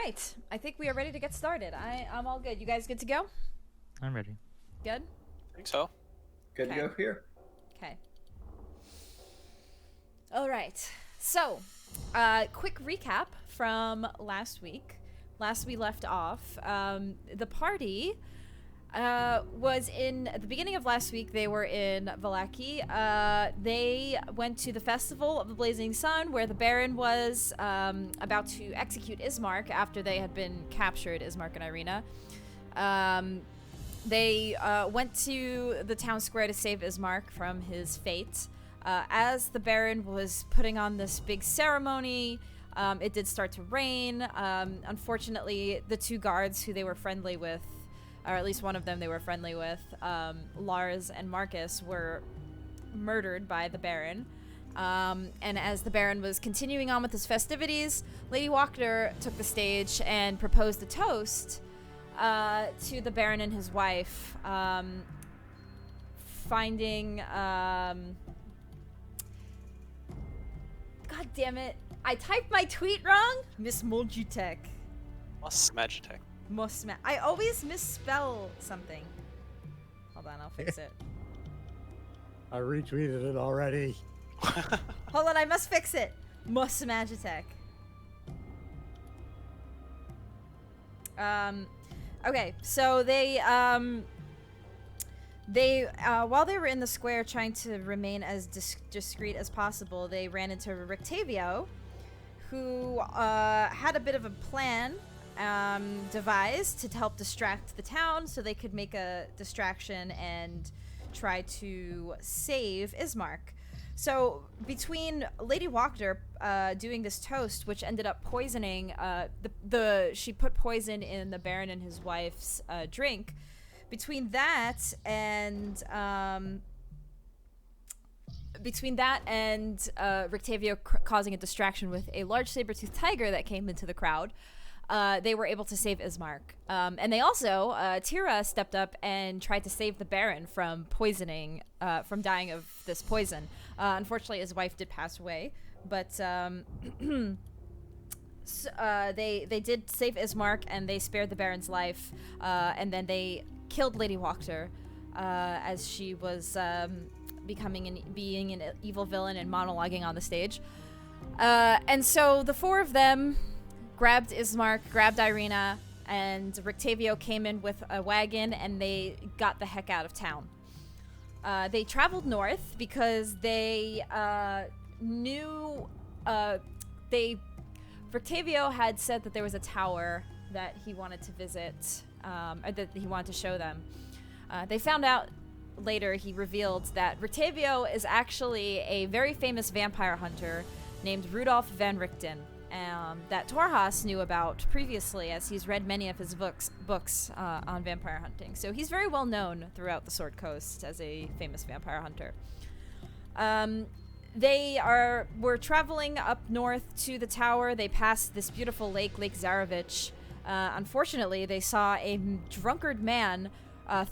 right. I think we are ready to get started. I'm all good. You guys good to go? I'm ready. Good? I think so. Good to go here. Okay. All right. So, quick recap from last week. Last we left off, the party was in, at the beginning of last week, they were in Vallaki. They went to the Festival of the Blazing Sun, where the Baron was about to execute Ismark after they had been captured, Ismark and Irina. They went to the town square to save Ismark from his fate. As the Baron was putting on this big ceremony, it did start to rain. Unfortunately, the two guards who they were friendly with, or at least one of them they were friendly with, Lars and Marcus, were murdered by the Baron. And as the Baron was continuing on with his festivities, Lady Walker took the stage and proposed a toast to the Baron and his wife, finding... God damn it. I typed my tweet wrong. Miss Moljutek. Magitech. I always misspell something. Hold on, I'll fix it. I retweeted it already. Hold on, I must fix it. Magitech. Okay, so they while they were in the square trying to remain as discreet as possible, they ran into Rictavio, who had a bit of a plan devised to help distract the town so they could make a distraction and try to save Ismark. So between Lady Walker doing this toast, which ended up poisoning she put poison in the Baron and his wife's drink. Between that and Rictavio causing a distraction with a large saber-toothed tiger that came into the crowd, they were able to save Ismark. And they also, Tira stepped up and tried to save the Baron from from dying of this poison. Unfortunately, his wife did pass away, but they did save Ismark and they spared the Baron's life. And then they killed Lady Walker as she was being an evil villain and monologuing on the stage. And so the four of them grabbed Ismark, grabbed Irina, and Rictavio came in with a wagon and they got the heck out of town. They traveled north because they knew Rictavio had said that there was a tower that he wanted to visit, or that he wanted to show them. They found out later, he revealed that Rictavio is actually a very famous vampire hunter named Rudolf van Richten, that Torhas knew about previously, as he's read many of his books on vampire hunting. So he's very well known throughout the Sword Coast as a famous vampire hunter. They were traveling up north to the tower. They passed this beautiful lake, Lake Zarovich. Unfortunately, they saw a drunkard man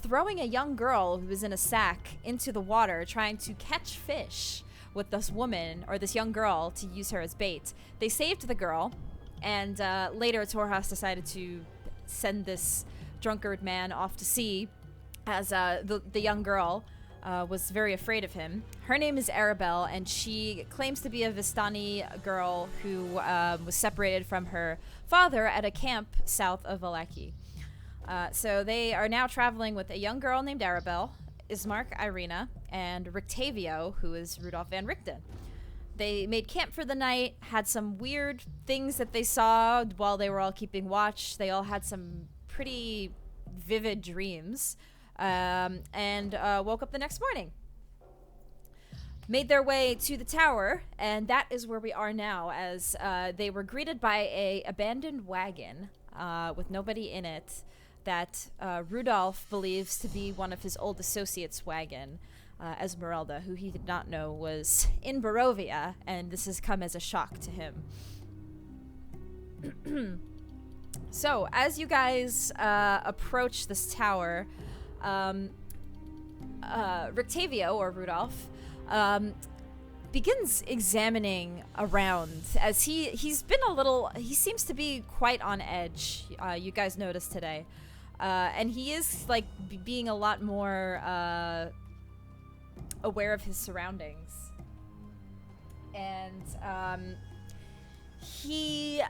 throwing a young girl who was in a sack into the water, trying to catch fish with this woman, or this young girl, to use her as bait. They saved the girl, and later Torhas decided to send this drunkard man off to sea, as the young girl was very afraid of him. Her name is Arabelle, and she claims to be a Vistani girl who was separated from her father at a camp south of Vallaki. So they are now traveling with a young girl named Arabelle, Ismark, Irina, and Rictavio, who is Rudolf van Richten. They made camp for the night, had some weird things that they saw while they were all keeping watch. They all had some pretty vivid dreams, and woke up the next morning. Made their way to the tower, and that is where we are now, as they were greeted by a abandoned wagon with nobody in it that Rudolph believes to be one of his old associates' wagon, Esmeralda, who he did not know was in Barovia, and this has come as a shock to him. So, as you guys approach this tower, Rictavio, or Rudolph, begins examining around as he's been he seems to be quite on edge. You guys noticed today. And he is like being a lot more aware of his surroundings. And he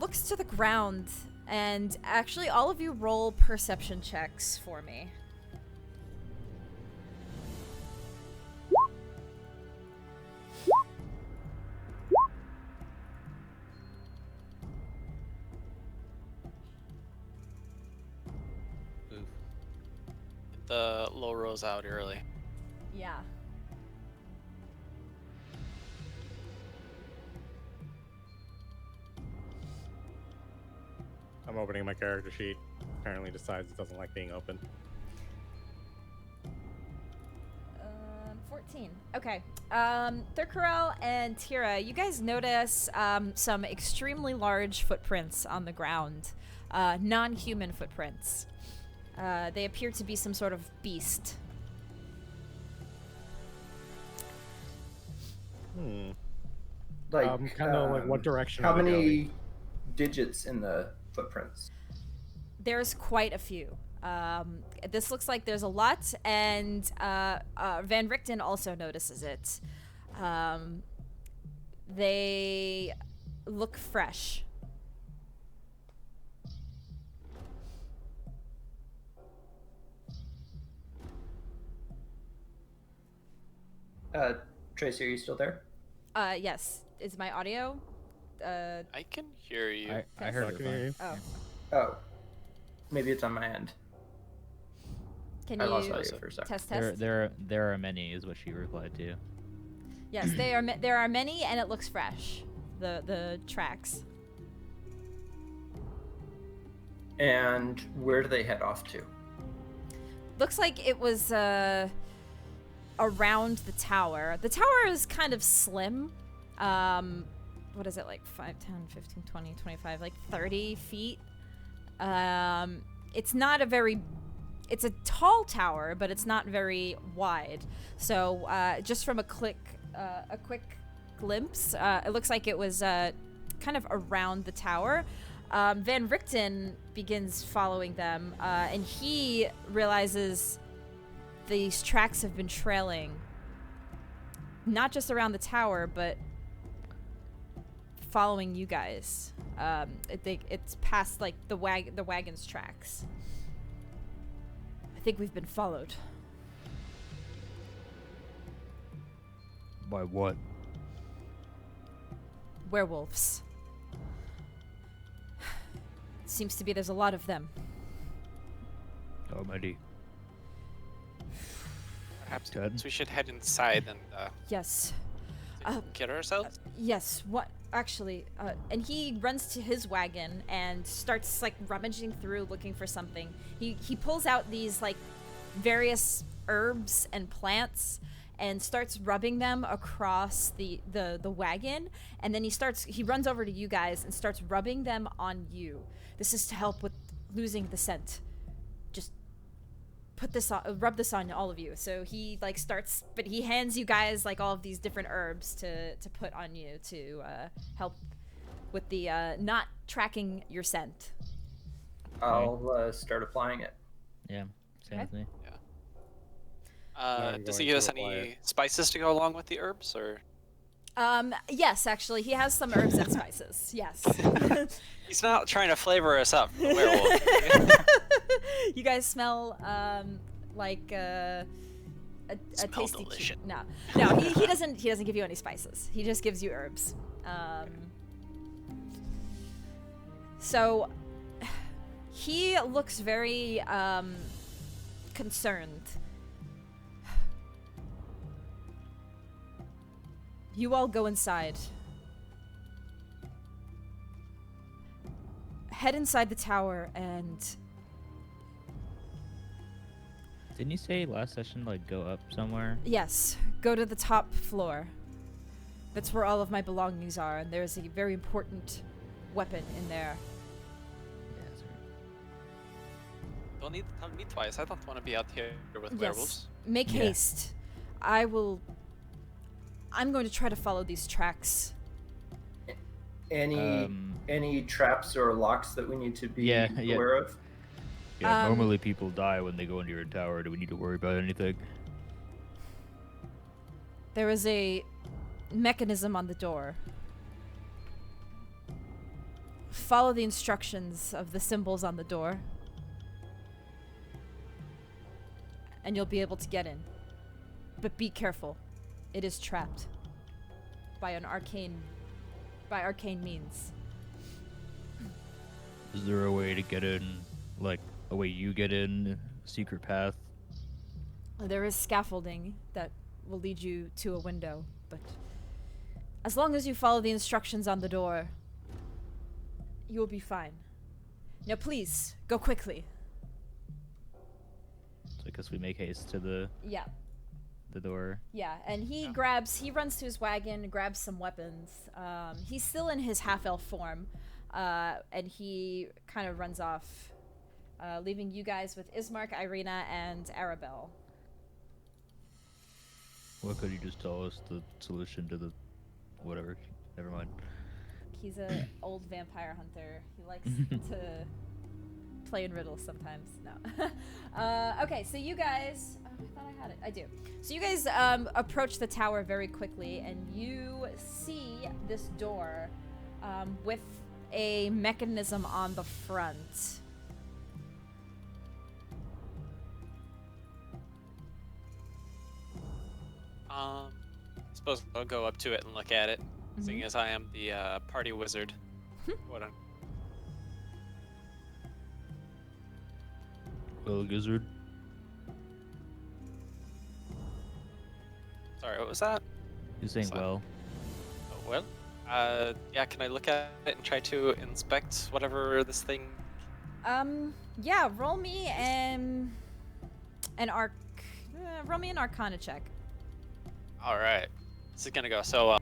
looks to the ground, and actually all of you roll perception checks for me. The low rolls out early. Yeah. I'm opening my character sheet. Apparently decides it doesn't like being open. 14. Okay. Thurkarel and Tira, you guys notice some extremely large footprints on the ground. Non-human footprints. They appear to be some sort of beast. Like, kind of like what direction? How many digits in the footprints? There's quite a few. This looks like there's a lot, and Van Richten also notices it. They look fresh. Tracy, are you still there? Yes. Is my audio? I can hear you. I heard it fine. Oh. Oh. Maybe it's on my end. Can I you lost audio for a second. test? There are many, is what she replied to. Yes, there are many, and it looks fresh. The tracks. And where do they head off to? Looks like it was around the tower. The tower is kind of slim. What is it, like 5, 10, 15, 20, 25, like 30 feet? It's not a very... It's a tall tower, but it's not very wide. So just from a quick glimpse, it looks like it was kind of around the tower. Van Richten begins following them, and he realizes these tracks have been trailing not just around the tower, but following you guys. It's past like the wagon's tracks. I think we've been followed. By what? Werewolves. Seems to be there's a lot of them. How many? Perhaps Good. we should head inside and Yes. get ourselves. Yes. What? Actually, and he runs to his wagon and starts like rummaging through looking for something. He pulls out these like various herbs and plants and starts rubbing them across the wagon, and then he runs over to you guys and starts rubbing them on you. This is to help with losing the scent. Just rub this on all of you. So he like starts, but he hands you guys like all of these different herbs to put on you to help with the not tracking your scent. I'll start applying it. Yeah, same with me. Does he give us any spices to go along with the herbs, or? Yes, actually, he has some herbs and spices. Yes. He's not trying to flavor us up, the werewolf. You guys smell like a tasty delicious. No, he doesn't give you any spices. He just gives you herbs. So he looks very concerned. You all go inside. Head inside the tower and... Didn't you say last session, like, go up somewhere? Yes, go to the top floor. That's where all of my belongings are, and there's a very important weapon in there. Yeah, that's right. Don't need to tell me twice. I don't want to be out here with werewolves. Make Yeah. haste. I'm going to try to follow these tracks. Any traps or locks that we need to be Yeah. aware of? Yeah, normally people die when they go into your tower. Do we need to worry about anything? There is a mechanism on the door. Follow the instructions of the symbols on the door, and you'll be able to get in. But be careful. It is trapped by arcane means. Is there a way to get in, like a way you get in, secret path? There is scaffolding that will lead you to a window, but as long as you follow the instructions on the door, you will be fine. Now please, go quickly. So I guess we make haste to the door. Yeah, and he runs to his wagon, grabs some weapons. He's still in his half-elf form, and he kind of runs off, leaving you guys with Ismark, Irina, and Arabelle. Why could you just tell us the solution to the whatever? Never mind. He's an old vampire hunter. He likes to play in riddles sometimes. No. Okay, so you guys... I thought I had it. I do. So you guys approach the tower very quickly, and you see this door with a mechanism on the front. I suppose I'll go up to it and look at it, seeing as I am the party wizard. What? Well, gizzard. Sorry, what was that? You're saying Sorry. well. Oh, well, yeah. Can I look at it and try to inspect whatever this thing? Yeah. Roll me an Arcana check. All right. This is gonna go so.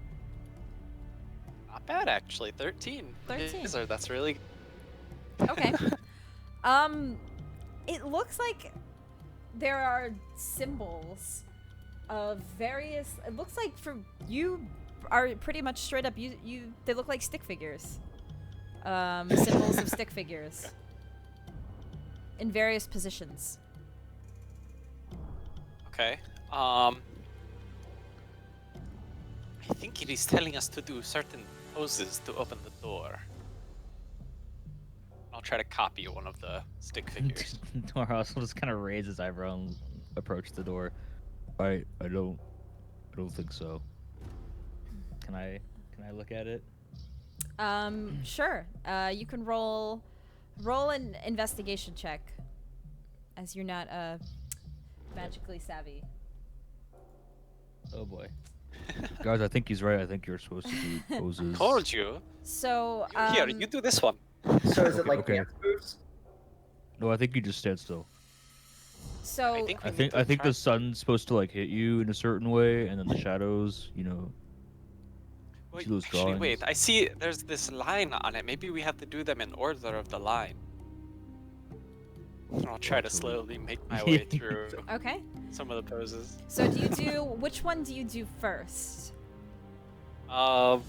Not bad actually. 13. 13. Wizard, that's really. Okay. It looks like there are symbols of various. It looks like for you are pretty much straight up. They look like stick figures. Symbols of stick figures in various positions. Okay. I think it is telling us to do certain poses to open the door. I'll try to copy one of the stick figures. Doros will just kind of raise his eyebrow and approach the door. I don't think so. Can I look at it? Sure. You can roll an investigation check, as you're not magically savvy. Oh boy. Guys, I think he's right. I think you're supposed to do poses. Told you. So Here, you do this one. So is it like Okay. dance moves? No, I think you just stand still. So I think I think the sun's supposed to like hit you in a certain way, and then the shadows, Wait, see those actually, wait. drawings? I see there's this line on it. Maybe we have to do them in order of the line. And I'll try to slowly make my way through okay. some of the poses. So which one do you do first? God,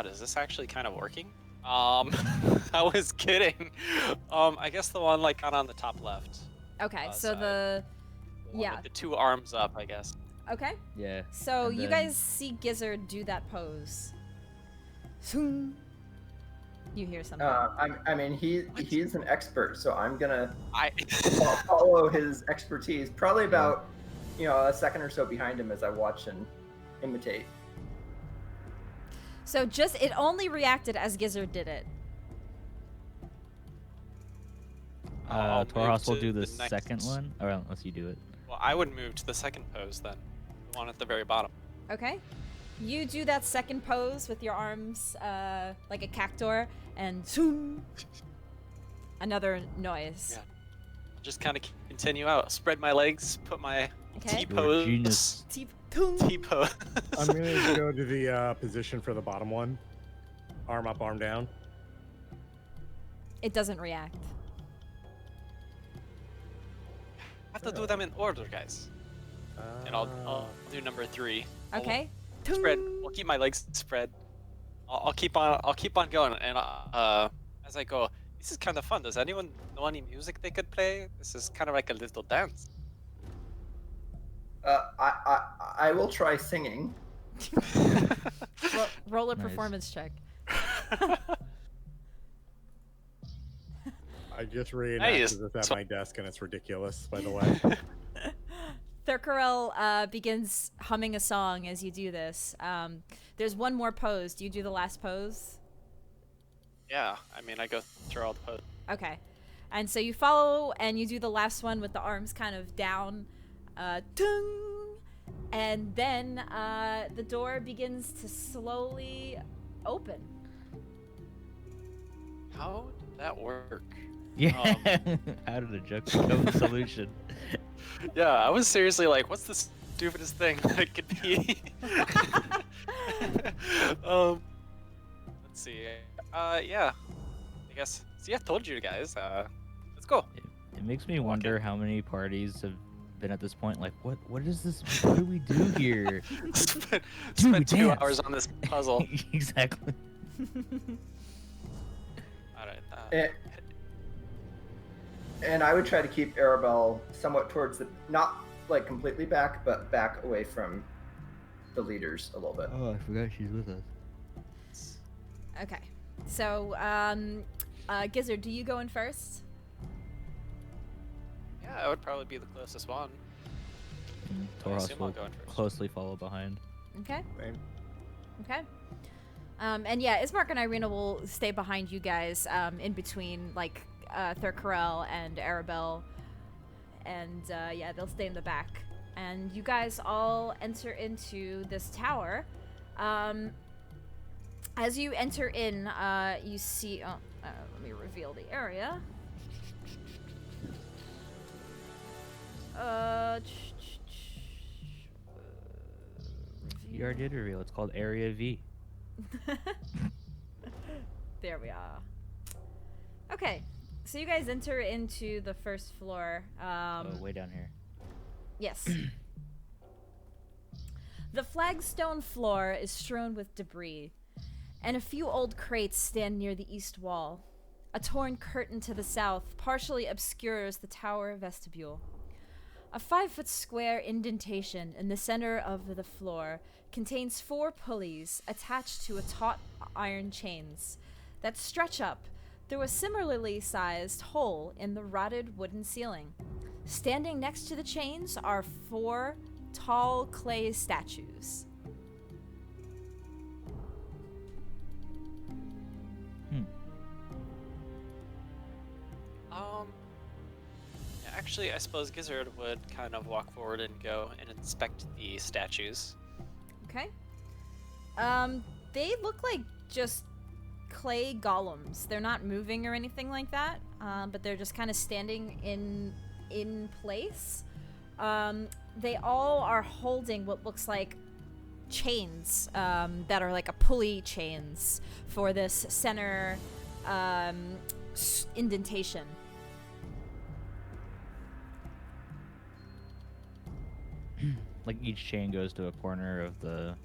is this actually kind of working? I was kidding. I guess the one like on the top left. Okay, so side. the One with the two arms up, I guess. okay. Yeah. So And you then- guys see Gizzard do that pose. Zoom. You hear something. I mean, he's an expert, so I'm gonna I follow his expertise. Probably about, a second or so behind him as I watch and imitate. So it only reacted as Gizzard did it. I'll Toros will move do to the the next- second one, or unless you do it. Well, I would move to the second pose then, the one at the very bottom. Okay. You do that second pose with your arms like a cactor, and zoom. Another noise. Yeah. Just kind of continue out, spread my legs, put my Okay. You're a T-pose. genius. T-pose. I'm gonna go to the position for the bottom one. Arm up, arm down. It doesn't react. I have to do them in order, guys. And I'll do number 3. Okay. Spread. I'll keep my legs spread. I'll keep on going, and as I go, this is kind of fun. Does anyone know any music they could play? This is kind of like a little dance. I will try singing. Roll a Nice. performance check. I just reenacted this at my desk, and it's ridiculous, by the way. Thurkarel begins humming a song as you do this. There's one more pose. Do you do the last pose? Yeah, I mean, I go through all the poses. Okay. And so you follow and you do the last one with the arms kind of down. Tung! And then the door begins to slowly open. How did that work? Yeah. How did a joke become a solution? Yeah, I was seriously like, what's the stupidest thing that could be? Let's see. Yeah. I guess. See, I told you guys. Let's go. It makes me wonder how many parties have been at this point. Like, what is this? What do we do here? Spent 2 dance. hours on this puzzle. Exactly. All right. And I would try to keep Arabelle somewhat towards the, not like completely back, but back away from the leaders a little bit. Oh, I forgot she's with us. Okay. So, Gizzard, do you go in first? Yeah, I would probably be the closest one. I Toros assume I'll will go in first. closely follow behind. Okay. Same. Okay. And yeah, Ismark and Irina will stay behind you guys, in between, like, Thurkarel and Arabelle. And, yeah, they'll stay in the back. And you guys all enter into this tower. As you enter in, you see... let me reveal the area. You already did reveal. It's called Area V. There we are. Okay, so you guys enter into the first floor. Oh, way down here. Yes. The flagstone floor is strewn with debris, and a few old crates stand near the east wall. A torn curtain to the south partially obscures the tower vestibule. A 5-foot square indentation in the center of the floor contains 4 pulleys attached to a taut iron chains that stretch up through a similarly sized hole in the rotted wooden ceiling. Standing next to the chains are 4 tall clay statues. Yeah, actually, I suppose Gizzard would kind of walk forward and go and inspect the statues. Okay. They look like just clay golems. They're not moving or anything like that, but they're just kind of standing in place. They all are holding what looks like chains that are like a pulley chains for this center indentation. Like each chain goes to a corner of the.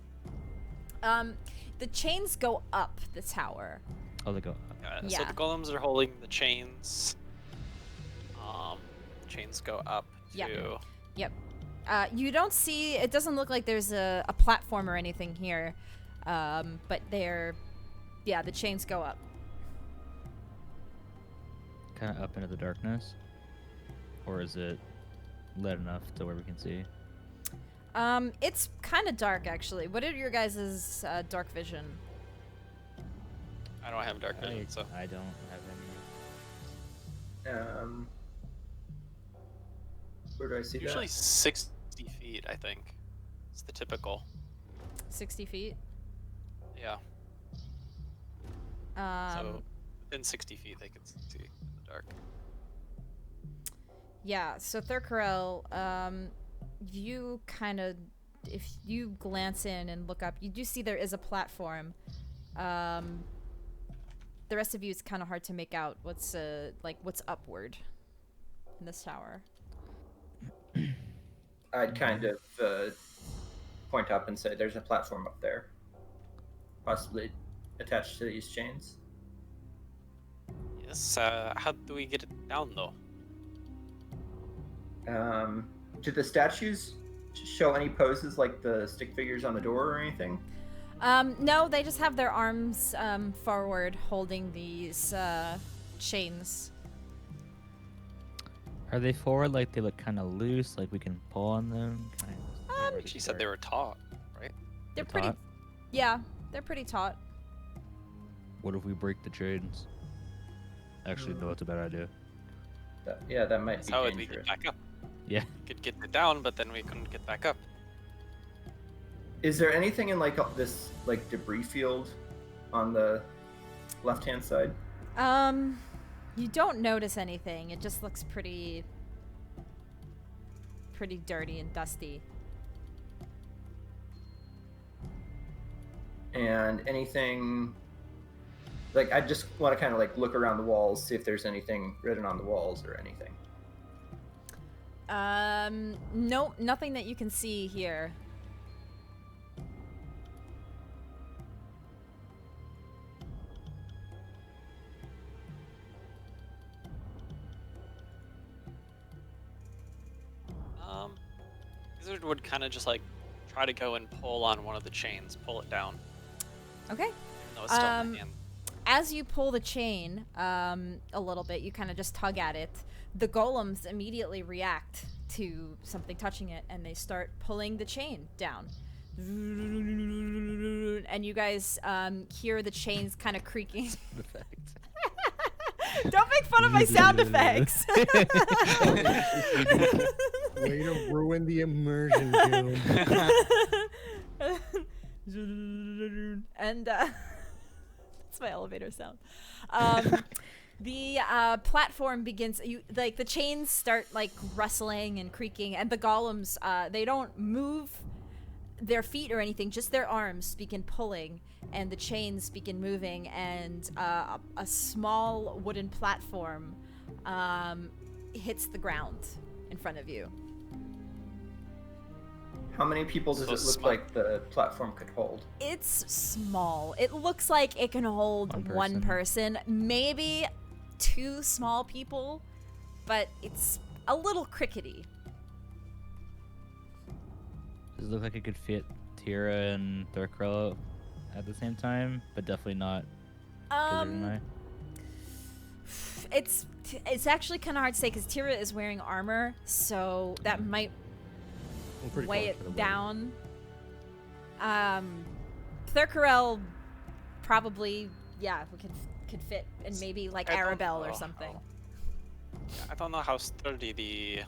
The chains go up the tower. Oh, they go. So Yeah. the golems are holding the chains. Chains go up Yep. to. Yep. You don't see. It doesn't look like there's a platform or anything here, but yeah, the chains go up. Kind of up into the darkness, or is it lit enough to where we can see? It's kind of dark actually. What are your guys' dark vision? I don't have dark vision, so. I don't have any. Where do I see Usually that? 60 feet, I think. It's the typical. 60 feet. Yeah. So within 60 feet, they can see in the dark. Yeah. So Thurkarel, you kind of, if you glance in and look up, you do see there is a platform. The rest of you, it's kind of hard to make out what's upward in this tower. I'd kind of point up and say, "There's a platform up there, possibly attached to these chains." Yes. How do we get it down though? Do the statues show any poses like the stick figures on the door or anything? No, they just have their arms forward holding these chains. Are they forward like they look kind of loose, like we can pull on them? She said they were taut, right? They're They're pretty. taut? Yeah, they're pretty taut. What if we break the chains? Actually, no, it's a bad idea. That might That's be how we get dangerous. back up. Yeah. We could get it down, but then we couldn't get back up. Is there anything in like this like debris field on the left-hand side? You don't notice anything. It just looks pretty dirty and dusty. And anything like I just want to kind of like look around the walls, see if there's anything written on the walls or anything. Nope, nothing that you can see here. Wizard would kind of just like try to go and pull on one of the chains, pull it down. Okay. No, it's still in my hand. As you pull the chain a little bit, you kind of just tug at it. The golems immediately react to something touching it, and they start pulling the chain down. And you guys hear the chains kind of creaking. Don't make fun of my sound effects. Way to ruin the immersion, Doom. And that's my elevator sound. The platform begins. The chains start like rustling and creaking, and the golems they don't move their feet or anything, just their arms begin pulling, and the chains begin moving, and a small wooden platform hits the ground in front of you. How many people does So it look small. like the platform could hold? It's small. It looks like it can hold one person, maybe 2 small people, but it's a little crickety. Does it look like it could fit Tira and Thurkrell at the same time? But definitely not Gizzard and I. It's actually kind of hard to say because Tira is wearing armor, so that might I'm pretty weigh close to the it wall. down. Thurkarel probably, yeah, we could fit, and maybe like I don't Arabelle or know something. Yeah, I don't know how sturdy the. It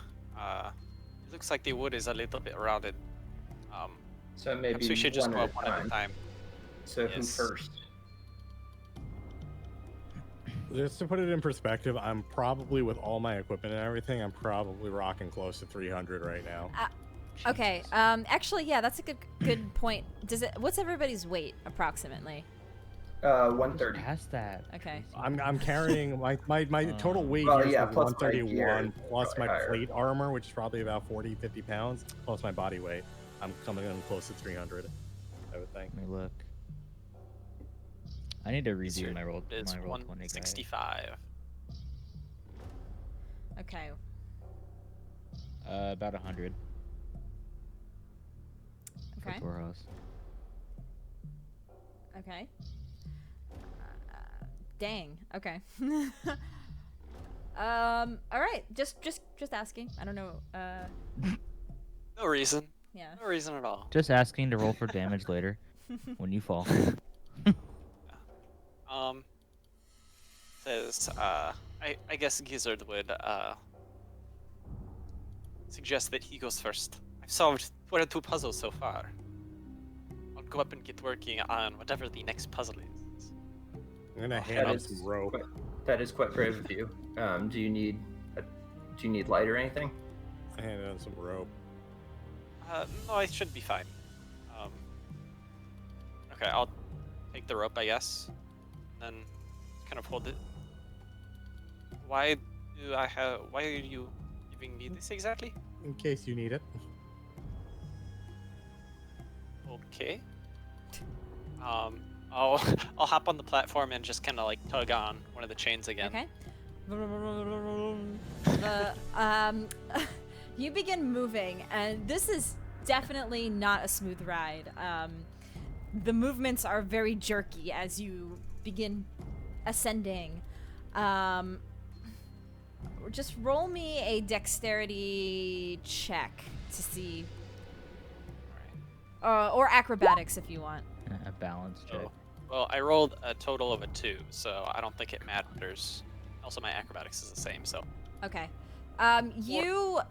looks like the wood is a little bit rounded. So maybe Perhaps we should just one go at up one at a time. So Yes. who first? Just to put it in perspective, I'm probably, with all my equipment and everything, I'm probably rocking close to 300 right now. Okay. Actually, yeah, that's a good point. What's everybody's weight approximately? 130. Past that. Okay. I'm carrying my total weight Well, here is yeah, like plus my 131 gear, plus my probably higher. plate armor, which is probably about 40-50 pounds, plus my body weight. I'm coming in close to 300, I would think. Let me look. I need to redo Wizard my roll. is My roll 20 guy. 165. Okay. About 100 Okay. for Torhaus. Okay. Dang. Okay. All right. Just asking. I don't know. No reason. Yeah. No reason at all. Just asking to roll for damage later when you fall. Says, I guess Gizzard would, suggest that he goes first. I've solved 2 puzzles so far. I'll go up and get working on whatever the next puzzle is. I'm gonna That hand out is some rope. That is quite brave of you. Do you need light or anything? I handed out some rope. No, I should be fine. Okay, I'll take the rope, I guess, and then kind of hold it. Why are you giving me this exactly? In case you need it. Okay. I'll hop on the platform and just kind of like tug on one of the chains again. Okay. You begin moving, and this is definitely not a smooth ride. The movements are very jerky as you begin ascending. Just roll me a dexterity check to see, or acrobatics if you want. A balance check. Oh. Well, I rolled a total of a 2, so I don't think it matters. Also, my acrobatics is the same, so. Okay. You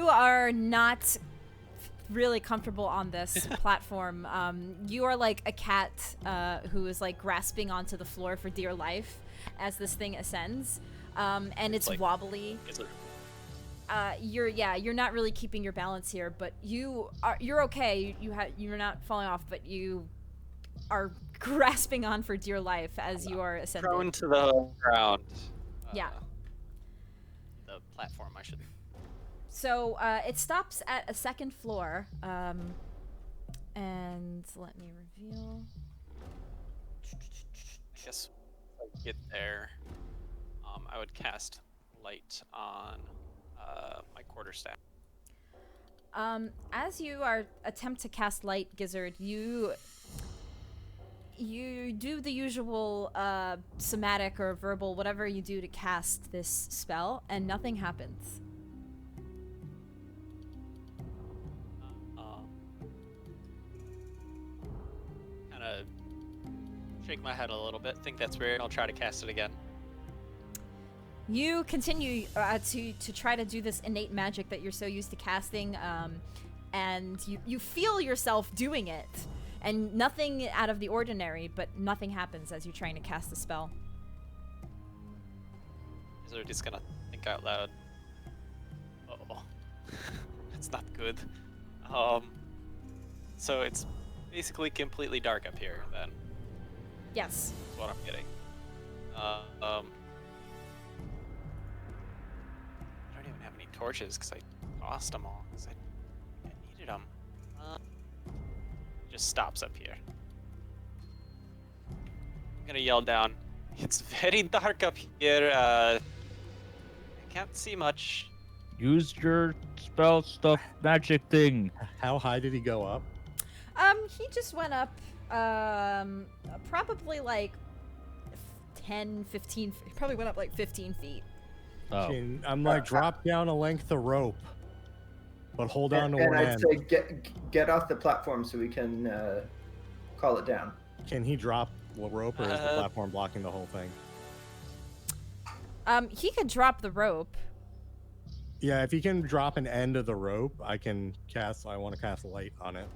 are not really comfortable on this platform. You are like a cat who is like grasping onto the floor for dear life as this thing ascends, and it's like, wobbly. You're not really keeping your balance here, but you're okay. You're not falling off, but you are grasping on for dear life as you are ascending. Thrown to the ground. Yeah. The platform, I should. So it stops at a second floor, and let me reveal. I guess if I get there, I would cast light on my quarterstaff. As you attempt to cast light, Gizzard, you do the usual somatic or verbal, whatever you do to cast this spell, and nothing happens. Kind of shake my head a little bit, think that's weird. I'll try to cast it again. You continue to try to do this innate magic that you're so used to casting, and you feel yourself doing it, and nothing out of the ordinary, but nothing happens as you're trying to cast the spell. So we're just gonna think out loud. Uh-oh. That's not good. So it's basically completely dark up here, then. Yes. That's what I'm getting. I don't even have any torches because I lost them all. Because I needed them. Just stops up here. I'm gonna yell down. It's very dark up here. I can't see much. Use your spell stuff magic thing. How high did he go up? He just went up, probably like 10, 15, he probably went up like 15 feet. Oh. I'm like, drop down a length of rope, but hold on to and one I'd end. say get off the platform so we can call it down. Can he drop the rope, or is the platform blocking the whole thing? He could drop the rope. Yeah, if he can drop an end of the rope, I want to cast light on it.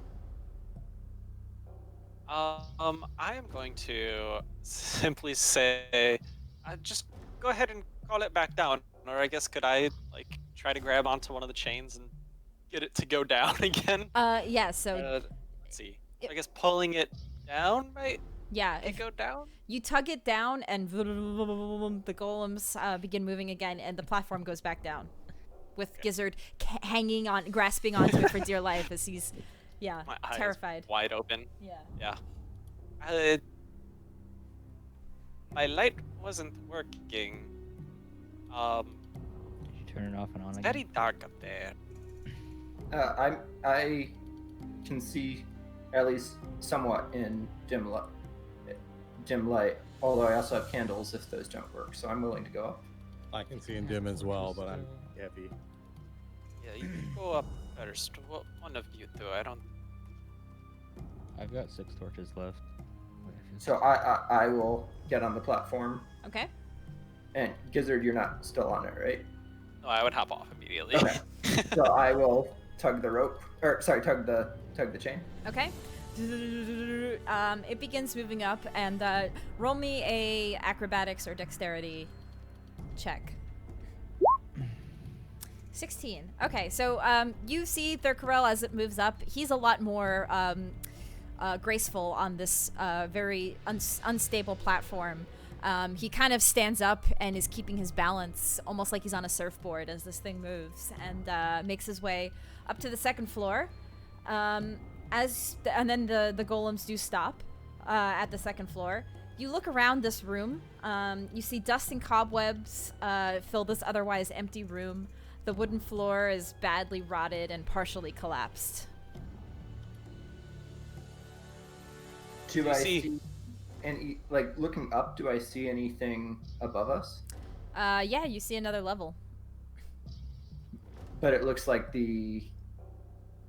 I am going to simply say, just go ahead and call it back down. Or I guess could I like try to grab onto one of the chains and get it to go down again? Yeah. So let's see. I guess pulling it down might if go down. You tug it down, and the golems begin moving again, and the platform goes back down, with Gizzard hanging on, grasping onto it for dear life as he's. Yeah, My eyes terrified. wide open. Yeah. Yeah. My light wasn't working. Did you turn it off and on It's again? very dark up there. I can see at least somewhat in dim light. Although I also have candles if those don't work, so I'm willing to go up. I can see in dim as well, but I'm heavy. Yeah, you can go up first. Well, one of you two. I don't. I've got 6 torches left. So I will get on the platform. Okay. And Gizzard, you're not still on it, right? No, I would hop off immediately. Okay. So I will tug the rope, tug the chain. Okay. It begins moving up, and roll me a acrobatics or dexterity check. 16. Okay, so you see Thurkarel as it moves up. He's a lot more graceful on this very unstable platform. He kind of stands up and is keeping his balance, almost like he's on a surfboard as this thing moves, and makes his way up to the second floor. And then the golems do stop at the second floor. You look around this room. You see dust and cobwebs fill this otherwise empty room. The wooden floor is badly rotted and partially collapsed. Do I see any, like, looking up, do I see anything above us? Yeah, you see another level. But it looks like the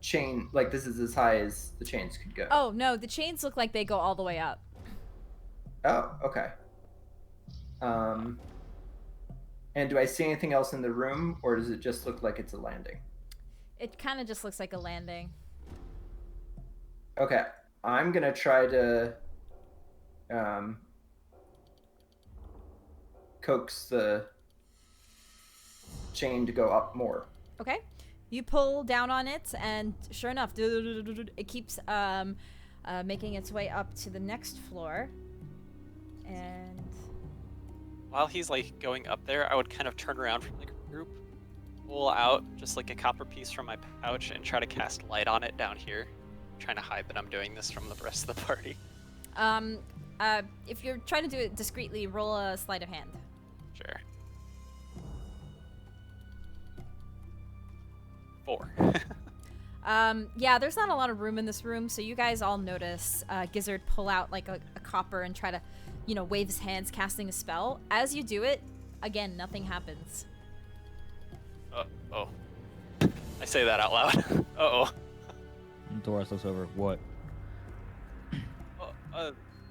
chain, like, this is as high as the chains could go. Oh, no, the chains look like they go all the way up. Oh, okay. And do I see anything else in the room, or does it just look like it's a landing? It kind of just looks like a landing. Okay, I'm gonna try to coax the chain to go up more. Okay. You pull down on it, and sure enough, it keeps making its way up to the next floor. And While he's like going up there, I would kind of turn around from the group, pull out just like a copper piece from my pouch, and try to cast light on it down here. I'm trying to hide that I'm doing this from the rest of the party. if you're trying to do it discreetly, roll a sleight of hand. Sure. 4. Yeah, there's not a lot of room in this room, so you guys all notice Gizzard pull out like a copper and try to, wave his hands, casting a spell. As you do it, again, nothing happens. Uh-oh. I say that out loud. Uh-oh. And Thoros looks over. What?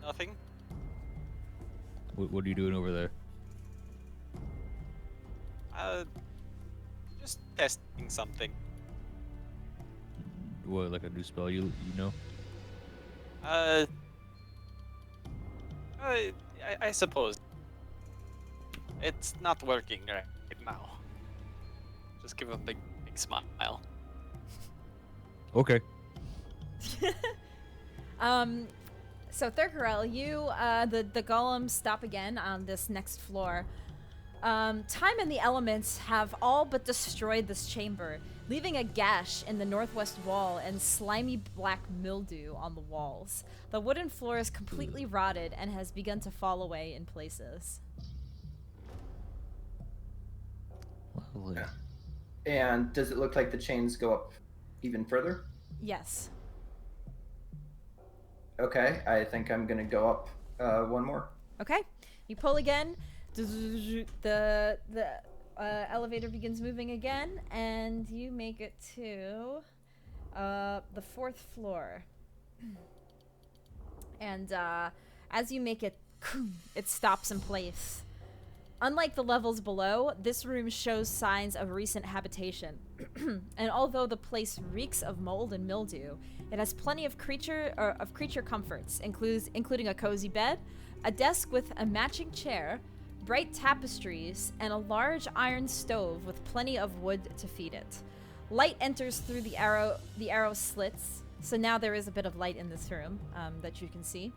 Nothing. What are you doing over there? Just testing something. What, like a new spell you know? I suppose. It's not working right now. Just give him a big smile. Okay. So Thurkarel, you, the golems stop again on this next floor. Time and the elements have all but destroyed this chamber, leaving a gash in the northwest wall and slimy black mildew on the walls. The wooden floor is completely rotted and has begun to fall away in places. Lovely. And does it look like the chains go up even further? Yes. Okay, I think I'm gonna go up one more. Okay. You pull again. The elevator begins moving again, and you make it to the 4th floor. And as you make it, it stops in place. Unlike the levels below, this room shows signs of recent habitation. And although the place reeks of mold and mildew, it has plenty of creature comforts, including a cozy bed, a desk with a matching chair, bright tapestries, and a large iron stove with plenty of wood to feed it. Light enters through the arrow slits, so now there is a bit of light in this room that you can see.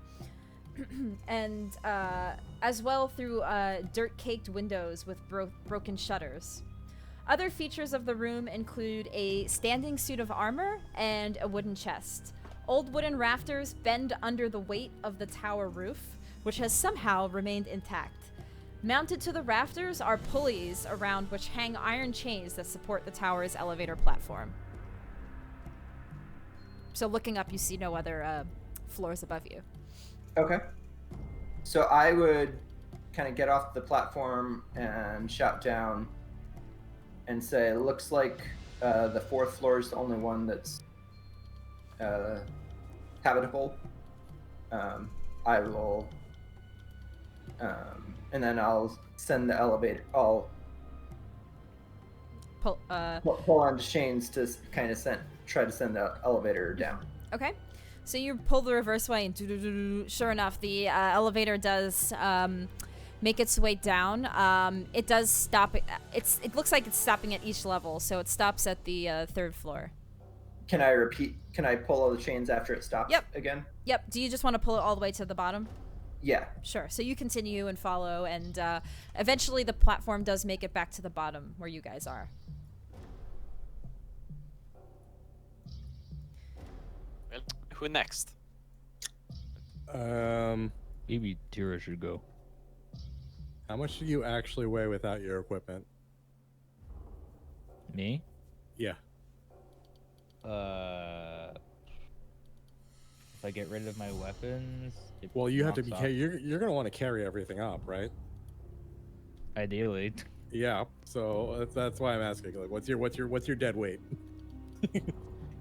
And as well through dirt-caked windows with broken shutters. Other features of the room include a standing suit of armor and a wooden chest. Old wooden rafters bend under the weight of the tower roof, which has somehow remained intact. Mounted to the rafters are pulleys around which hang iron chains that support the tower's elevator platform. So looking up, you see no other floors above you. Okay. So I would kind of get off the platform and shout down and say, it looks like the 4th floor is the only one that's habitable. I will, and then I'll send the elevator, I'll pull on chains to kind of try to send the elevator down. Okay. So you pull the reverse way, and sure enough, the elevator does make its way down. It does stop. It looks like it's stopping at each level, so it stops at the 3rd floor. Can I repeat? Can I pull all the chains after it stops again? Yep. Do you just want to pull it all the way to the bottom? Yeah. Sure. So you continue and follow, and eventually the platform does make it back to the bottom where you guys are. Who next? Maybe Tira should go. How much do you actually weigh without your equipment? Me? Yeah. If I get rid of my weapons, it Well, you have to be. knocks off- You're gonna want to carry everything up, right? Ideally, Yeah. So that's why I'm asking. Like, what's your dead weight?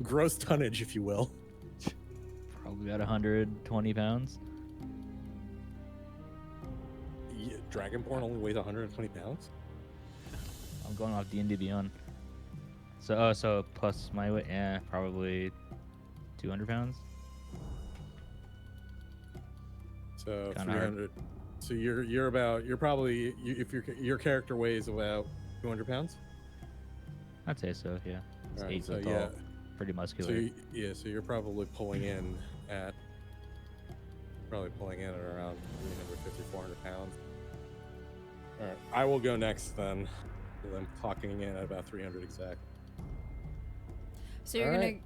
Gross tonnage, if you will. probably about 120 pounds. Yeah, Dragonborn only weighs 120 pounds. I'm going off D&D Beyond. So plus my weight, probably 200 pounds. So Kinda hard. 300. So if your character weighs about 200 pounds. I'd say so. Yeah. It's Alright, 8 so foot tall. yeah. Pretty So muscular. so you're probably pulling in at around 350, 400 pounds. All right, I will go next then. 'Cause I'm clocking in at about 300 exact. So you're Alright.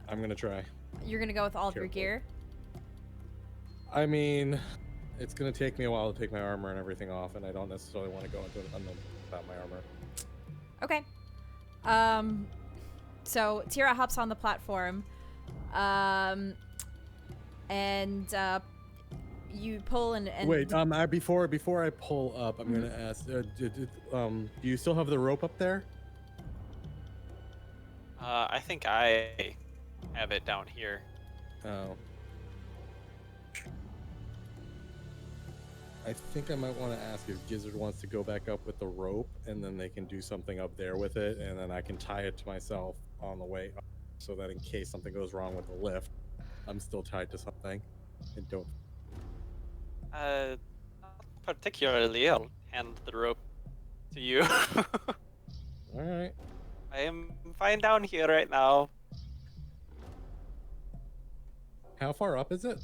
I'm gonna try. gonna go with all of your Careful. gear. I mean, it's gonna take me a while to take my armor and everything off, and I don't necessarily want to go into an unknown without my armor. Okay. So Tira hops on the platform, and you pull and Wait, before I pull up, I'm gonna ask. Do you still have the rope up there? I think I have it down here. Oh. I think I might want to ask if Gizzard wants to go back up with the rope, and then they can do something up there with it, and then I can tie it to myself on the way up, so that in case something goes wrong with the lift, I'm still tied to something. And don't. Not particularly. I'll hand the rope to you. All right. I am fine down here right now. How far up is it?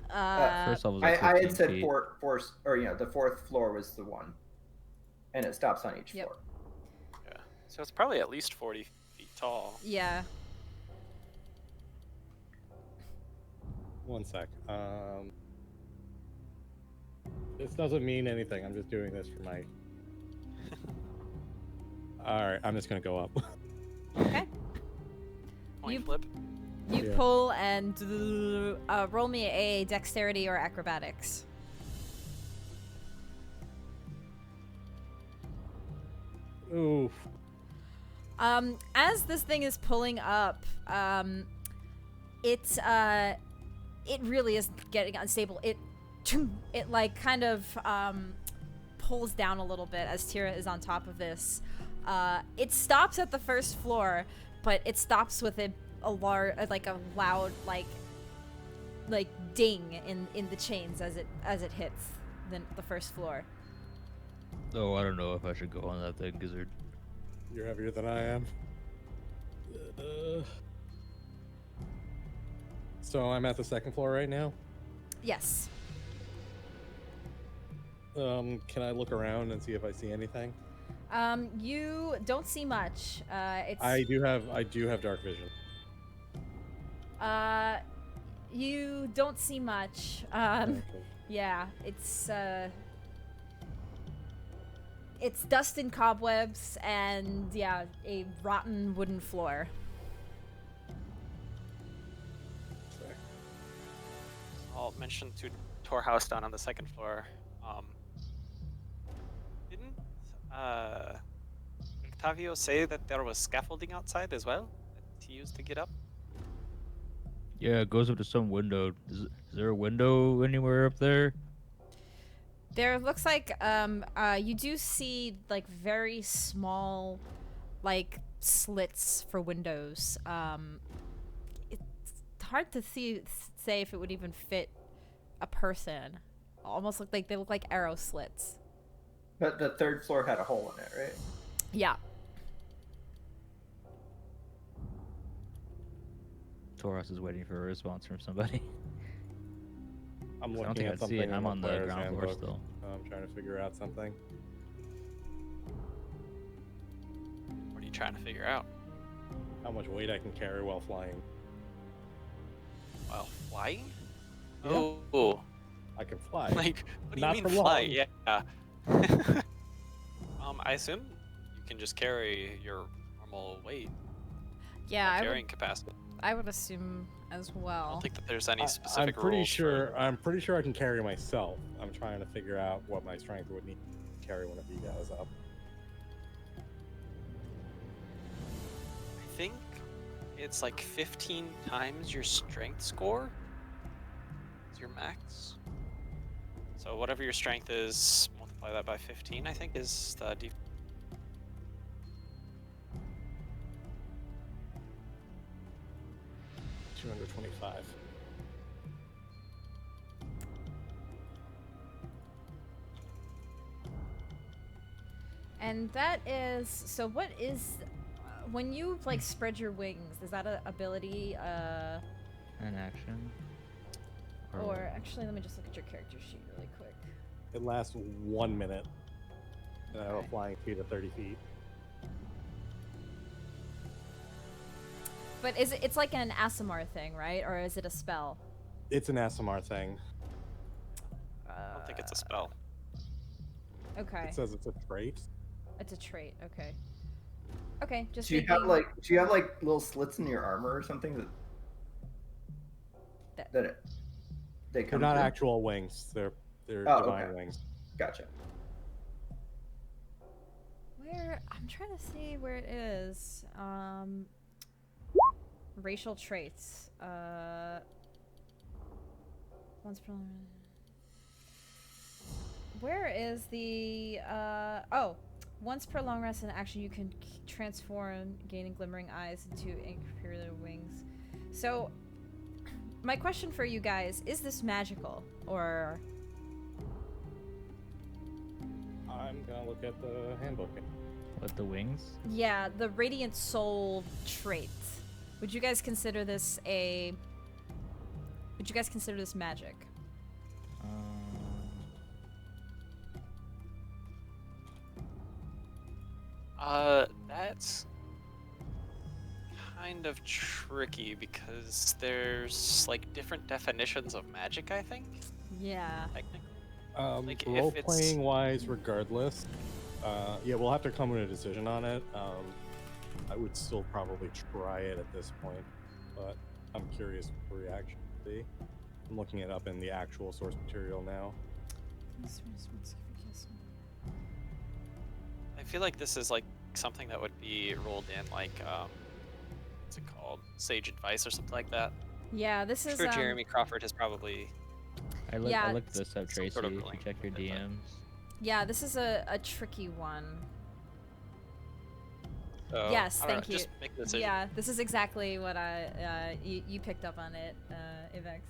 First level's I like had 15 said feet. the fourth floor was the one, and it stops on each Yep. floor. Yeah. So it's probably at least 40 feet tall. yeah. One sec. This doesn't mean anything. I'm just doing this for my. All right, I'm just gonna go up. Okay. Point You- flip. You Yeah. pull and roll me a dexterity or acrobatics. Oof. As this thing is pulling up, it really is getting unstable. It like kind of pulls down a little bit as Tira is on top of this. It stops at the first floor, but it stops with a loud like ding in the chains as it hits the first floor. Oh, I don't know if I should go on that thing, Gizzard. You're heavier than I am. So I'm at the second floor right now. Yes. Can I look around and see if I see anything? You don't see much. It's I do have dark vision. you don't see much. Okay. Yeah, it's dust and cobwebs and yeah, a rotten wooden floor. I'll mention to Torhouse down on the second floor. Didn't Octavio say that there was scaffolding outside as well that he used to get up? Yeah, it goes up to some window. Is there a window anywhere up there? There looks like you do see like very small like slits for windows. It's hard to say if it would even fit a person. Almost look like they look like arrow slits. But the third floor had a hole in it, right? Yeah. Taurus is waiting for a response from somebody. I'm I don't looking think at I'd something. see it. I'm in on the player's ground floor handbook. still. I'm trying to figure out something. What are you trying to figure out? How much weight I can carry while flying. While flying? Yeah. Oh, I can fly. like what do you Not mean for fly? long. Yeah. I assume you can just carry your normal weight, Yeah, carrying capacity. I would assume as I well. don't think that there's any I'm specific pretty rules. sure. I'm pretty sure I can carry myself. I'm trying to figure out what my strength would need to carry one of you guys up. I think it's like 15 times your strength score. Is your max. So whatever your strength is, multiply that by 15. I think is the default. 225. And that is so. What is when you like spread your wings? Is that an ability? An action. Or actually, let me just look at your character sheet really quick. It lasts 1 minute. And I have a Okay. flying speed of 30 feet. But is it? It's like an Asimar thing, right? Or is it a spell? It's an SMR thing. I don't think it's a spell. Okay, It says it's a trait. it's a trait. Okay. Okay, just Do you have making- do you have like little slits in your armor or something that they They're come not through? actual wings. They're Oh, divine okay. wings. Gotcha. Where I'm trying to see where it is. Racial traits. Once per. Where is the oh? Once per long rest in action, you can transform, gaining glimmering eyes into imperial wings. So, my question for you guys is: this magical or? I'm gonna look at the handbook. What, the wings? Yeah, the Radiant Soul trait. Would you guys consider this a... Would you guys consider this magic? That's kind of tricky because there's like different definitions of magic, I think. Yeah. Technically. Like, if Role it's- playing wise, regardless, yeah, we'll have to come to a decision on it. I would still probably try it at this point, but I'm curious what the reaction will be. I'm looking it up in the actual source material now. I feel like this is like something that would be rolled in like what's it called? Sage advice or something like that. Yeah, this I'm is sure Jeremy Crawford has probably I Yeah, looked this up, some Tracy. sort of If you ruling check your like that. DMs. Yeah, this is a tricky one. so, Yes, I don't thank know, you. Just make the decision. Yeah, this is exactly what you picked up on it, Ivex.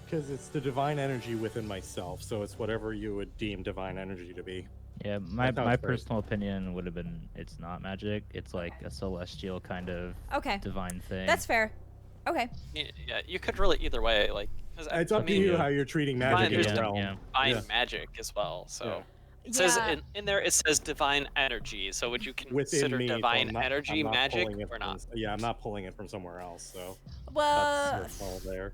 Because it's the divine energy within myself, so it's whatever you would deem divine energy to be. Yeah, my That sounds great. personal opinion would have been it's not magic. It's like a celestial kind of Okay, divine thing. that's fair. Okay. Yeah, you could roll it either way. Like, 'cause It's I up to mean, you how you're treating Divine magic in is the realm. yeah. divine Yeah. magic as well. So Yeah. it says Yeah. in there it says divine energy. So would you Within consider me, so divine I'm not- energy I'm not magic pulling it or not? from- yeah, I'm not pulling it from somewhere else, so Well, that's all there.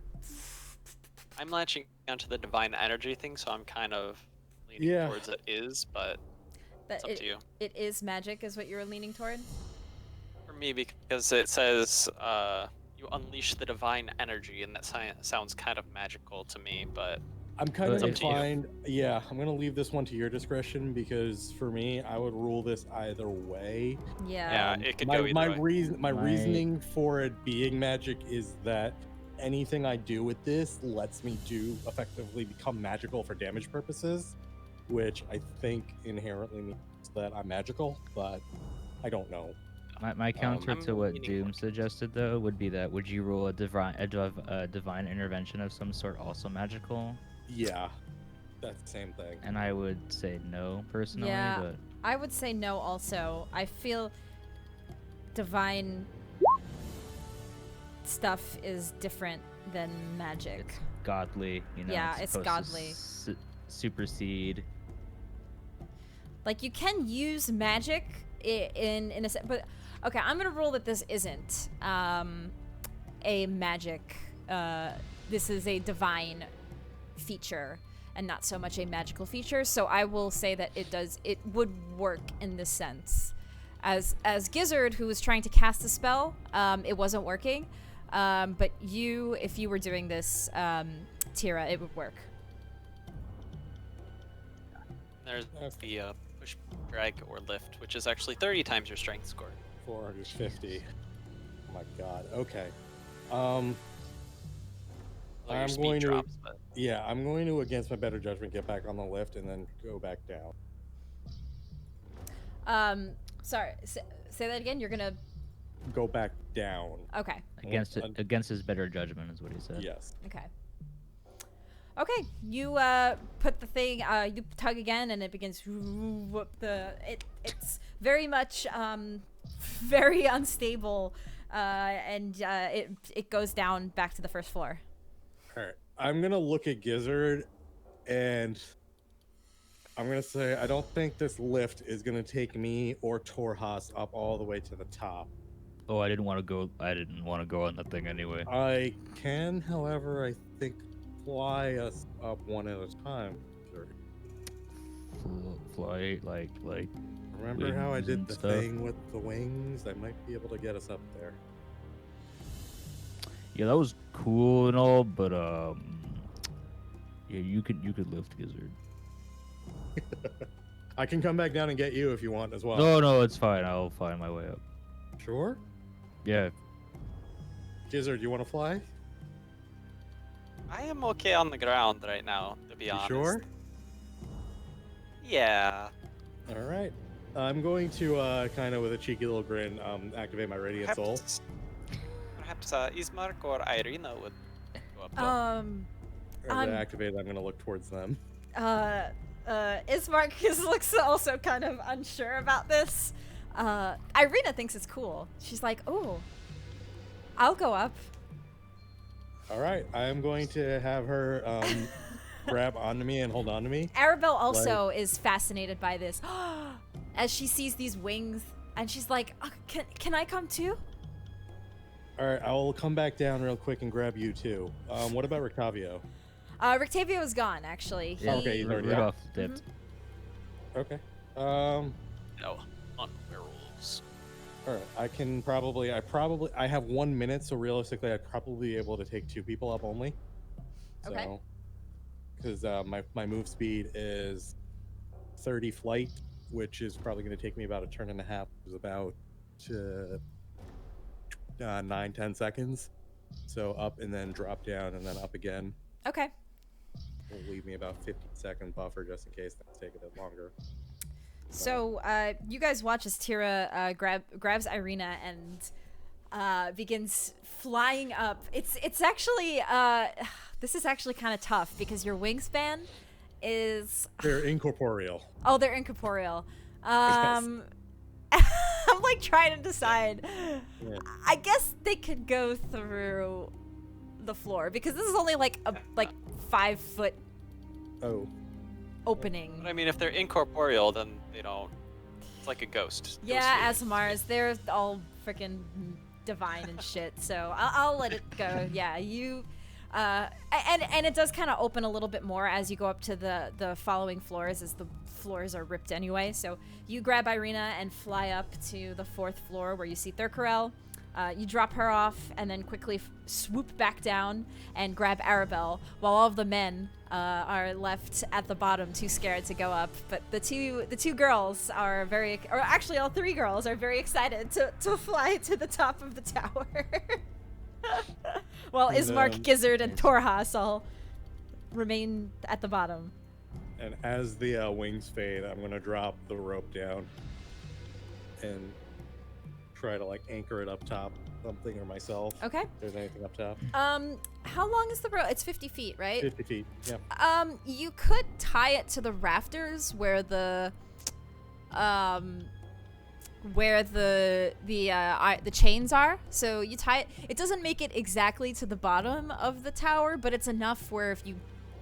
I'm latching onto the divine energy thing, so I'm kind of leaning Yeah. towards it is, but that it's up to you. it is magic, is what you're leaning toward. For me, because it says you unleash the divine energy, and that sounds kind of magical to me. But I'm kind of It's up to you. inclined. Yeah, I'm gonna leave this one to your discretion because for me, I would rule this either way. Yeah. Yeah, it could my, go either my way. reason, my My- reasoning for it being magic is that anything I do with this lets me do effectively become magical for damage purposes, which I think inherently means that I'm magical, but I don't know. My counter I'm to what leaning Doom towards- suggested though would be that would you rule a divine intervention of some sort also magical? Yeah, that's the same thing. And I would say no personally, Yeah. but I would say no also. I feel divine stuff is different than magic. it's godly, you know. Yeah, it's supposed to godly. supersede. Like, you can use magic in a but okay, I'm gonna rule that this isn't a magic. This is a divine feature and not so much a magical feature. So I will say that it would work in this sense. As Gizzard, who was trying to cast a spell, it wasn't working. But if you were doing this, Tira, it would work. There's the push, drag, or lift, which is actually 30 times your strength score. 450. Oh my god. Okay. Well, your I'm speed going to. drops, but Yeah, I'm going to, against my better judgment, get back on the lift and then go back down. Sorry, say that again. You're gonna Go back down. okay. Against his better judgment is what he said. Yes. Okay. Okay, you put the thing, you tug again, and it begins. It's very much very unstable, and it goes down back to the first floor. All right. I'm gonna look at Gizzard, and I'm gonna say I don't think this lift is gonna take me or Torhas up all the way to the top. Oh, I didn't want to go on that thing anyway. I can, however, I think fly us up one at a time. Sure. Fly like Remember how I wings did and the stuff. thing with the wings? I might be able to get us up there. Yeah, that was cool and all, but yeah, you could lift Gizzard. I can come back down and get you if you want as well. No, it's fine. I'll find my way up. Sure? Yeah. Gizzard, you want to fly? I am okay on the ground right now, to be You honest. sure? Yeah. All right. I'm going to, kind of with a cheeky little grin, activate my Radiant Soul. Perhaps Ismark or Irina would go up. As I activate it, I'm going to look towards them. Ismark looks also kind of unsure about this. Irina thinks it's cool. She's like, "Oh, I'll go up." All right. I am going to have her grab onto me and hold on to me. Arabelle also is fascinated by this as she sees these wings, and she's like, "Can I come too?" All right. I will come back down real quick and grab you too. What about Rictavio? Rictavio is gone, actually. Yeah, Okay, he's already Rudolph out. dipped. Okay. No, on werewolves. All right. I have 1 minute, so realistically, I'd probably be able to take 2 people up only. Okay. So, because my move speed is 30 flight, which is probably going to take me about a turn and a half, which is about 9-10 seconds. So up and then drop down and then up again. Okay. Will leave me about 15-second buffer just in case that's taking a bit longer. So you guys watch as Tira grabs Irina and begins flying up. It's actually this is actually kind of tough because your wingspan is They're incorporeal. oh, they're incorporeal. I'm like trying to decide. Yeah. I guess they could go through the floor because this is only like a 5 foot Oh. opening. But I mean, if they're incorporeal, then they don't. It's like a ghost. Yeah, Ghostly. Asmars, they're all freaking divine and shit. So I'll let it go. Yeah, you, and it does kind of open a little bit more as you go up to the following floors, as the floors are ripped anyway. So you grab Irina and fly up to the 4th floor where you see Thurkarel. You drop her off and then quickly swoop back down and grab Arabelle, while all of the men are left at the bottom, too scared to go up. But the two girls are or actually all 3 girls are very excited to fly to the top of the tower. While And, Ismark, Gizzard, and Torhas all remain at the bottom. And as the wings fade, I'm gonna drop the rope down and try to like anchor it up top, something, or myself. Okay. If there's anything up top. How long is the rope? It's 50 feet, right? 50 feet. Yeah. You could tie it to the rafters where the chains are. So you tie it. It doesn't make it exactly to the bottom of the tower, but it's enough where if you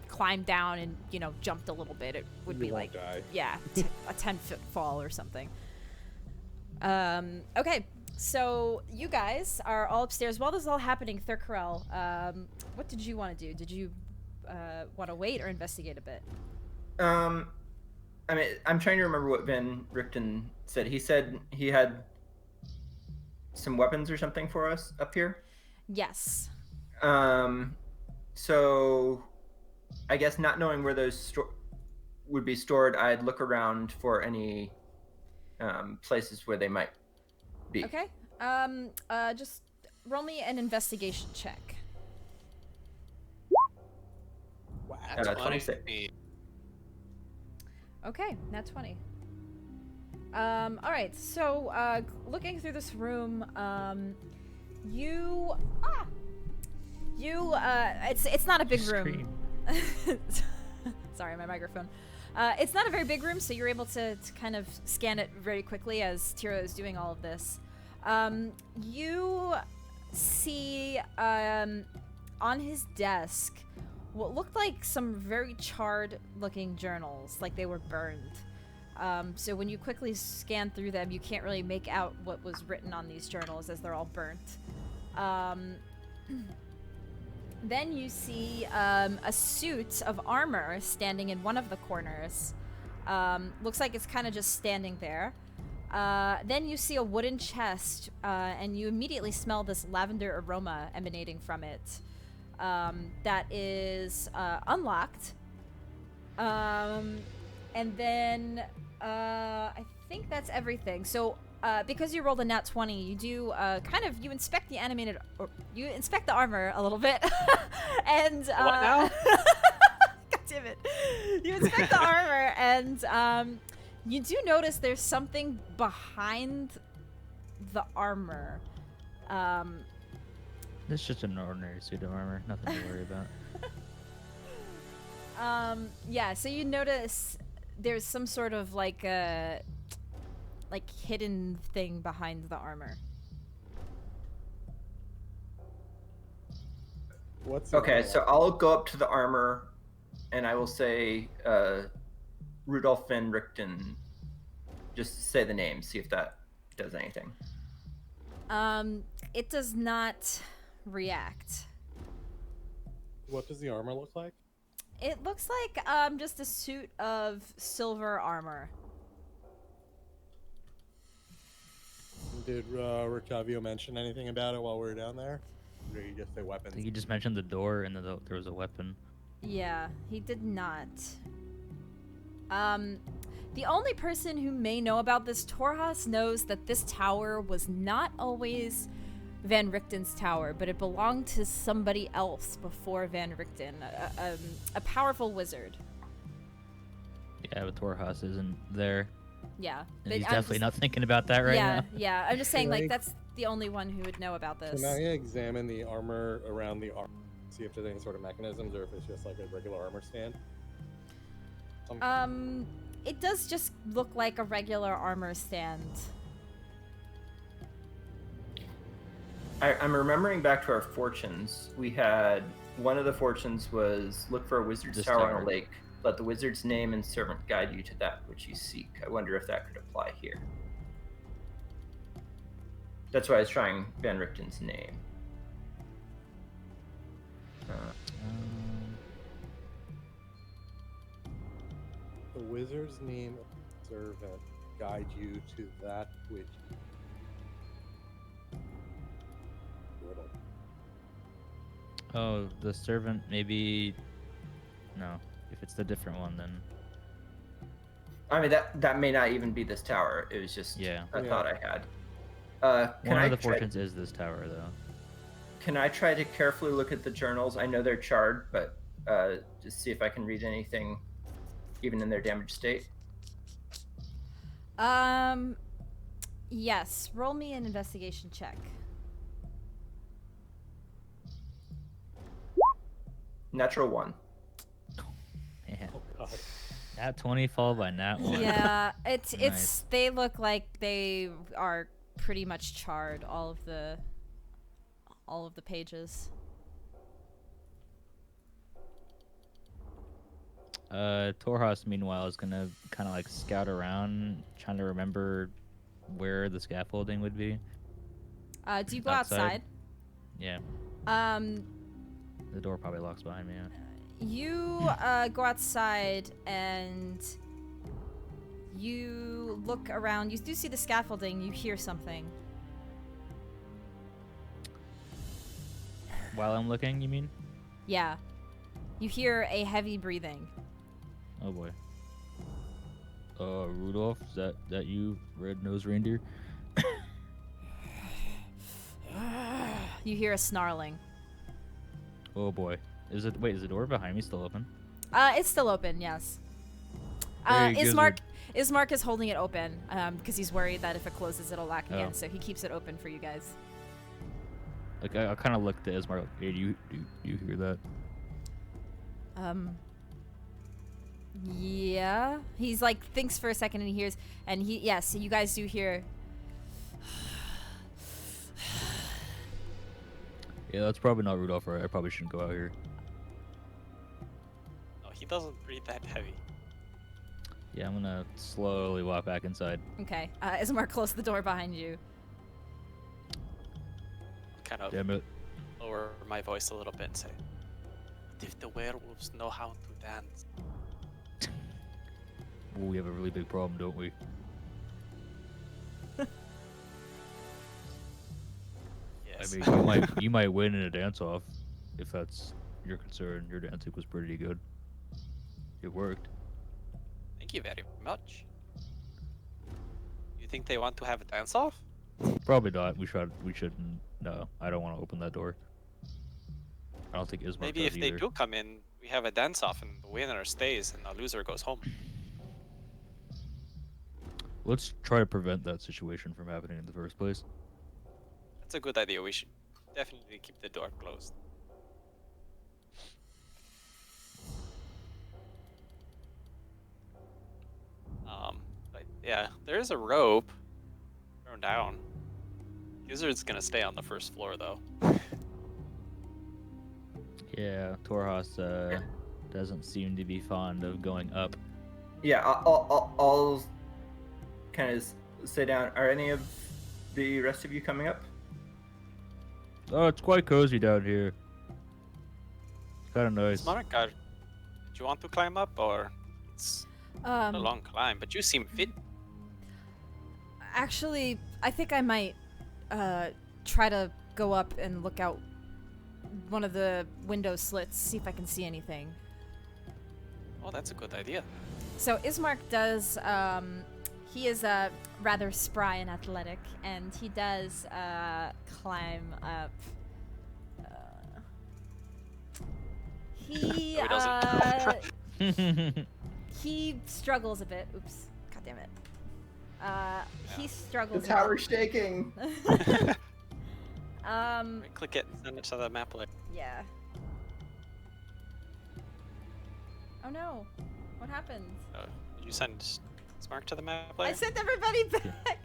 climbed down and jumped a little bit, it would You be won't like die. yeah, a 10-foot fall or something. Okay, so you guys are all upstairs. While this is all happening, Thurkarel, what did you want to do? Did you want to wait or investigate a bit? I mean, I'm trying to remember what Van Richten said. He said he had some weapons or something for us up here. Yes. So I guess not knowing where those would be stored, I'd look around for any places where they might be. Okay. Just roll me an investigation check. Wow. 26. Okay, nat 20. All right. So, looking through this room, it's not a big room. Sorry, my microphone. It's not a very big room, so you're able to kind of scan it very quickly as Tiro is doing all of this. You see on his desk what looked like some very charred-looking journals, like they were burned. So when you quickly scan through them, you can't really make out what was written on these journals as they're all burnt. Then you see a suit of armor standing in one of the corners. Looks like it's kind of just standing there. Then you see a wooden chest, and you immediately smell this lavender aroma emanating from it. That is unlocked. And then I think that's everything. So because you rolled a nat 20, you do you inspect the you inspect the armor a little bit, and What now? God damn it! You inspect the armor, and you do notice there's something behind the armor. It's just an ordinary suit of armor, nothing to worry about. Yeah, so you notice there's some sort of like hidden thing behind the armor. What's Okay, so I'll go up to the armor, and I will say Rudolph Van Richten. Just say the name, see if that does anything. It does not react. What does the armor look like? It looks like just a suit of silver armor. Did Ricavio mention anything about it while we were down there? Or did he just say I weapons? think you just mentioned the door and there was a weapon. Yeah, he did not. The only person who may know about this, Torhas, knows that this tower was not always Van Richten's tower, but it belonged to somebody else before Van Richten, a powerful wizard. Yeah, but Torhas isn't there. Yeah. And he's definitely not thinking about that right now. Yeah. I'm just saying, Can I- that's the only one who would know about this. Can I examine the armor around the armor? See if there's any sort of mechanisms or if it's just like a regular armor stand? It does just look like a regular armor stand. I'm remembering back to our fortunes. We had one of the fortunes was look for a wizard's This tower on tower. a lake. Let the wizard's name and servant guide you to that which you seek. I wonder if that could apply here. That's why I was trying Van Richten's name. The wizard's name of servant guide you to that which riddle. Oh, the servant maybe. No, if it's the different one, then I mean that may not even be this tower. It was just Yeah. a Yeah. thought I had. Can one I of the try, fortunes is this tower, though. Can I try to carefully look at the journals? I know they're charred, but just see if I can read anything, even in their damaged state. Yes. Roll me an investigation check. Natural 1. Man, Oh god. nat 20 followed by nat 1. Yeah, it's Nice. they look like they are pretty much charred, all of the pages. Torhas, meanwhile, is gonna kind of like scout around, trying to remember where the scaffolding would be? Do you go Outside? outside? Yeah. The door probably locks behind me. Yeah. You go outside and you look around. You do see the scaffolding. You hear something. While I'm looking, you mean? Yeah. You hear a heavy breathing. Oh boy. Rudolph, is that you, red-nosed reindeer? You hear a snarling. Oh boy. Is the door behind me still open? It's still open, yes. Hey, Ismark is holding it open because he's worried that if it closes, it'll lock again. Oh. So he keeps it open for you guys. Like I kind of looked at Ismark. Like, hey, do you hear that? Yeah. He's like thinks for a second and he hears, and yes, you guys do hear. Yeah, that's probably not Rudolph, right? I probably shouldn't go out here. No, he doesn't breathe that heavy. Yeah, I'm gonna slowly walk back inside. Okay. Ismark closed the door behind you. Kind of Damn it. lower my voice a little bit and say, "But if the werewolves know how to dance." Oh, we have a really big problem, don't we? Yes. I mean, you might win in a dance-off, if that's your concern. Your dancing was pretty good. It worked. Thank you very much. You think they want to have a dance-off? Probably not. We shouldn't. No, I don't want to open that door. I don't think Ismark Maybe does if they either. do come in, we have a dance-off and the winner stays and the loser goes home. Let's try to prevent that situation from happening in the first place. That's a good idea. We should definitely keep the door closed. But yeah, there's a rope thrown down. Gizzard's gonna stay on the first floor though. Yeah, Torhas doesn't seem to be fond of going up. Yeah, I'll kind of sit down. Are any of the rest of you coming up? Oh, it's quite cozy down here. It's kind of nice. Smarkar, do you want to climb up or it's a long climb? But you seem fit. Actually, I think I might try to go up and look out one of the window slits, see if I can see anything. Oh, that's a good idea. So Ismark does, he is rather spry and athletic, and he does climb up. He No, he doesn't. he struggles a bit. Oops, god damn it. He The struggles. tower's shaking. Right, click it and send it to the map later. Yeah. Oh no, what happened? Did you send Smark to the map I later? sent everybody back.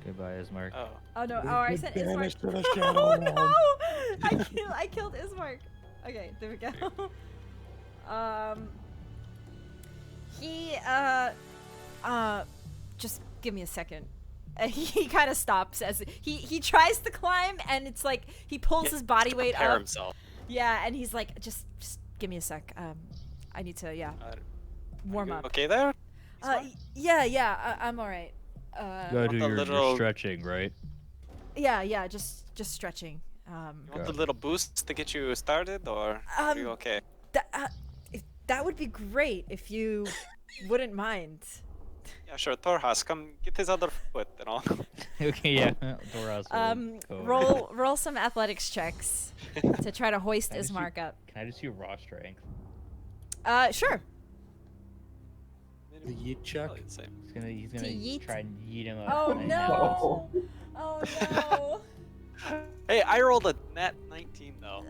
Goodbye, Ismark. Oh. Oh no! Oh, I sent Ismark. banished to the Oh Shadow no! Realm. I killed Ismark. Okay, there we go. He just give me a second. He kind of stops as he tries to climb, and it's like he pulls his body weight Prepare up. himself. Yeah, and he's like, just give me a sec. I need to warm You up. okay there? Yeah, I'm all right. You gotta do the your little- stretching, right? Yeah, just stretching. You want Got a it. little boost to get you started, or are you okay? That would be great if you wouldn't mind. Yeah, sure. Torhas, come get his other foot, you know. Okay, yeah. Torhas will go. Roll some athletics checks to try to hoist Can I just do- Ismark up. Can I just do raw strength? Sure. The yeet check. Probably the same. He's gonna To yeet? try and yeet him up. Oh and I no! Oh no! Hey, I rolled a net 19 though.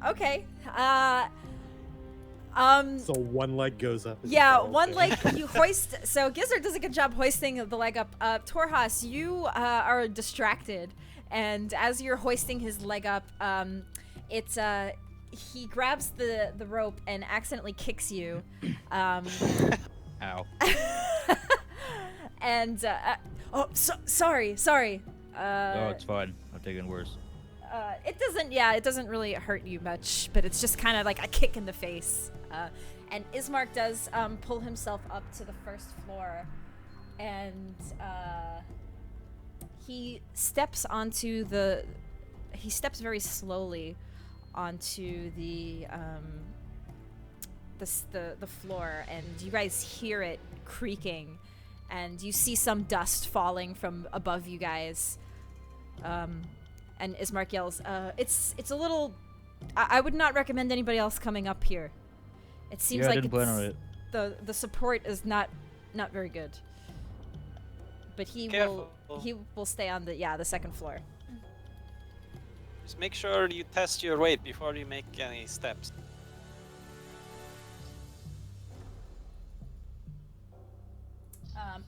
Okay. So one leg goes up. and Yeah, you go, one okay. leg you hoist. So Gizzard does a good job hoisting the leg up. Torhas, you are distracted, and as you're hoisting his leg up, it's he grabs the rope and accidentally kicks you. Ow. And Oh, sorry. Oh, it's fine. I'm taking worse. It doesn't really hurt you much, but it's just kind of like a kick in the face. And Ismark does pull himself up to the first floor, and he steps very slowly onto the floor, and you guys hear it creaking, and you see some dust falling from above you guys. And Ismark yells, it's a little... I would not recommend anybody else coming up here. It seems I like didn't plan on it. the support is not very good. But he will stay on the second floor. Just make sure you test your weight before you make any steps.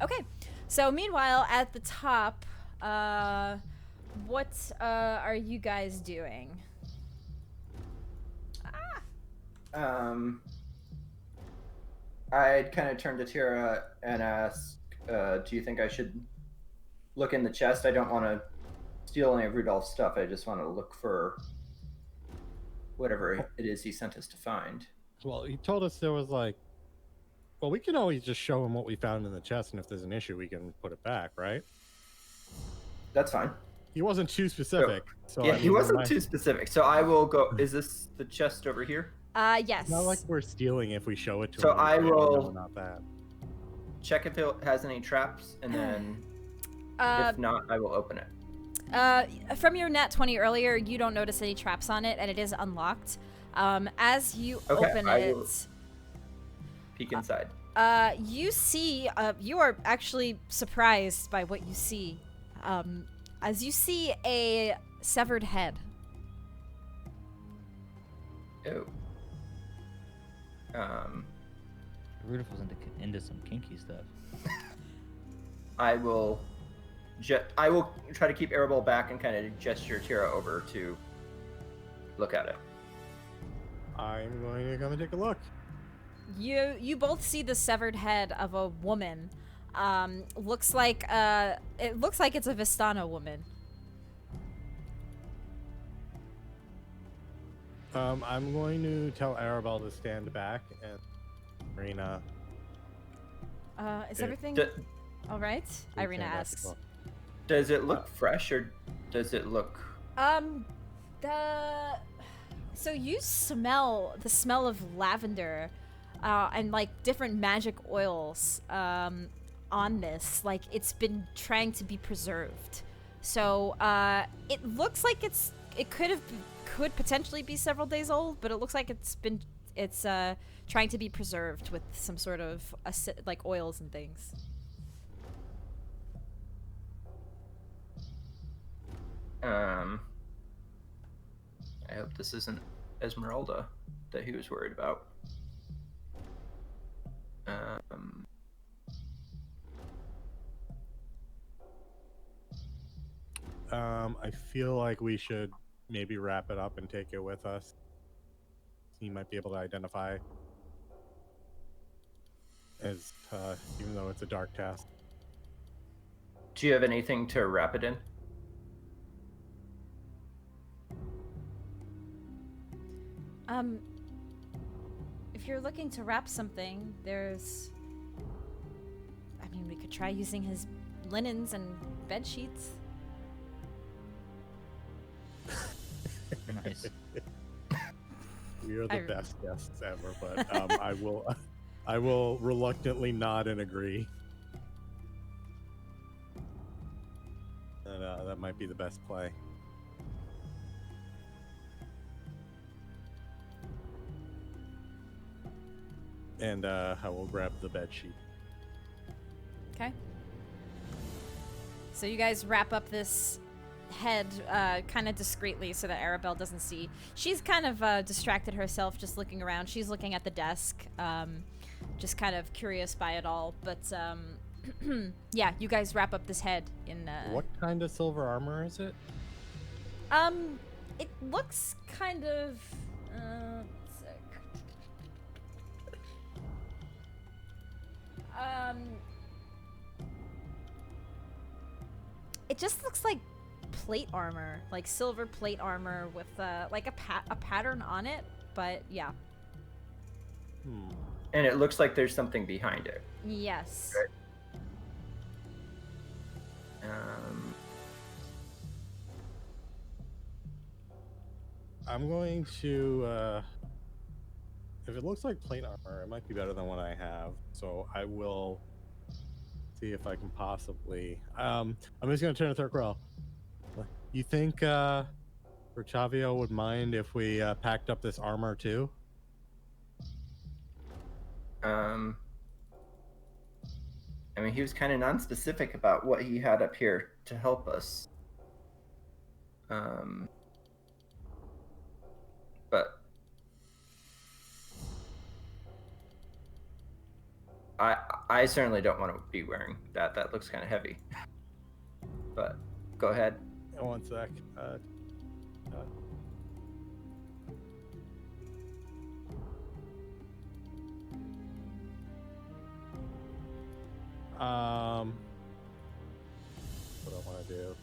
Okay, so meanwhile at the top, what are you guys doing? I'd kind of turn to Tira and ask, do you think I should look in the chest? I don't want to steal any of Rudolph's stuff. I just want to look for whatever it is he sent us to find. Well, he told us there was like... Well, we can always just show him what we found in the chest, and if there's an issue, we can put it back, right? That's fine. He wasn't too specific. So yeah, I mean, he wasn't too specific. So I will go... Is this the chest over here? Yes. It's not like we're stealing if we show it to So him. I will... No, not that. Check if it has any traps, and then if not, I will open it. From your nat 20 earlier, you don't notice any traps on it, and it is unlocked. As you open it, peek inside. you see, you are actually surprised by what you see. As you see a severed head. Oh. Rudolph was into some kinky stuff. I will try to keep Arabelle back and kind of gesture Tira over to look at it. I'm going to come and take a look. You both see the severed head of a woman. Looks like it looks like it's a Vistana woman. I'm going to tell Arabelle to stand back, and Irina. Is everything all right? Irina asks. Well. Does it look fresh, or does it look... So you smell the smell of lavender, and like different magic oils, on this. Like it's been trying to be preserved. So, it looks like it could potentially be several days old, but it looks like it's trying to be preserved with some sort of like oils and things. I hope this isn't Esmeralda that he was worried about. I feel like we should maybe wrap it up and take it with us. He might be able to identify, as even though it's a dark task. Do you have anything to wrap it in? If you're looking to wrap something, we could try using his linens and bed sheets. Nice. We are the best guests ever, but I will reluctantly nod and agree. That might be the best play. And I will grab the bed sheet. Okay. So you guys wrap up this head kind of discreetly so that Arabelle doesn't see. She's kind of distracted herself just looking around. She's looking at the desk, just kind of curious by it all. But yeah, you guys wrap up this head in... What kind of silver armor is it? It looks kind of... It just looks like plate armor, like silver plate armor with like a pattern on it. But yeah. And it looks like there's something behind it. Yes. I'm going to. If it looks like plate armor, it might be better than what I have. So I will see if I can possibly. I'm just going to turn to Thurkrell. You think Richavio would mind if we packed up this armor too? I mean, he was kind of non-specific about what he had up here to help us. But I certainly don't want to be wearing that. That looks kind of heavy. But go ahead. One sec. What I want to do.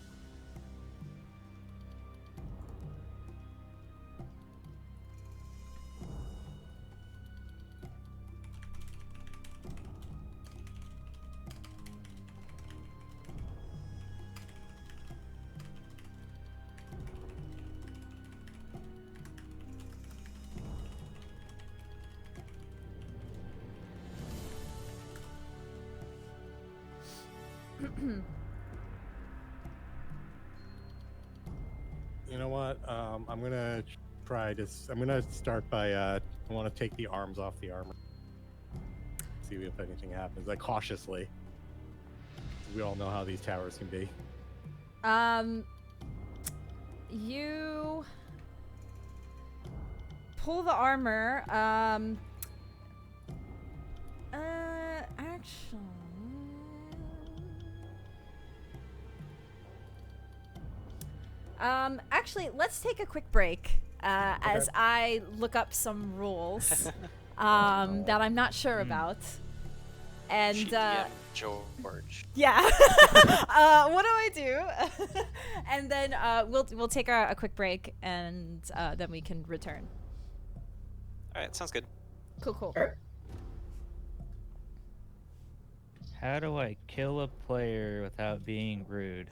You know what? I'm gonna try to. I'm gonna start by. I want to take the arms off the armor. See if anything happens. Like cautiously. We all know how these towers can be. You pull the armor. Actually, let's take a quick break as I look up some rules that I'm not sure about. And GDM George. yeah, what do I do? And then we'll take a quick break, and then we can return. All right, sounds good. Cool. All right. How do I kill a player without being rude?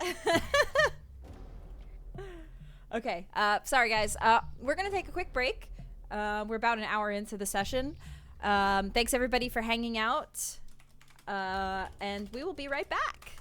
Okay, sorry guys. We're gonna take a quick break. We're about an hour into the session. Thanks everybody for hanging out. And we will be right back.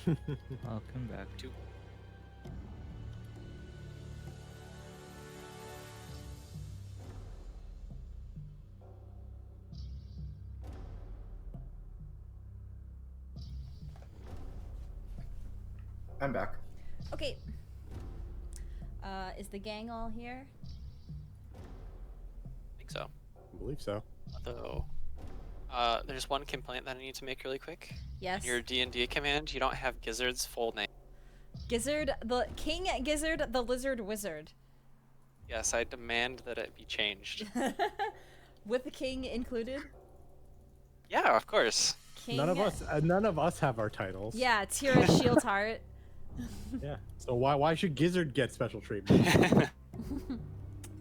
I'll come back. 2. I'm back. Okay. Is the gang all here? I think so. I believe so. Although, there's one complaint that I need to make really quick. Yes. In your D&D command, you don't have Gizzard's full name. Gizzard, the King Gizzard, the Lizard Wizard. Yes, I demand that it be changed. With the king included? Yeah, of course. King... None of us have our titles. Yeah, Tira Shieldheart. Yeah. So why should Gizzard get special treatment?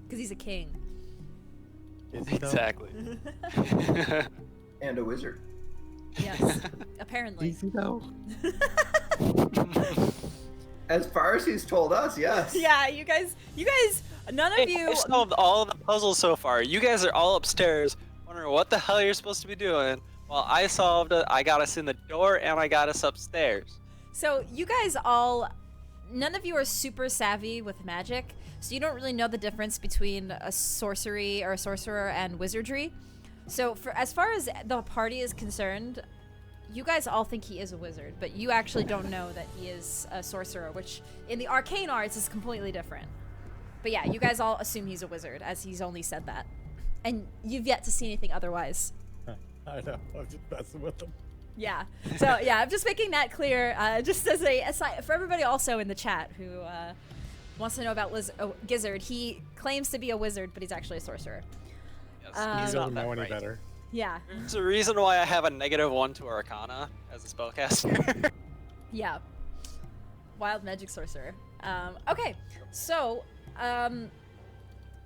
Because he's a king. Is he though? Exactly. And a wizard. Yes, apparently. Is he though? As far as he's told us, yes. Yeah, you guys, none of you. I've solved all of the puzzles so far. You guys are all upstairs wondering what the hell you're supposed to be doing. Well, I solved it. I got us in the door and I got us upstairs. So you guys all, none of you are super savvy with magic, so you don't really know the difference between a sorcery or a sorcerer and wizardry. So as far as the party is concerned, you guys all think he is a wizard, but you actually don't know that he is a sorcerer, which in the arcane arts is completely different. But yeah, you guys all assume he's a wizard, as he's only said that. And you've yet to see anything otherwise. I know. I'm just messing with them. Yeah. So yeah, I'm just making that clear, just as a aside for everybody also in the chat who wants to know about Gizzard. He claims to be a wizard, but he's actually a sorcerer. Yes, He he's doesn't not know that any bright. better. Yeah. There's a reason why I have a -1 to Arcana as a spellcaster. Yeah. Wild magic sorcerer. Okay, so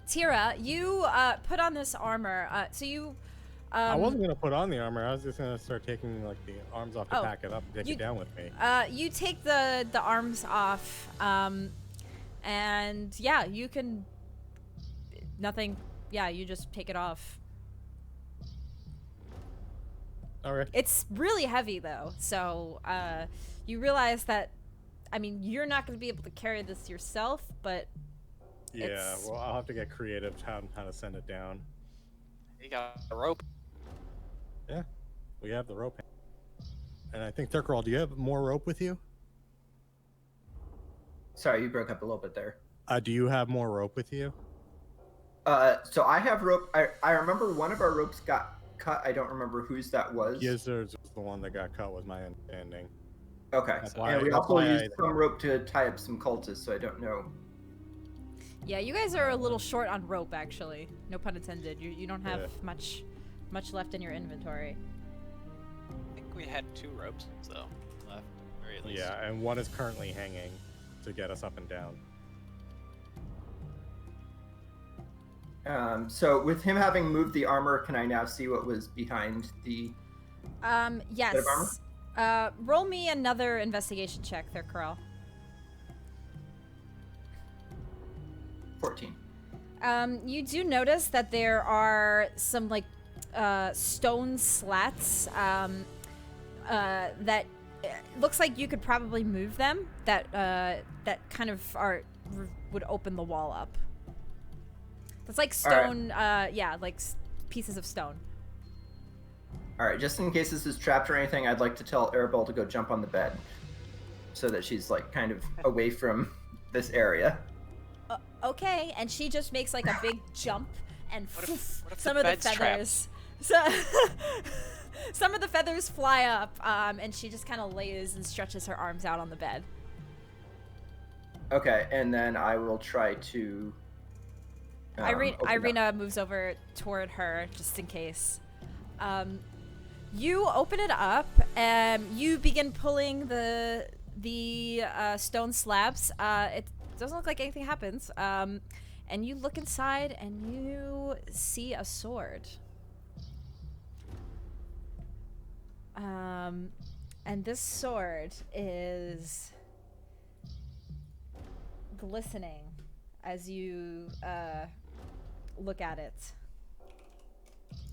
Tira, you put on this armor. So you. I wasn't gonna put on the armor. I was just gonna start taking like the arms off to Oh, pack it up and take you- it down with me. You take the arms off, and yeah, you can. Nothing. Yeah, you just take it off. All right. It's really heavy though, so you realize that. I mean, you're not going to be able to carry this yourself, but Yeah. it's- Well, I'll have to get creative how to send it down. You got a rope. Yeah. We have the rope. And I think Thurkerall, do you have more rope with you? Sorry, you broke up a little bit there. Do you have more rope with you? So I have rope. I remember one of our ropes got cut. I don't remember whose that was. Gizzard's was the one that got cut, was my understanding. Okay. That's And we that's also why used some rope to tie up some cultists, so I don't know. yeah, you guys are a little short on rope actually. No pun intended. You don't have Yeah. much left in your inventory. I think we had 2 ropes, so left, or at least. Yeah, and one is currently hanging to get us up and down. So with him having moved the armor, can I now see what was behind the? Yes. Bit of armor? Roll me another investigation check there, Carl. 14. You do notice that there are some like stone slats that looks like you could probably move them. That kind of would open the wall up. That's like stone. Yeah, like pieces of stone. All right, just in case this is trapped or anything, I'd like to tell Arabelle to go jump on the bed, so that she's like kind of away from this area. Okay, and she just makes like a big jump, and What if some the of the bed's trapped? feathers, some of the feathers fly up, and she just kind of lays and stretches her arms out on the bed. Okay, and then I will try to. open up. Irina moves over toward her just in case. You open it up, and you begin pulling the stone slabs. It doesn't look like anything happens. And you look inside, and you see a sword. And this sword is glistening as you look at it.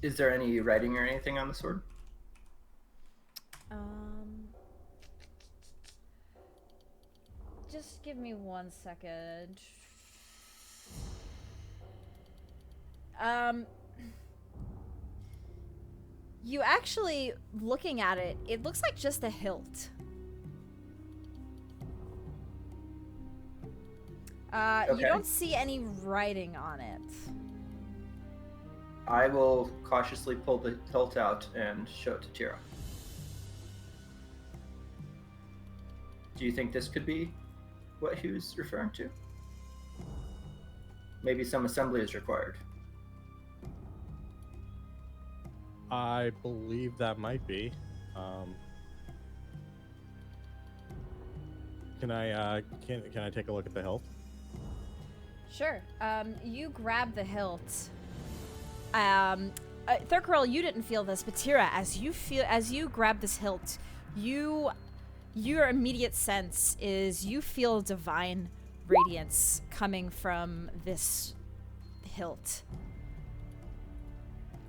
Is there any writing or anything on the sword? Just give me 1 second. You actually, looking at it, it looks like just a hilt. You Okay. don't see any writing on it. I will cautiously pull the hilt out and show it to Tira. Do you think this could be what he was referring to? Maybe some assembly is required. I believe that might be. Can I take a look at the hilt? Sure. You grab the hilt. Thurkarel, you didn't feel this, but Tira, as you grab this hilt, your immediate sense is you feel divine radiance coming from this hilt.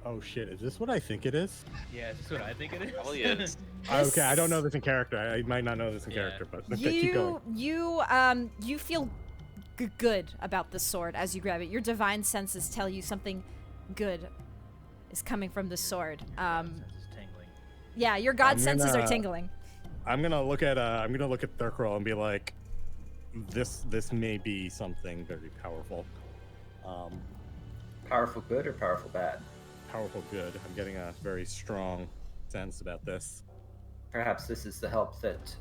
Oh shit! Is this what I think it is? Yeah, that's what I think it is. Probably is. Okay, I don't know this in character. I might not know this in character, but okay, keep going. You feel good about the sword as you grab it. Your divine senses tell you something good is coming from the sword. Sense is tingling. Yeah, your god I'm senses are gonna- tingling. I'm gonna look at Thurkarel and be like, this may be something very powerful. Powerful good or powerful bad? Powerful good. I'm getting a very strong sense about this. Perhaps this is the help that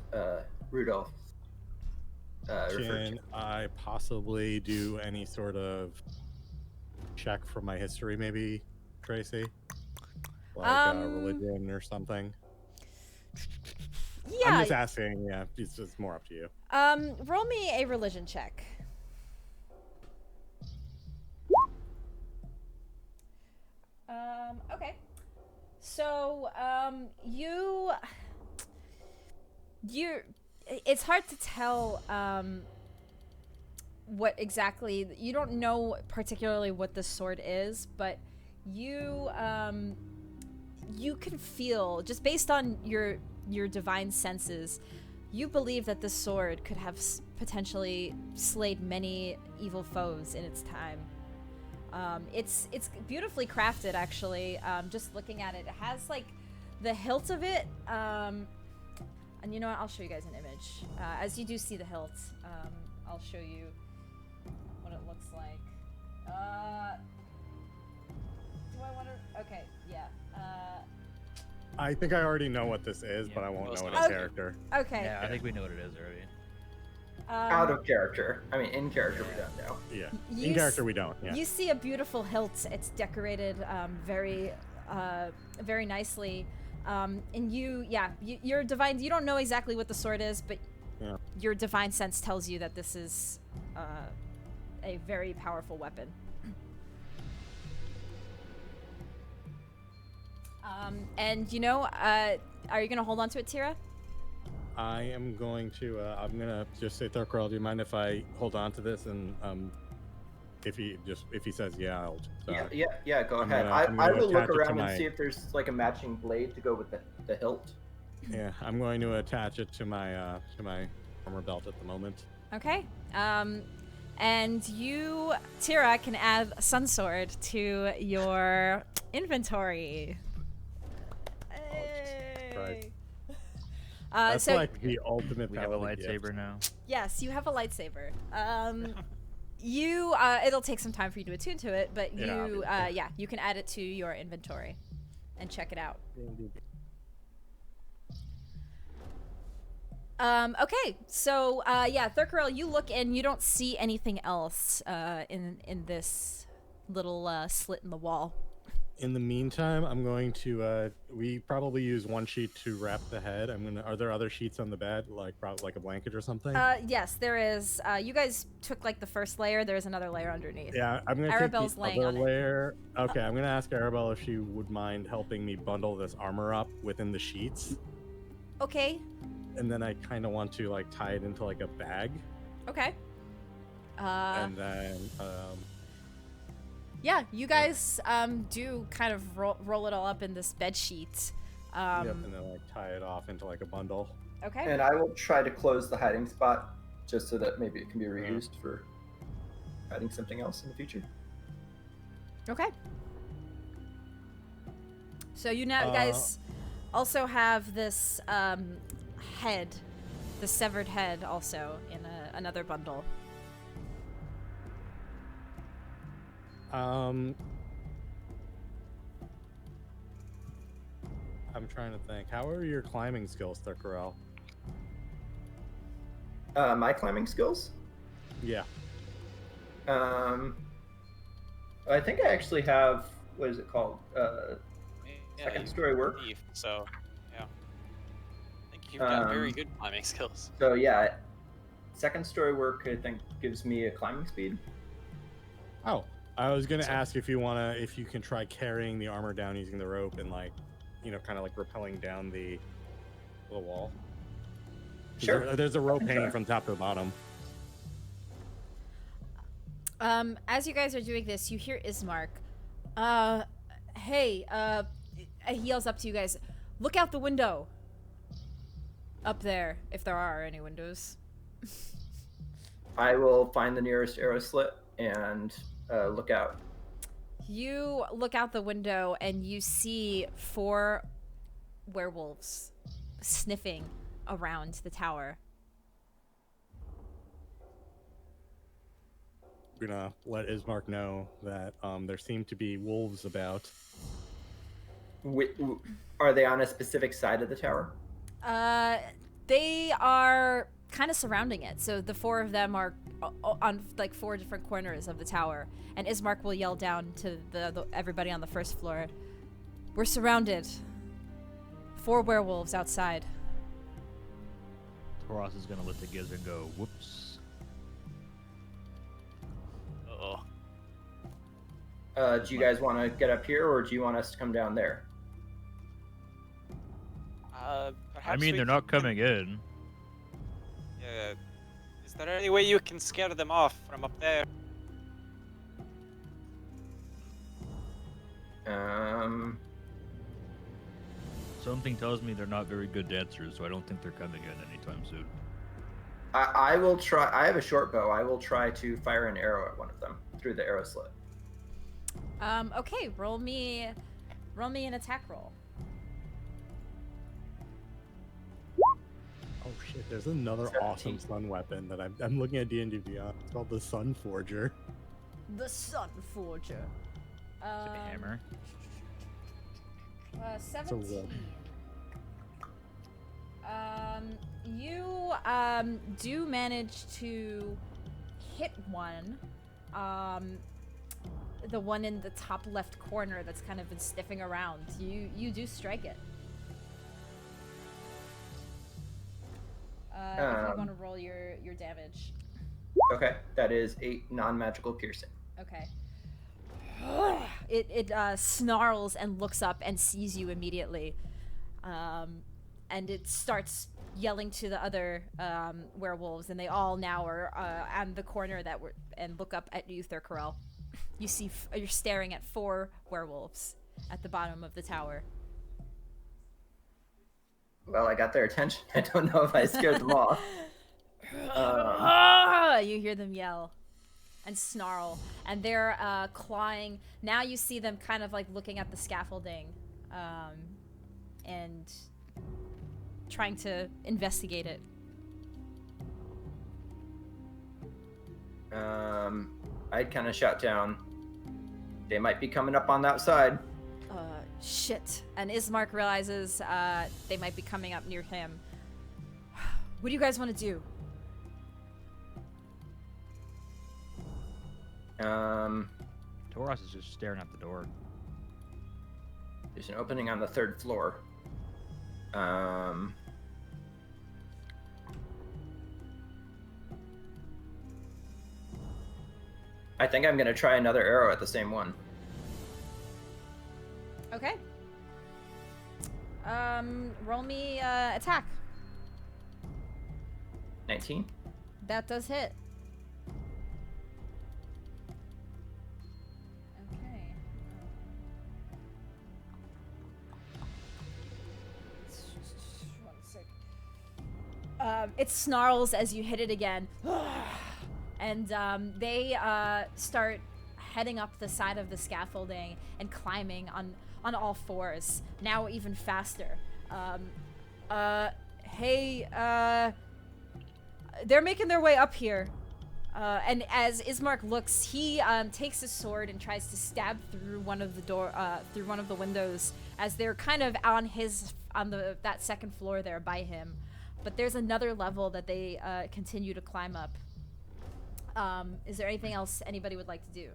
Rudolph referred Can to. I possibly do any sort of check from my history, maybe, Tracy? Like religion or something? Yeah. I'm just asking. Yeah, it's just more up to you. Roll me a religion check. Okay. So, it's hard to tell, what exactly, you don't know particularly what the sword is, but you can feel, just based on your divine senses, you believe that this sword could have potentially slayed many evil foes in its time. It's beautifully crafted, actually. Just looking at it, it has like the hilt of it. And you know what? I'll show you guys an image. As you do see the hilt, I'll show you what it looks like. Do I want to? Okay, yeah. I think I already know what this is, but I won't know it in character. Okay. Yeah, I think we know what it is already. Out of character. I mean, in character we don't know. Yeah. You In character we don't. Yeah. You see a beautiful hilt. It's decorated very nicely. And your divine, you don't know exactly what the sword is, but Yeah. your divine sense tells you that this is a very powerful weapon. And you know, are you gonna hold on to it, Tira? I am going to. I'm gonna just say, Thurkarel, do you mind if I hold on to this and if he says yeah, I'll. Yeah. Go I'm ahead. gonna I will attach look it to around my- and see if there's like a matching blade to go with the hilt. Yeah, I'm going to attach it to my armor belt at the moment. Okay. And you, Tira, can add Sunsword to your inventory. Christ. Hey. That's So like the ultimate. We have a paladin gift. lightsaber now. yes, you have a lightsaber. It'll take some time for you to attune to it, but Yeah, you, obviously. you can add it to your inventory and check it out. Okay, so Thurkarel, you look and you don't see anything else in this little slit in the wall. In the meantime, I'm going to. We probably use one sheet to wrap the head. Are there other sheets on the bed, like a blanket or something? Yes, there is. You guys took like the first layer. There's another layer underneath. Yeah, I'm gonna Arabelle's take the laying other on it. layer. Okay, I'm gonna ask Arabelle if she would mind helping me bundle this armor up within the sheets, Okay. and then I kind of want to like tie it into like a bag, Okay. and then Yeah, you guys do kind of roll it all up in this bed sheet. and then like tie it off into like a bundle. Okay. And I will try to close the hiding spot just so that maybe it can be reused for adding something else in the future. Okay. So you now guys also have this head, the severed head, also in another bundle. I'm trying to think. How are your climbing skills, Thurkarel? My climbing skills? Yeah. I think I actually have, what is it called? Second you story work. thief, so yeah. I think you've got very good climbing skills. So yeah, second story work I think gives me a climbing speed. Oh, I was gonna ask if you can try carrying the armor down using the rope and like, kind of like rappelling down the wall. Sure. There's a rope hanging from top to bottom. As you guys are doing this, you hear Ismark. Hey, he yells up to you guys, look out the window. Up there, if there are any windows. I will find the nearest arrow slit and look out. You look out the window and you see 4 werewolves sniffing around the tower. We're gonna let Ismark know that there seem to be wolves about. Are they on a specific side of the tower? They are kind of surrounding it. So the 4 of them are on like 4 different corners of the tower. And Ismark will yell down to the everybody on the first floor. We're surrounded. 4 werewolves outside. Toros is gonna lift the gizzard and go, whoops. Uh-oh. Do you guys want to get up here, or do you want us to come down there? I Perhaps mean, we they're not can- coming in. Yeah. Is there any way you can scare them off from up there? Something tells me they're not very good dancers, so I don't think they're coming in anytime soon. I will try. I have a short bow. I will try to fire an arrow at one of them through the arrow slit. Okay, roll me an attack roll. Oh shit! There's another 17. awesome sun weapon that I'm looking at D&D Beyond. It's called the Sun Forger. The Sun Forger. It's like a hammer. 17. You do manage to hit one. The one in the top left corner that's kind of been sniffing around. You do strike it. If you want to roll your damage. Okay, that is 8 non-magical piercing. Okay. It snarls and looks up and sees you immediately, and it starts yelling to the other werewolves, and they all now are on the corner and look up at you, Thurkarel. You see, you're staring at 4 werewolves at the bottom of the tower. Well, I got their attention. I don't know if I scared them off. You hear them yell and snarl, and they're clawing. Now you see them kind of like looking at the scaffolding and trying to investigate it. I'd kind of shout down. They might be coming up on that side. Shit. And Ismark realizes they might be coming up near him. What do you guys want to do? Toros is just staring at the door. There's an opening on the 3rd floor. I think I'm gonna try another arrow at the same one. Okay. Roll me attack. 19. That does hit. Okay. 1 sec. It snarls as you hit it again. And they start heading up the side of the scaffolding and climbing on all fours, now even faster. They're making their way up here. And as Ismark looks, he takes his sword and tries to stab through one of the windows, as they're kind of on that second floor there by him. But there's another level that they continue to climb up. Is there anything else anybody would like to do?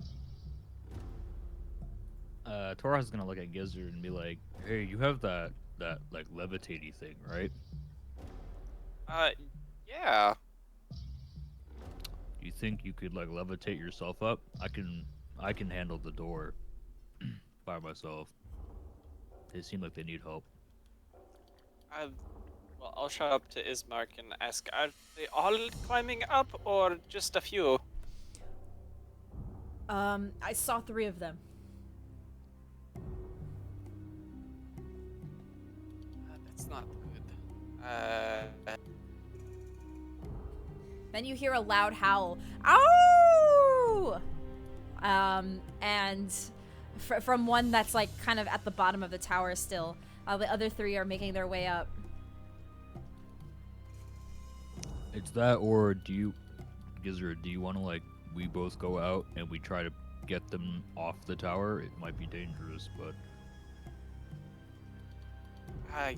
Torah is gonna look at Gizzard and be like, "Hey, you have that like levitating thing, right? Yeah. You think you could like levitate yourself up? I can handle the door by myself. They seem like they need help." Well, I'll show up to Ismark and ask, are they all climbing up or just a few? I saw 3 of them. That's not good. Then you hear a loud howl. Ow! And from one that's like kind of at the bottom of the tower still. The other 3 are making their way up. It's that, or Gizzard, do you want to like we both go out and we try to get them off the tower? It might be dangerous, but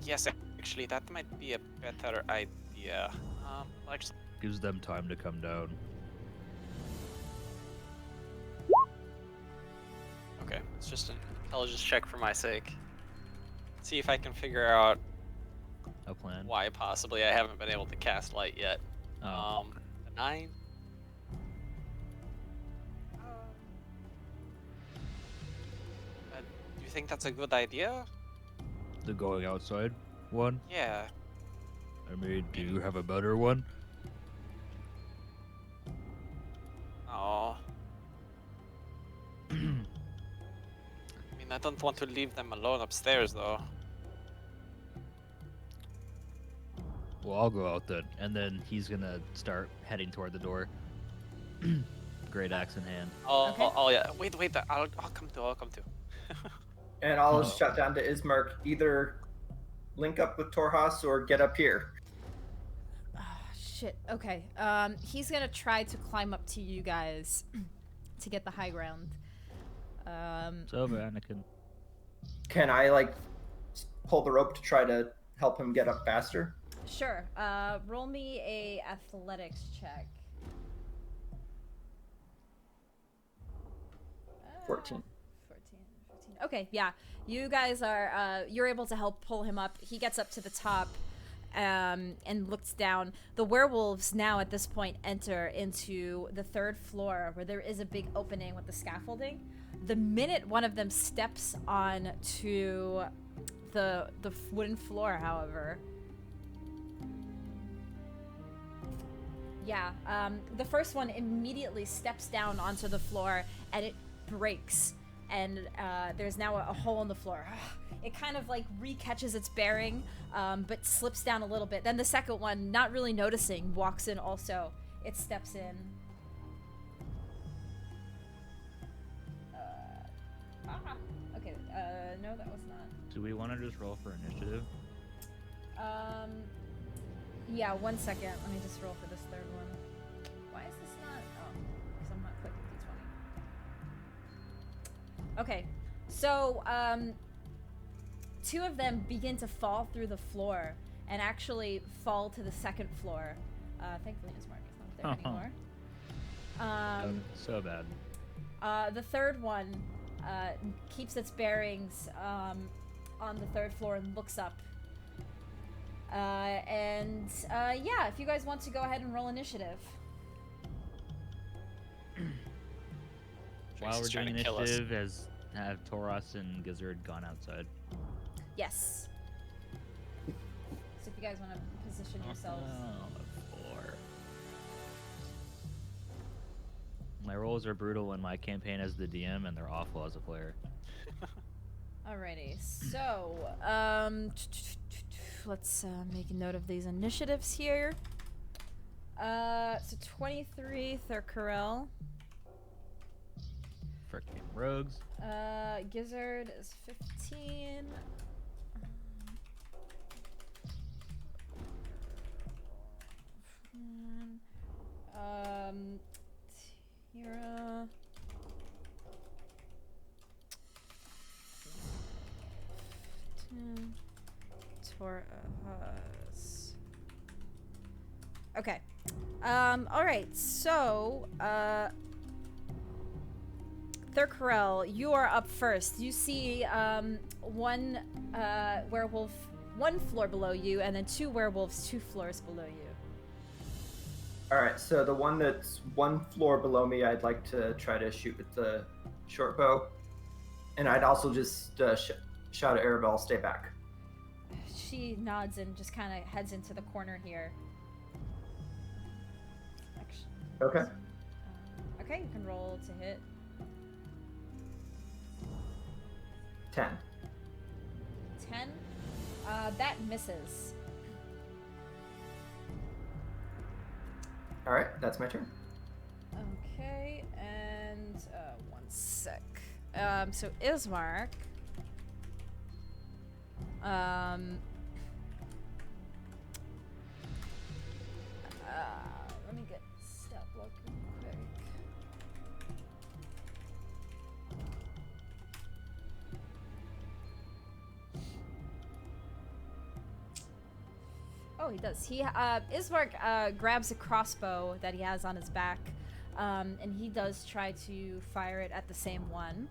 yes, actually, that might be a better idea. Like, gives them time to come down. okay, it's just an intelligence check for my sake. See if I can figure out A plan. why possibly I haven't been able to cast light yet. Oh. A 9. Do you think that's a good idea? The going outside one? Yeah. I mean, do you have a better one? Oh. I mean, I don't want to leave them alone upstairs, though. Well, I'll go out then. And then he's gonna start heading toward the door. Great axe in hand. Oh, Okay. oh yeah. Wait. I'll come to. And I'll shout down to Ismark, either link up with Torhas or get up here. Shit. Okay. He's gonna try to climb up to you guys to get the high ground. So, Anakin. Can I like pull the rope to try to help him get up faster? Sure. Roll me a athletics check. 14. 14. Okay, yeah. You guys are, you're able to help pull him up. He gets up to the top and looks down. The werewolves now at this point enter into the 3rd floor where there is a big opening with the scaffolding. The minute one of them steps on to the wooden floor, however, yeah, the first one immediately steps down onto the floor and it breaks, and there's now a hole in the floor. It kind of like recatches its bearing, but slips down a little bit. Then the second one, not really noticing, walks in also. It steps in. Okay, no, that was not. Do we want to just roll for initiative? Yeah, 1 second. Let me just roll for this 3rd one. Why is this not? Oh, because I'm not clicking D20. Okay, so 2 of them begin to fall through the floor and actually fall to the 2nd floor. Thankfully, Ismark is not there anymore. So bad. The 3rd one keeps its bearings on the 3rd floor and looks up. Yeah, if you guys want to go ahead and roll initiative. While we're Tracy's doing trying to kill us. initiative, have Toros and Gizzard gone outside? Yes. So if you guys want to position yourselves. Floor. My rolls are brutal in my campaign as the DM, and they're awful as a player. Alrighty, so, let's make a note of these initiatives here. So 23, Thurkarel. Frickin' rogues. Gizzard is 15. Tira. Taurus. Okay. Alright, so, Thurkarel, you are up first. You see, one, werewolf 1 floor below you, and then 2 werewolves 2 floors below you. All right, so the one that's 1 floor below me, I'd like to try to shoot with the short bow, and I'd also just shout at Arabelle, stay back. She nods and just kind of heads into the corner here. Okay. Okay, you can roll to hit. 10. 10. That misses. All right, that's my turn. Okay, and 1 sec. So Ismark. Let me get stat block real quick. Oh, he does. Ismark grabs a crossbow that he has on his back, and he does try to fire it at the same one.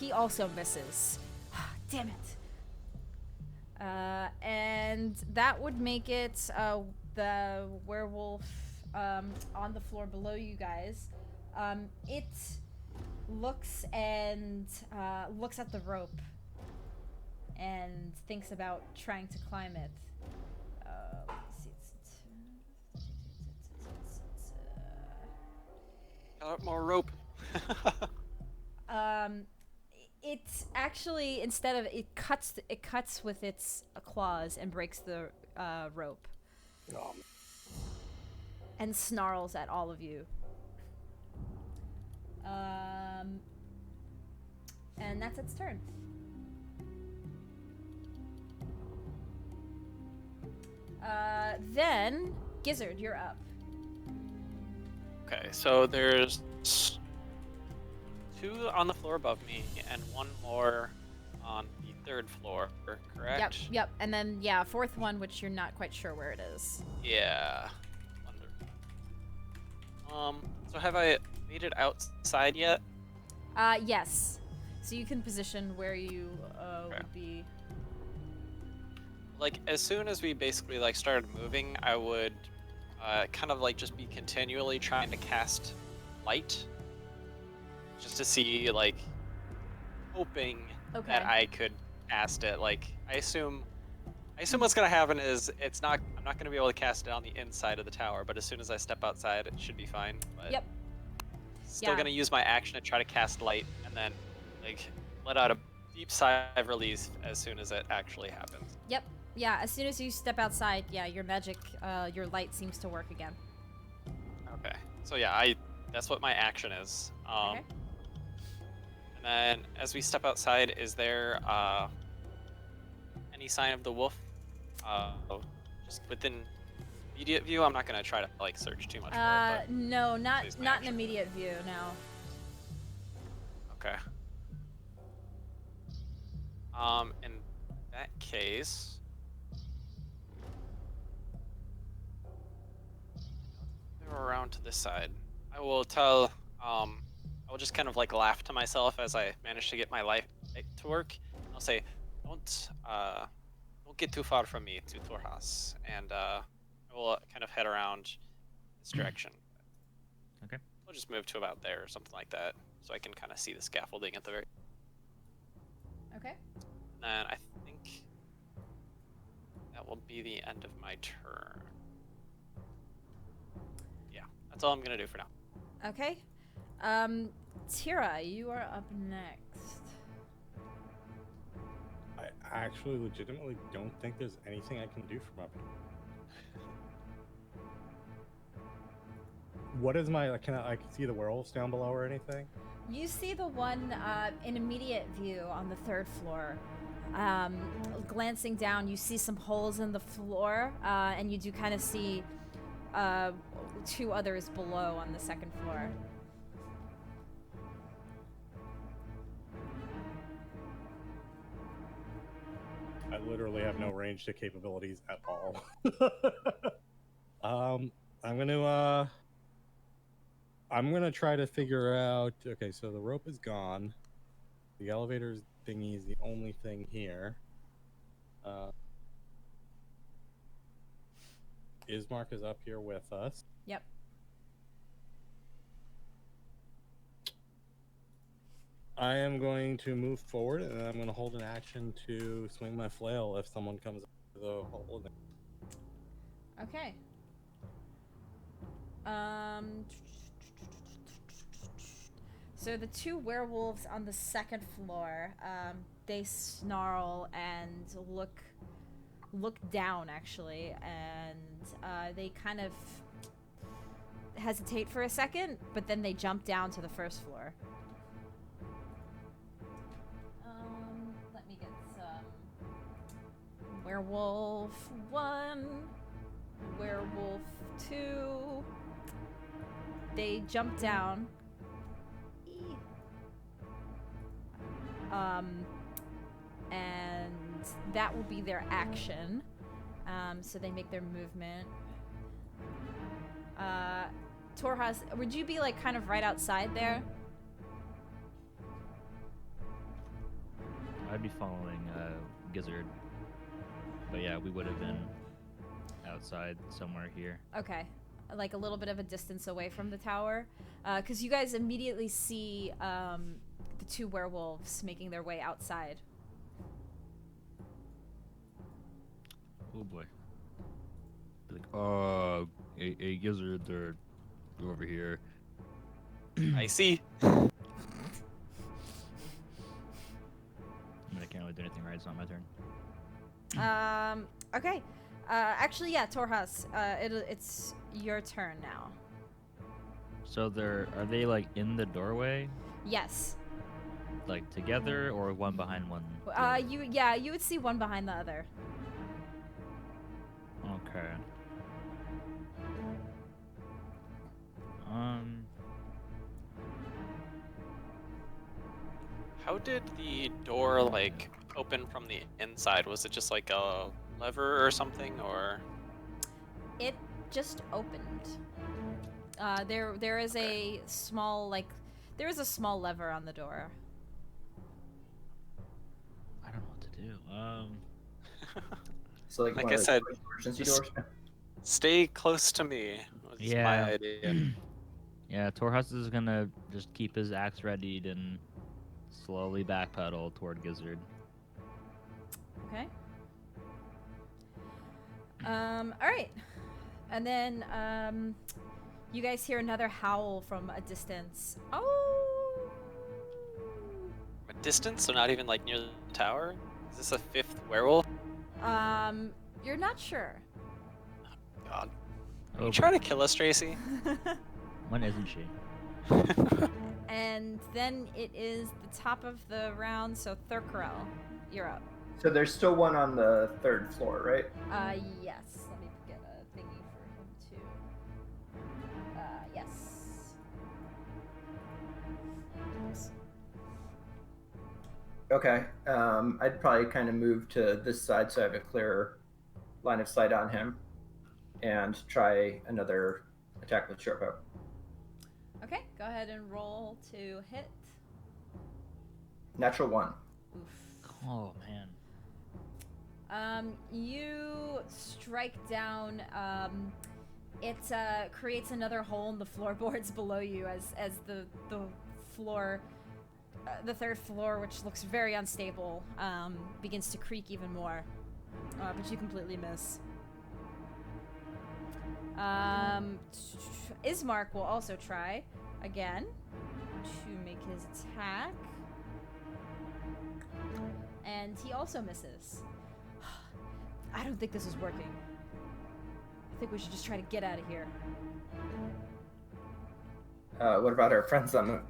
He also misses. Damn it. And that would make it the werewolf on the floor below you guys. It looks at the rope and thinks about trying to climb it. Let's see. Got more rope. It actually, instead of it cuts with its claws and breaks the rope. And snarls at all of you. And that's its turn. Then Gizzard, you're up. Okay, so there's 2 on the floor above me and 1 more on the 3rd floor, correct? Yep. And then, yeah, 4th one, which you're not quite sure where it is. Yeah. So have I made it outside yet? Yes. So you can position where you would be. Like, as soon as we basically, like, started moving, I would kind of, like, just be continually trying to cast light. Just to see, like, hoping that I could cast it. Like, I assume what's gonna happen is I'm not gonna be able to cast it on the inside of the tower, but as soon as I step outside, it should be fine. But Yep. Still Yeah. gonna use my action to try to cast light, and then, like, let out a deep sigh of relief as soon as it actually happens. Yep. Yeah, as soon as you step outside, yeah, your magic, your light seems to work again. Okay. So yeah, that's what my action is. Okay. And then as we step outside, is there any sign of the wolf? Just within immediate view? I'm not gonna try to, like, search too much more. But No, not please, my in action. immediate view, no. Okay. In that case, go around to this side. I will tell. I will just kind of, like, laugh to myself as I manage to get my light to work. I'll say, "Don't get too far from me, to Torhas," and I will kind of head around this direction. Okay. We'll just move to about there or something like that, so I can kind of see the scaffolding at the very. Okay. And I think that will be the end of my turn. Yeah, that's all I'm gonna do for now. Okay. Tira, you are up next. actually legitimately don't think there's anything I can do from up here. What is my, can I see the werewolves down below or anything? You see the one in immediate view on the 3rd floor. Glancing down, you see some holes in the floor, and you do kind of see 2 others below on the 2nd floor. I literally have no range to capabilities at all. I'm gonna try to figure out. Okay, so the rope is gone. The elevator thingy is the only thing here. Ismark is up here with us. Yep. I am going to move forward, and I'm going to hold an action to swing my flail if someone comes up to the hole. Okay. So the 2 werewolves on the 2nd floor, they snarl and look down actually, and they kind of hesitate for a second, but then they jump down to the 1st floor. Let me get some. Werewolf 1, werewolf 2. They jump down. And that will be their action. So they make their movement. Torhas, would you be like kind of right outside there? I'd be following Gizzard. But yeah, we would have been outside somewhere here. Okay. Like a little bit of a distance away from the tower. Because you guys immediately see the 2 werewolves making their way outside. Oh boy. Be like, hey Gizzard, they're over here. I see. I mean, I can't really do anything, right? It's not my turn. Okay. Actually, yeah, Torhas, it's your turn now. So are they like in the doorway? Yes. Like together or one behind one? You would see one behind the other. Okay. How did the door like open from the inside? Was it just like a lever or something, or? It just opened. There is a small lever on the door. I don't know what to do. So like, Like one I of the said, emergency just- doors. Stay close to me. Was Yeah. my idea. Yeah, Torhas is gonna just keep his axe readied and slowly backpedal toward Gizzard. Okay. Alright. And then, you guys hear another howl from a distance. Oh! A distance, so not even like near the tower. Is this a 5th werewolf? You're not sure. God. Are Oh, you trying to kill us, Tracy? when isn't she? And then it is the top of the round, so Thurkarel, you're up. So there's still one on the 3rd floor, right? Yes. Let me get a thingy for him too. Yes. Okay. I'd probably kind of move to this side so I have a clearer line of sight on him, and try another attack with short bow. Okay, go ahead and roll to hit. Natural 1. Oof. Oh man. You strike down. It creates another hole in the floorboards below you as the floor, the 3rd floor, which looks very unstable, begins to creak even more. But you completely miss. Ismark will also try again to make his attack. and he also misses. I don't think this is working. I think we should just try to get out of here. What about our friends on the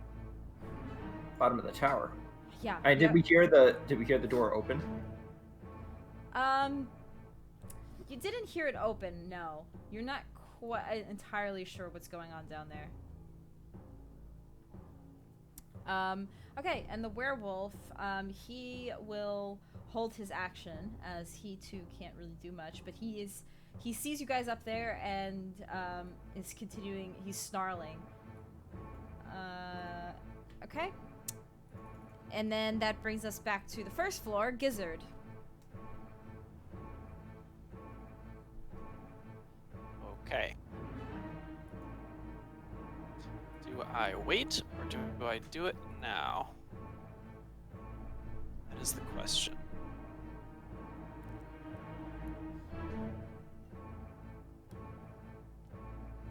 bottom of the tower? Yeah. Did we hear the door open? You didn't hear it open, no. You're not quite entirely sure what's going on down there. Okay, and the werewolf, he will hold his action, as he too can't really do much, but he sees you guys up there and is continuing, he's snarling. Okay. And then that brings us back to the first floor, Gizzard. Okay. Do I wait or do I do it now? That is the question.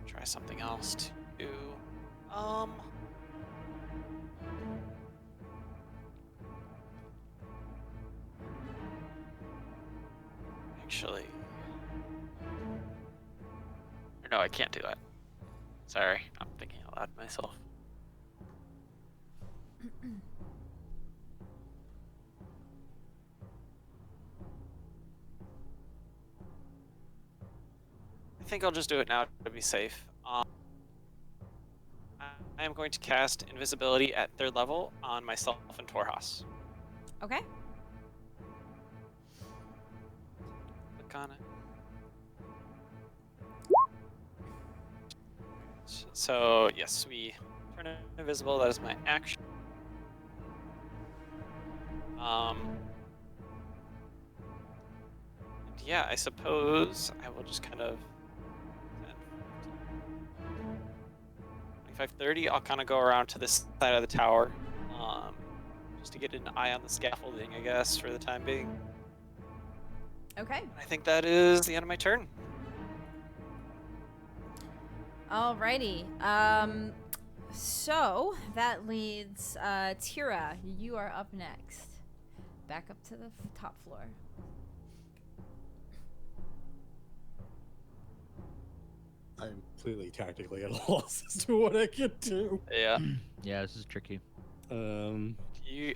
Try something else too. Actually. No, I can't do that. Sorry, I'm thinking out loud myself. I think I'll just do it now to be safe. I am going to cast invisibility at 3rd level on myself and Torhas. Okay. Click on it. So, yes, we turn invisible. That is my action. Yeah, I suppose I will just kind of 25, 30. I'll kind of go around to this side of the tower, just to get an eye on the scaffolding, I guess, for the time being. Okay. I think that is the end of my turn. Alrighty. So that leads Tira. You are up next. Back up to the top floor. I'm completely tactically at a loss as to what I can do. Yeah. Yeah, this is tricky. You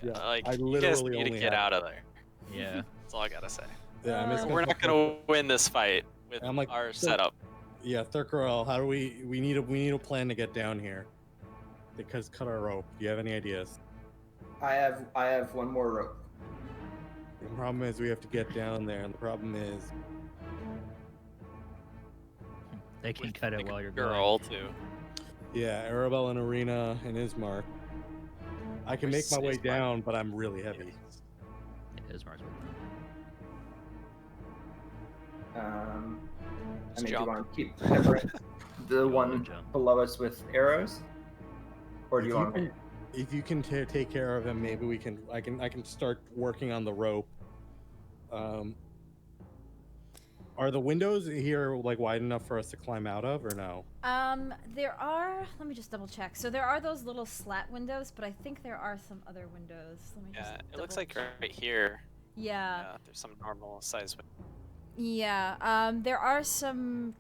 Yeah, like I you guys literally need to only get have- out of there. Yeah. That's all I gotta say. Yeah, I'm just We're not gonna win this fight with I'm like, our so- setup. Yeah, Thurkarel, how do we need a plan to get down here? Because cut our rope. Do you have any ideas? I have one more rope. The problem is we have to get down there, and the problem is They can With cut it the while you're going. girl too. yeah, Arabelle and Arena and Ismark. I can make Where's my way Ismark? down, but I'm really heavy. Yeah, Ismark's with them. I mean, do you jump. want to keep peppering the one jump. below us with arrows, or do you If you want me? can- If you can take care of him, maybe we can. I can start working on the rope. Are the windows here like wide enough for us to climb out of, or no? There are. Let me just double check. So there are those little slat windows, but I think there are some other windows. Let me just. Yeah, it looks double like check. right here. Yeah. There's some normal size. Yeah. There are some.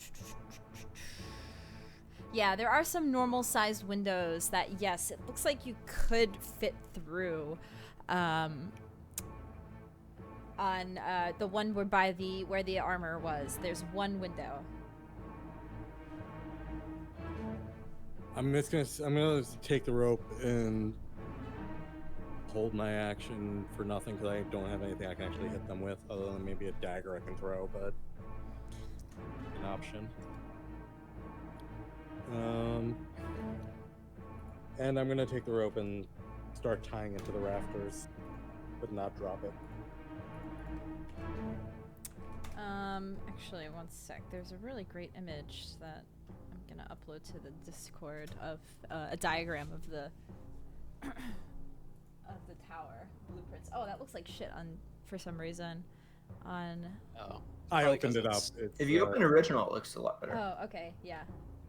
Yeah, there are some normal sized windows that, yes, it looks like you could fit through. On the one where the armor was, there's one window. I'm gonna take the rope and hold my action for nothing because I don't have anything I can actually hit them with, other than maybe a dagger I can throw, but an option. And I'm gonna take the rope and start tying it to the rafters, but not drop it. Actually, one sec. There's a really great image that I'm gonna upload to the Discord of a diagram of the tower blueprints. Oh, that looks like shit for some reason on. Oh. I Probably opened 'cause it up. it's- It's, If you open original, it looks a lot better. Oh, okay, yeah.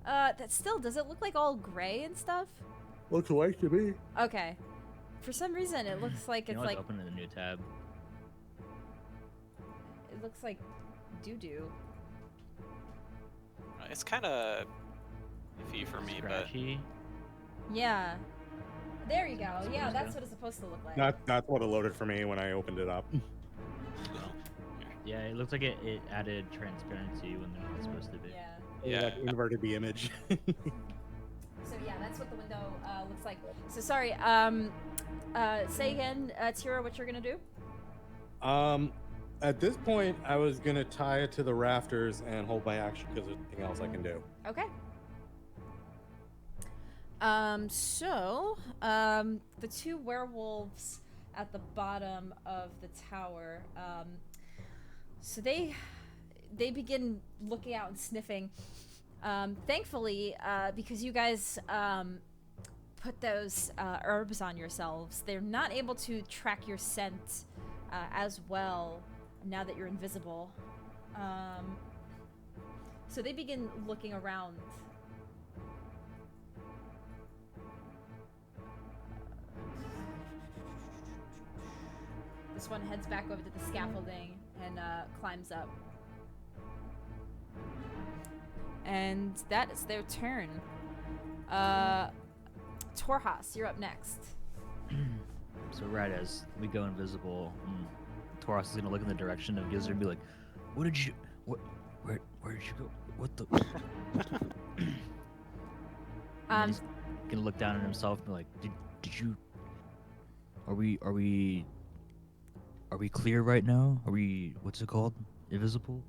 That still, does it look like all gray and stuff? looks white to me. Okay. For some reason, it looks like You it's know like. what's open in the new tab? It looks like doo-doo. It's kind of iffy for me, but Scratchy. Yeah. There you go. That's Yeah, supposed that's to. what it's supposed to look like. That's what it loaded for me when I opened it up. Yeah, it looks like it added transparency when they're not supposed to be. Yeah. Yeah. Like inverted the image. So yeah, that's what the window looks like. So sorry. Say again, Tira, what you're gonna do? At this point, I was gonna tie it to the rafters and hold my action because there's nothing else I can do. Okay. The two werewolves at the bottom of the tower, so they begin looking out and sniffing. Thankfully, because you guys put those herbs on yourselves, they're not able to track your scent as well now that you're invisible. So they begin looking around. This one heads back over to the scaffolding and climbs up. And that is their turn. Torhas, you're up next. So right as we go invisible, Taurus is gonna look in the direction of Gizzard and be like, where did you go? What the? And he's gonna look down at himself and be like, did you? Are we clear right now? Are we, what's it called? Invisible?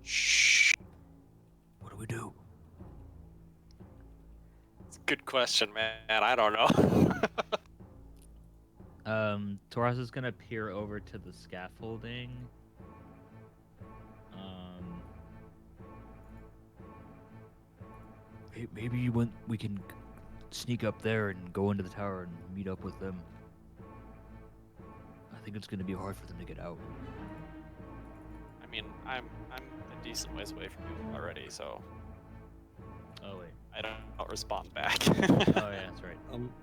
Shh. What do we do? it's a good question, man. I don't know. Taurus is gonna peer over to the scaffolding. Maybe we can sneak up there and go into the tower and meet up with them. I think it's gonna be hard for them to get out. I mean, I'm a decent ways away from you already, so Oh wait. I don't respond back. Oh yeah, that's right.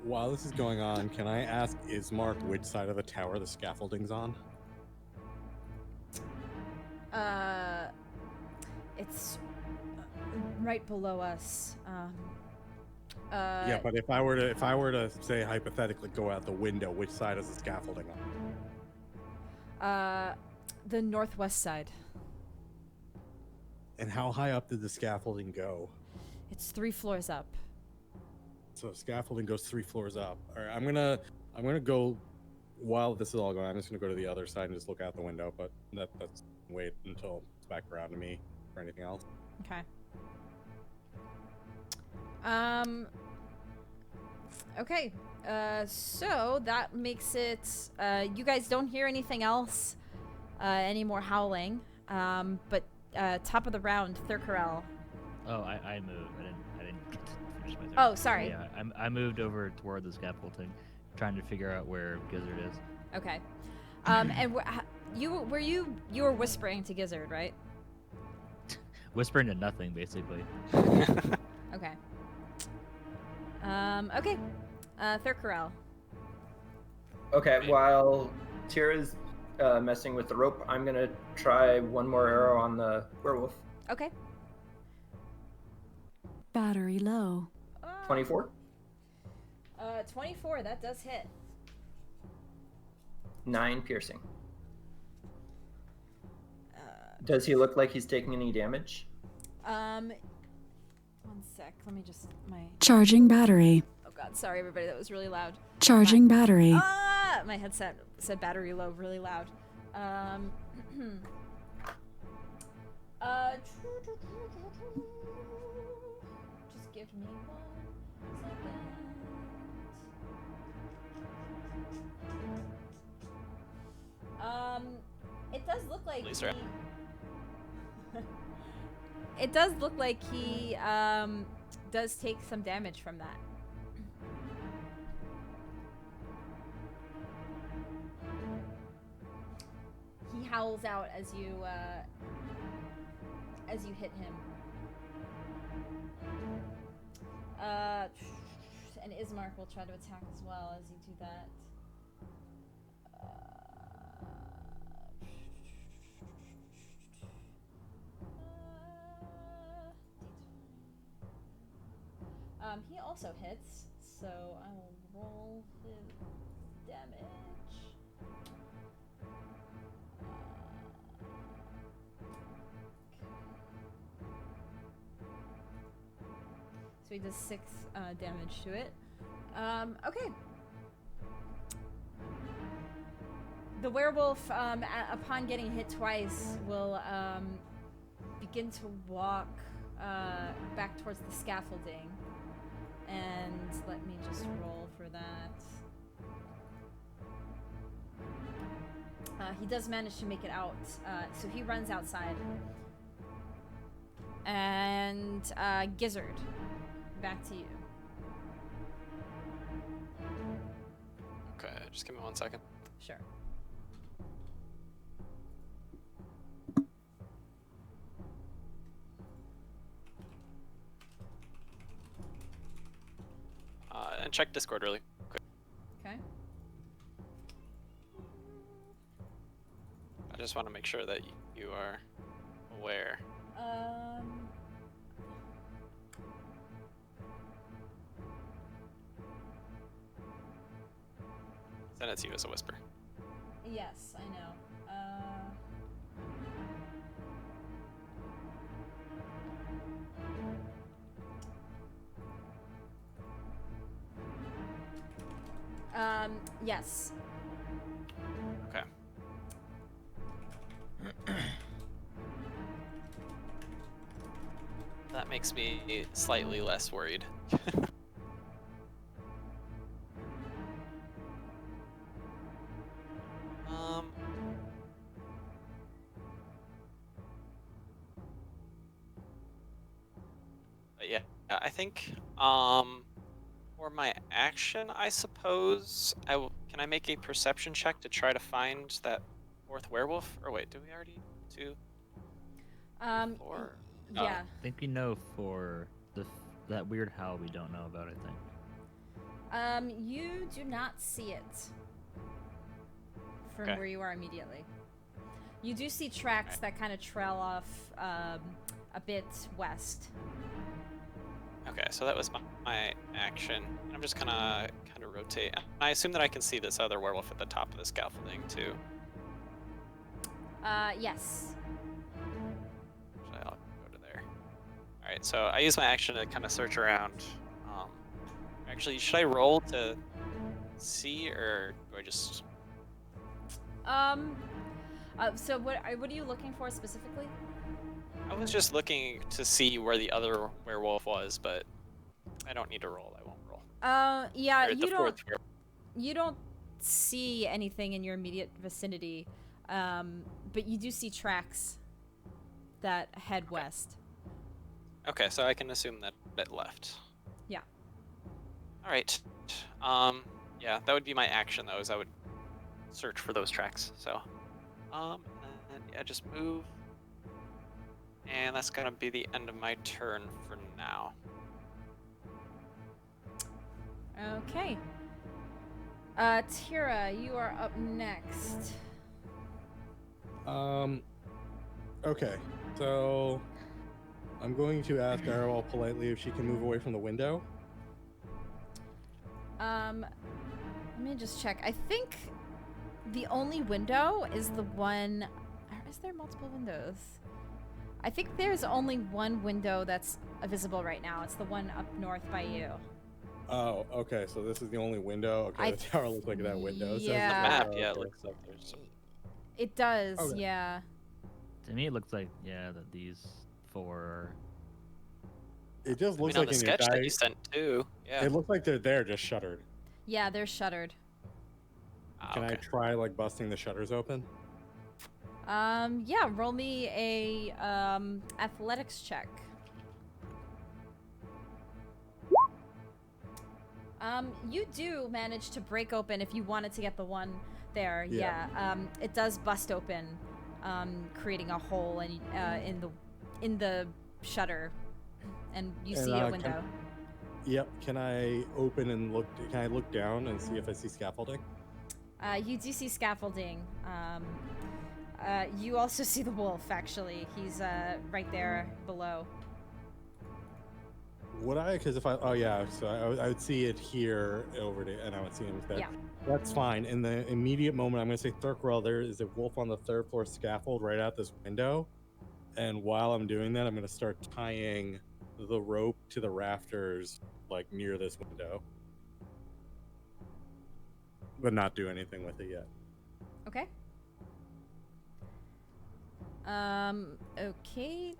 While this is going on, can I ask Ismark which side of the tower the scaffolding's on? It's right below us. Yeah, but if I were to say hypothetically go out the window, which side is the scaffolding on? The northwest side. And how high up did the scaffolding go? It's 3 floors up. So scaffolding goes 3 floors up. All right, I'm gonna go. While this is all going on, I'm just gonna go to the other side and just look out the window. But that's wait until it's back around to me for anything else. Okay. Okay. So that makes it. You guys don't hear anything else. Any more howling. But top of the round, Thurkarel. Oh, I moved. I didn't get to finish my turn. Oh, sorry. Yeah, I moved over toward the scaffolding, trying to figure out where Gizzard is. Okay. And you were whispering to Gizzard, right? Whispering to nothing, basically. Okay. Okay. Thurkarel. Okay, while Tira's messing with the rope, I'm gonna try one more arrow on the werewolf. Okay. Battery low. 24. 24. That does hit. 9 piercing. Does he look like he's taking any damage? 1 sec. Let me just Charging battery. Oh god, sorry everybody. That was really loud. Charging battery. My headset said battery low really loud. Just give me 1 second. It does look like Lisa. it does look like he does take some damage from that. He howls out as you hit him. And Ismark will try to attack as well as you do that. He also hits, so I will roll his damage. So he does 6 damage to it. Okay. The werewolf, upon getting hit twice, will begin to walk back towards the scaffolding. And let me just roll for that. He does manage to make it out, so he runs outside. And Gizzard, back to you. Okay, just give me 1 second. Sure. And check Discord really quick. Okay. I just want to make sure that you are aware. Send it to you as a whisper. Yes, I know. Yes. Okay. That makes me slightly less worried. But yeah, I think for my action, I suppose can I make a perception check to try to find that 4th werewolf? Or wait, do we already do 2? 4? Yeah. I think we know for that weird howl we don't know about, I think. You do not see it from Okay. where you are immediately. You do see tracks that kind of trail off a bit west. Okay, so that was my action. I'm just gonna kind of rotate. I assume that I can see this other werewolf at the top of the scaffolding too. Yes. Actually, I'll go to there. All right, so I use my action to kind of search around. Actually, should I roll to see, or do I just? So what are you looking for specifically? I was just looking to see where the other werewolf was, but I don't need to roll. I won't roll. Yeah, Or the fourth you don't see anything in your immediate vicinity, but you do see tracks that head west. Okay, so I can assume that it left. Yeah. All right. Yeah, that would be my action though, is I would search for those tracks. So, and yeah, just move. And that's gonna be the end of my turn for now. Okay. Tira, you are up next. Okay, so I'm going to ask Arwell politely if she can move away from the window. Let me just check. I think the only window is the one. Or is there multiple windows? I think there's only one window that's visible right now. It's the one up north by you. Oh, okay, so this is the only window. Okay, the tower looks like that window. So Yeah. The map, okay. yeah, it looks like there's some. It does, Okay. yeah. To me, it looks like, yeah, that these 4 are... It just I looks mean, on like the in your sketch that you dice, sent too. Yeah. it looks like they're there, just shuttered. Yeah, they're shuttered. Can I try like busting the shutters open? Yeah, roll me a athletics check. You do manage to break open if you wanted to get the one there. Yeah. It does bust open, creating a hole in the shutter, and you And, see a can- window. Yep. Can I open and look? Can I look down and see if I see scaffolding? You do see scaffolding. You also see the wolf. Actually, he's right there below. Would I? Because if I, oh yeah, so I would see it here over there, and I would see him there. Yeah. That's fine. In the immediate moment, I'm going to say, Thurkrell, there is a wolf on the 3rd floor scaffold right out this window. And while I'm doing that, I'm going to start tying the rope to the rafters, like near this window, but not do anything with it yet. Okay. Okay.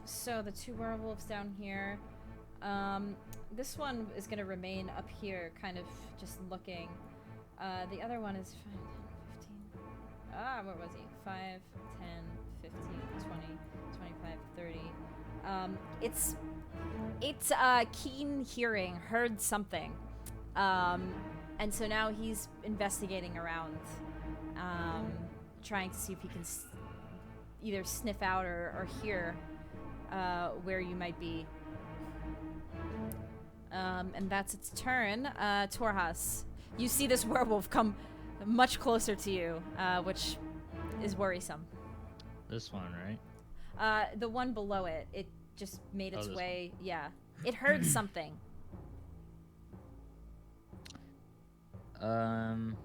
So the 2 werewolves down here. This one is gonna remain up here, kind of just looking. The other one is 5, 10, 15. What was he? 5, 10, 15, 20, 25, 30. It's keen hearing, heard something. And so now he's investigating around, trying to see if he can either sniff out or hear where you might be. And that's its turn. Torhas, you see this werewolf come much closer to you, which is worrisome. This one, right? The one below it, it just made its this way. Yeah, it heard something. Dang.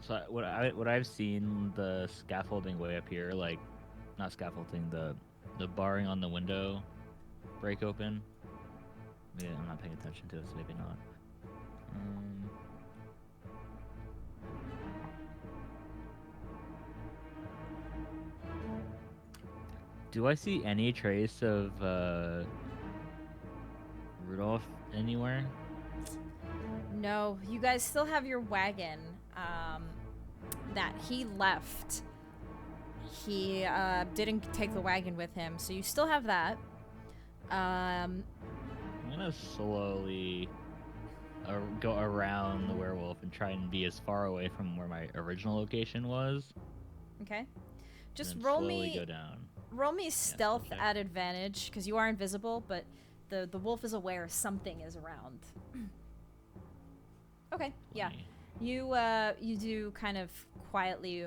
So what I've seen, the scaffolding way up here, like, not scaffolding, the barring on the window break open. Maybe I'm not paying attention to it, so maybe not. Do I see any trace of Rudolph anywhere? No, you guys still have your wagon that he left. He didn't take the wagon with him, so you still have that. I'm gonna slowly go around the werewolf and try and be as far away from where my original location was. Okay. Just and then roll slowly me. go down. Roll me stealth okay. at advantage, because you are invisible, but the wolf is aware something is around. Okay, yeah. 20. You do kind of quietly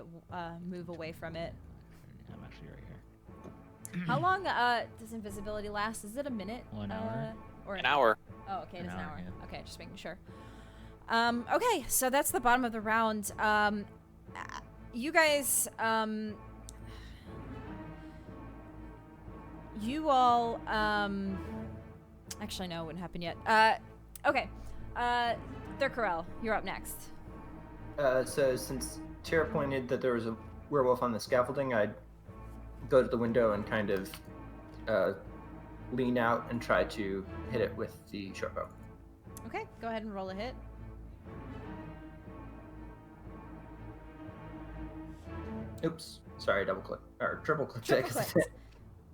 move away from it. I'm actually right here. How long does invisibility last? Is it a minute? 1 hour. Or An hour. Oh, okay, it is an hour. yeah. Okay, just making sure. Okay, so that's the bottom of the round. You guys, you all, actually, no, it wouldn't happen yet. Okay, Thurkarel, you're up next. So since Tara pointed that there was a werewolf on the scaffolding, I'd go to the window and kind of lean out and try to hit it with the short bow. Okay, go ahead and roll a hit. Oops, sorry, double click or triple clicked Triple it. 'cause clicked.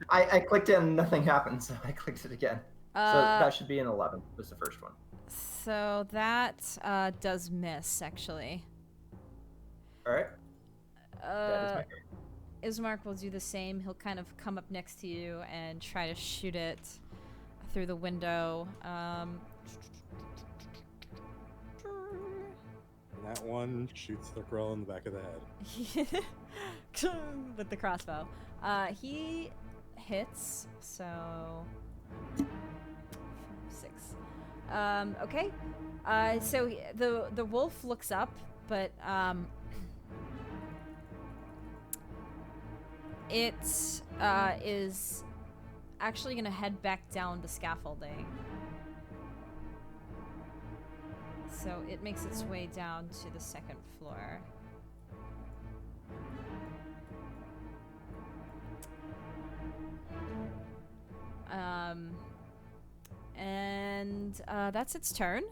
I clicked it and nothing happened, so I clicked it again. So that should be an 11. Was the first one. So that does miss, actually. All right. That is my turn. Ismark will do the same. He'll kind of come up next to you and try to shoot it through the window. That one shoots the girl in the back of the head. With the crossbow. He hits, so 6. Okay. So the wolf looks up, but it is actually gonna head back down the scaffolding. So it makes its way down to the 2nd floor. And that's its turn.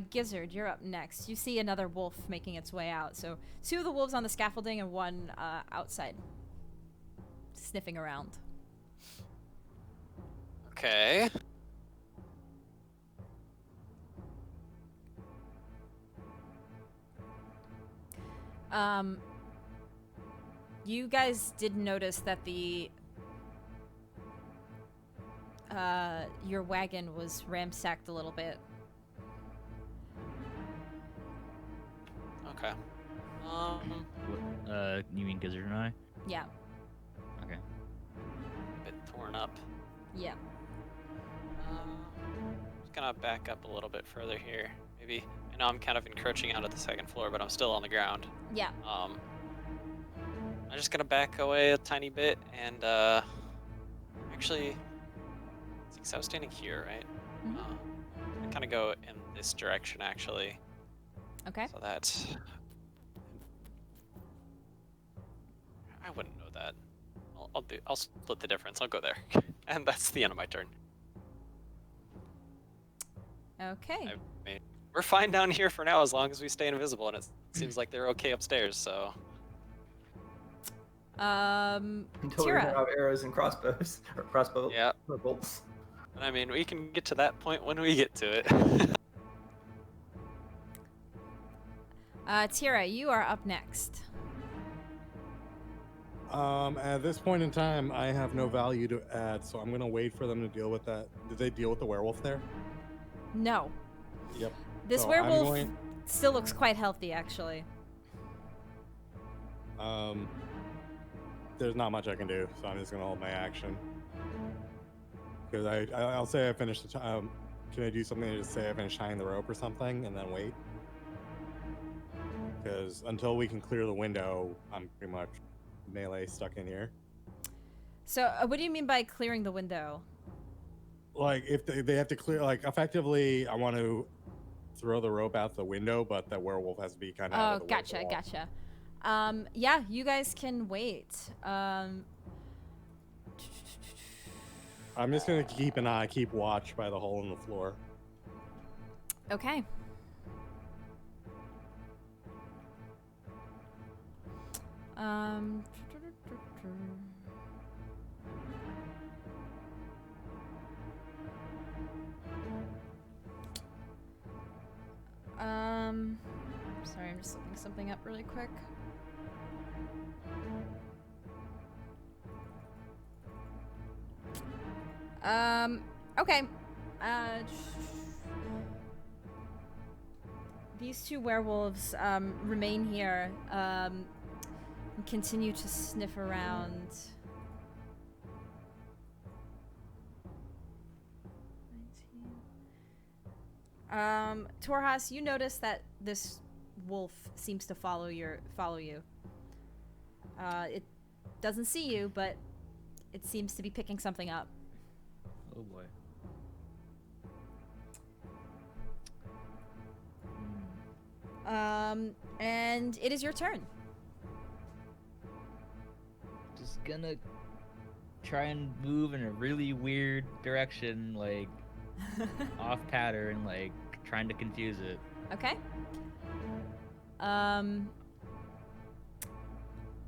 Gizzard, you're up next. You see another wolf making its way out. So 2 of the wolves on the scaffolding and 1 outside, sniffing around. Okay. You guys did notice that your wagon was ramsacked a little bit. Okay. You mean Gizzard and I? Yeah. Okay. A bit torn up. Yeah. Just gonna back up a little bit further here. Maybe. I know I'm kind of encroaching out at the second floor, but I'm still on the ground. Yeah. I'm just gonna back away a tiny bit and actually, since I was standing here, right? Mhm. I kind of go in this direction actually, Okay. so that I wouldn't know that. I'll split the difference. I'll go there, and that's the end of my turn. Okay. I mean, we're fine down here for now as long as we stay invisible, and it seems like they're okay upstairs. So Until we run Tira. out of arrows and crossbows or crossbow yeah, or bolts. and I mean we can get to that point when we get to it. Tira, you are up next. At this point in time, I have no value to add, so I'm gonna wait for them to deal with that. Did they deal with the werewolf there? No. Yep. This So I'm werewolf going- still looks quite healthy, actually. There's not much I can do, so I'm just gonna hold my action. Because I'll say I finished the time. Can I do something to just say I finished tying the rope or something, and then wait? Because until we can clear the window, I'm pretty much melee stuck in here. So, what do you mean by clearing the window? Like if they have to clear, like effectively, I want to throw the rope out the window, but the werewolf has to be kind of. Oh, gotcha. Yeah, you guys can wait. I'm just gonna keep watch by the hole in the floor. Okay. Sorry, I'm just looking something up really quick. Okay. These two werewolves remain here and continue to sniff around. 19. Torhas, you notice that this wolf seems to follow you. It doesn't see you, but it seems to be picking something up. Oh boy. And it is your turn. Just gonna try and move in a really weird direction, like off pattern, like trying to confuse it. Okay.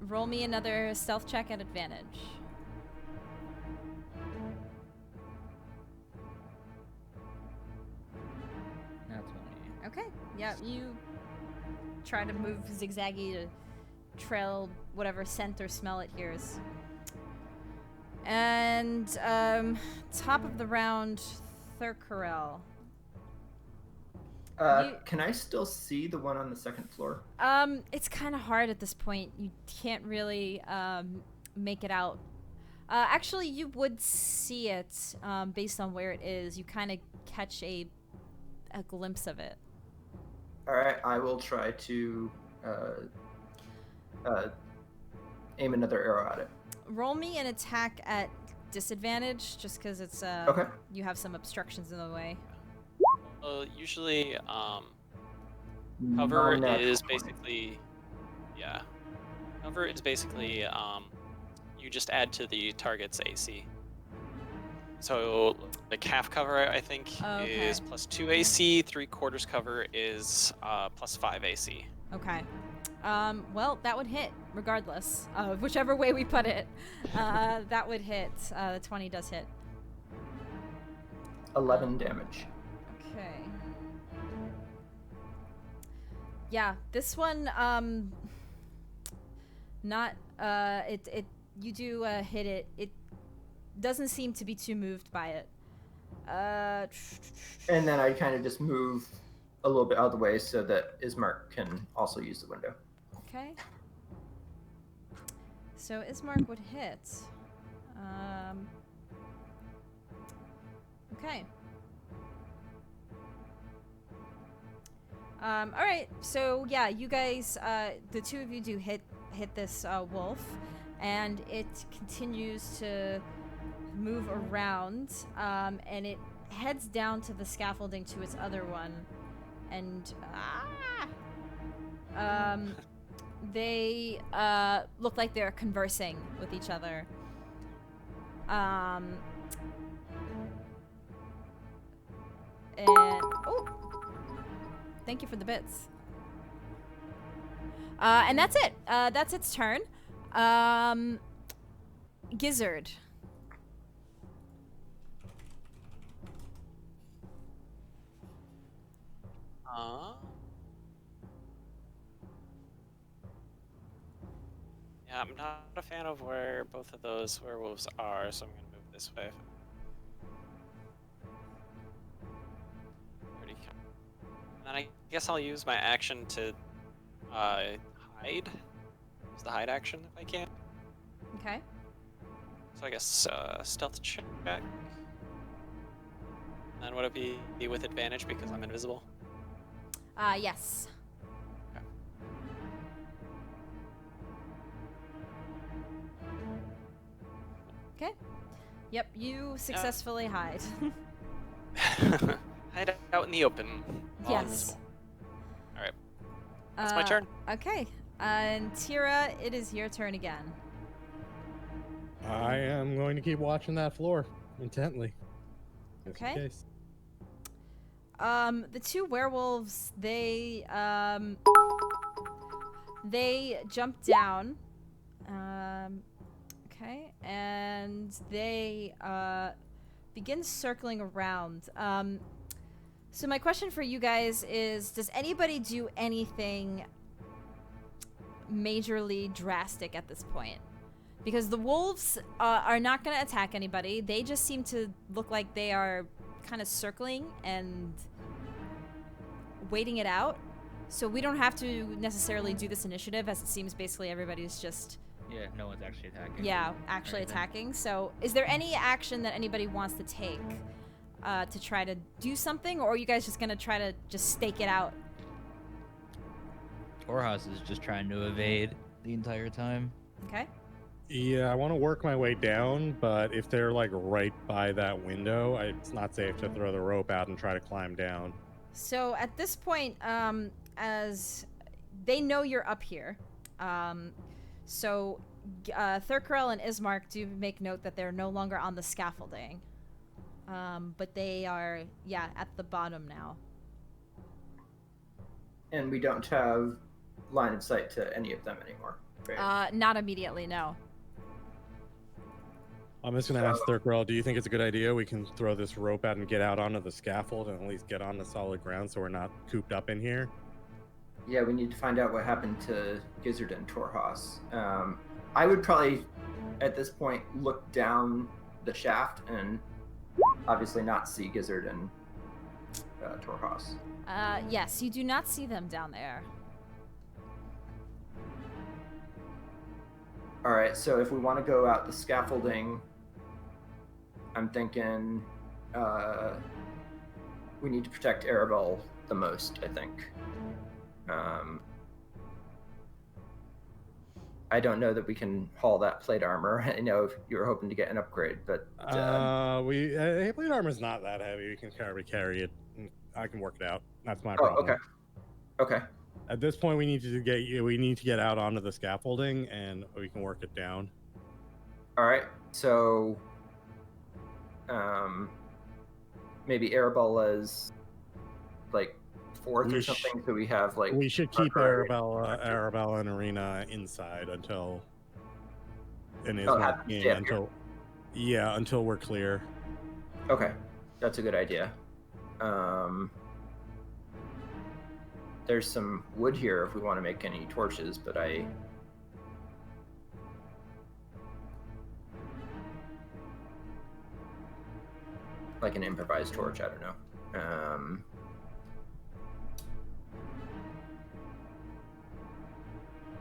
Roll me another stealth check at advantage. Not 20. Okay. Yeah, you try to move zigzaggy to trail whatever scent or smell it hears. And top of the round, Thurkarel. Can I still see the one on the second floor? It's kind of hard at this point. You can't really make it out. Actually, you would see it based on where it is. You kind of catch a glimpse of it. All right, I will try to aim another arrow at it. Roll me an attack at disadvantage, just because it's Okay. you have some obstructions in the way. Usually, cover Non-natural is 20. basically, yeah. Cover is basically, you just add to the target's AC. So, like half cover, I think, is +2 AC. 3/4 cover is +5 AC. Okay. Well, that would hit, regardless of whichever way we put it. That would hit. The 20 does hit. 11 damage. Okay. Yeah, this one, not, you do, hit it. It doesn't seem to be too moved by it. And then I kind of just move a little bit out of the way so that Ismark can also use the window. Okay. So Ismark would hit. Okay. All right. So yeah, you guys, the two of you do hit this wolf, and it continues to move around, and it heads down to the scaffolding to its other one, and they look like they're conversing with each other. And oh, thank you for the bits. And that's it. That's its turn. Gizzard. Yeah, I'm not a fan of where both of those werewolves are, so I'm gonna move this way. And then I guess I'll use my action to hide. Use the hide action if I can. Okay. So I guess stealth check. And then would it be with advantage because I'm invisible? Yes. Okay. Yep, you successfully hide. Hide out in the open. While I'm Yes. invisible. All right. That's my turn. Okay. And Tira, it is your turn again. I am going to keep watching that floor intently. Just in Okay. case. The two werewolves, they jump down. Okay, and they begin circling around. So my question for you guys is, does anybody do anything majorly drastic at this point? Because the wolves are not going to attack anybody. They just seem to look like they are kind of circling and waiting it out. So we don't have to necessarily do this initiative, as it seems basically everybody's just... Yeah, no one's actually attacking. Yeah, actually attacking. So is there any action that anybody wants to take to try to do something? Or are you guys just going to try to just stake it out? Torhaus is just trying to evade the entire time. Okay. Yeah, I want to work my way down, but if they're like right by that window, it's not safe to throw the rope out and try to climb down. So at this point, as they know you're up here, so Thurkrell and Ismark do make note that they're no longer on the scaffolding, but they are, yeah, at the bottom now. And we don't have line of sight to any of them anymore. Right? Not immediately, no. I'm just going to ask Thurkrell, do you think it's a good idea we can throw this rope out and get out onto the scaffold and at least get on the solid ground so we're not cooped up in here? Yeah, we need to find out what happened to Gizzard and Torhaus. I would probably, at this point, look down the shaft and obviously not see Gizzard and Torhaus. Yes, you do not see them down there. All right, so if we want to go out the scaffolding, I'm thinking we need to protect Arabelle the most, I think. I don't know that we can haul that plate armor. I know you were hoping to get an upgrade, but... plate armor's not that heavy. We can carry it. I can work it out. That's my problem. Okay. At this point, we need to get out onto the scaffolding, and we can work it down. All right. So, maybe Arabella's like fourth or something. So we have like. We should keep Arabella and Arena inside until. And until we're clear. Okay, that's a good idea. There's some wood here if we want to make any torches, but like an improvised torch, I don't know.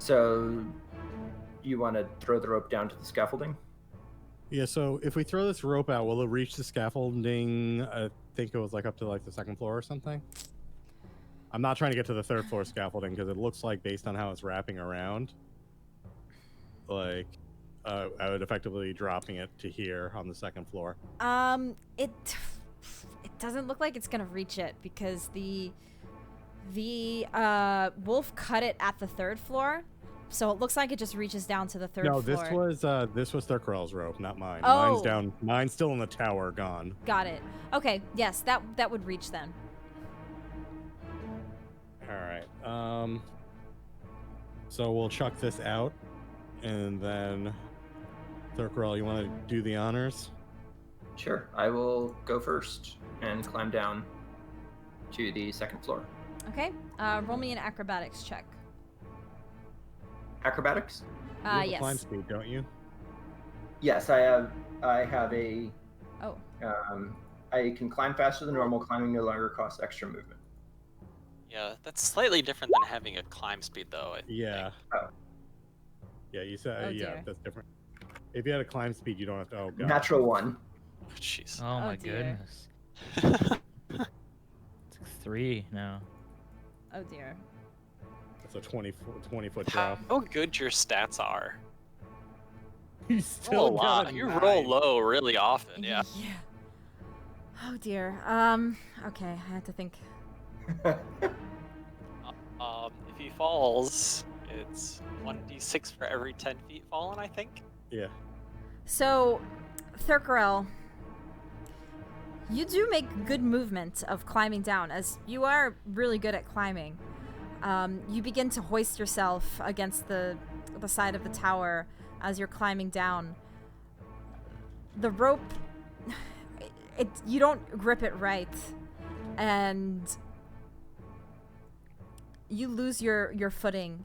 So, you want to throw the rope down to the scaffolding? Yeah, so if we throw this rope out, will it reach the scaffolding? I think it was like up to like the second floor or something. I'm not trying to get to the third floor scaffolding because it looks like, based on how it's wrapping around, like I would effectively dropping it to here on the second floor. It doesn't look like it's gonna reach it because the wolf cut it at the third floor, so it looks like it just reaches down to the third floor. No, this was Thurkrell's rope, not mine. Oh. Mine's down. Mine's still in the tower, gone. Got it. Okay, yes, that would reach then. All right. So we'll chuck this out, and then Thurkrell, you want to do the honors? Sure. I will go first and climb down to the second floor. Okay, roll me an acrobatics check. Acrobatics? You have a Yes. climb speed, don't you? Yes, I have a. Oh, I can climb faster than normal. Climbing no longer costs extra movement. Yeah, that's slightly different than having a climb speed, though. I Yeah. Oh. Yeah, you said Oh, yeah. dear. That's different. If you had a climb speed, you don't have to. Oh god. Natural 1. think. Jeez. Oh my dear. goodness. It's like 3 now. oh dear. That's a 20-foot How drop. good your stats are. You Roll a still got lot. a You 9. roll low really often, yeah. Oh dear. Okay, I had to think. If he falls, it's 1d6 for every 10 feet fallen, I think. Yeah. So, Thurkrell, you do make good movement of climbing down, as you are really good at climbing. You begin to hoist yourself against the side of the tower as you're climbing down. The rope, you don't grip it right, and you lose your footing,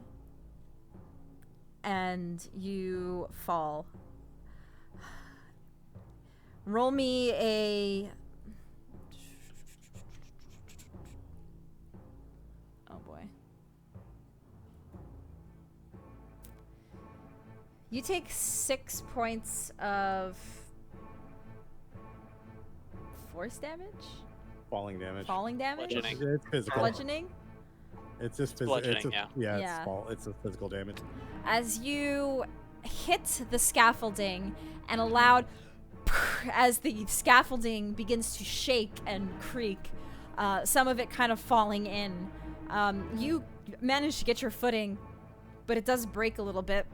and you fall. Roll me a... Oh boy. You take 6 points of force damage? Falling damage. Falling damage? Bludgeoning. It's physical. Bludgeoning? It's just bludgeoning, physical. yeah. Yeah. It's a physical damage. As you hit the scaffolding and a loud as the scaffolding begins to shake and creak, some of it kind of falling in. You manage to get your footing, but it does break a little bit,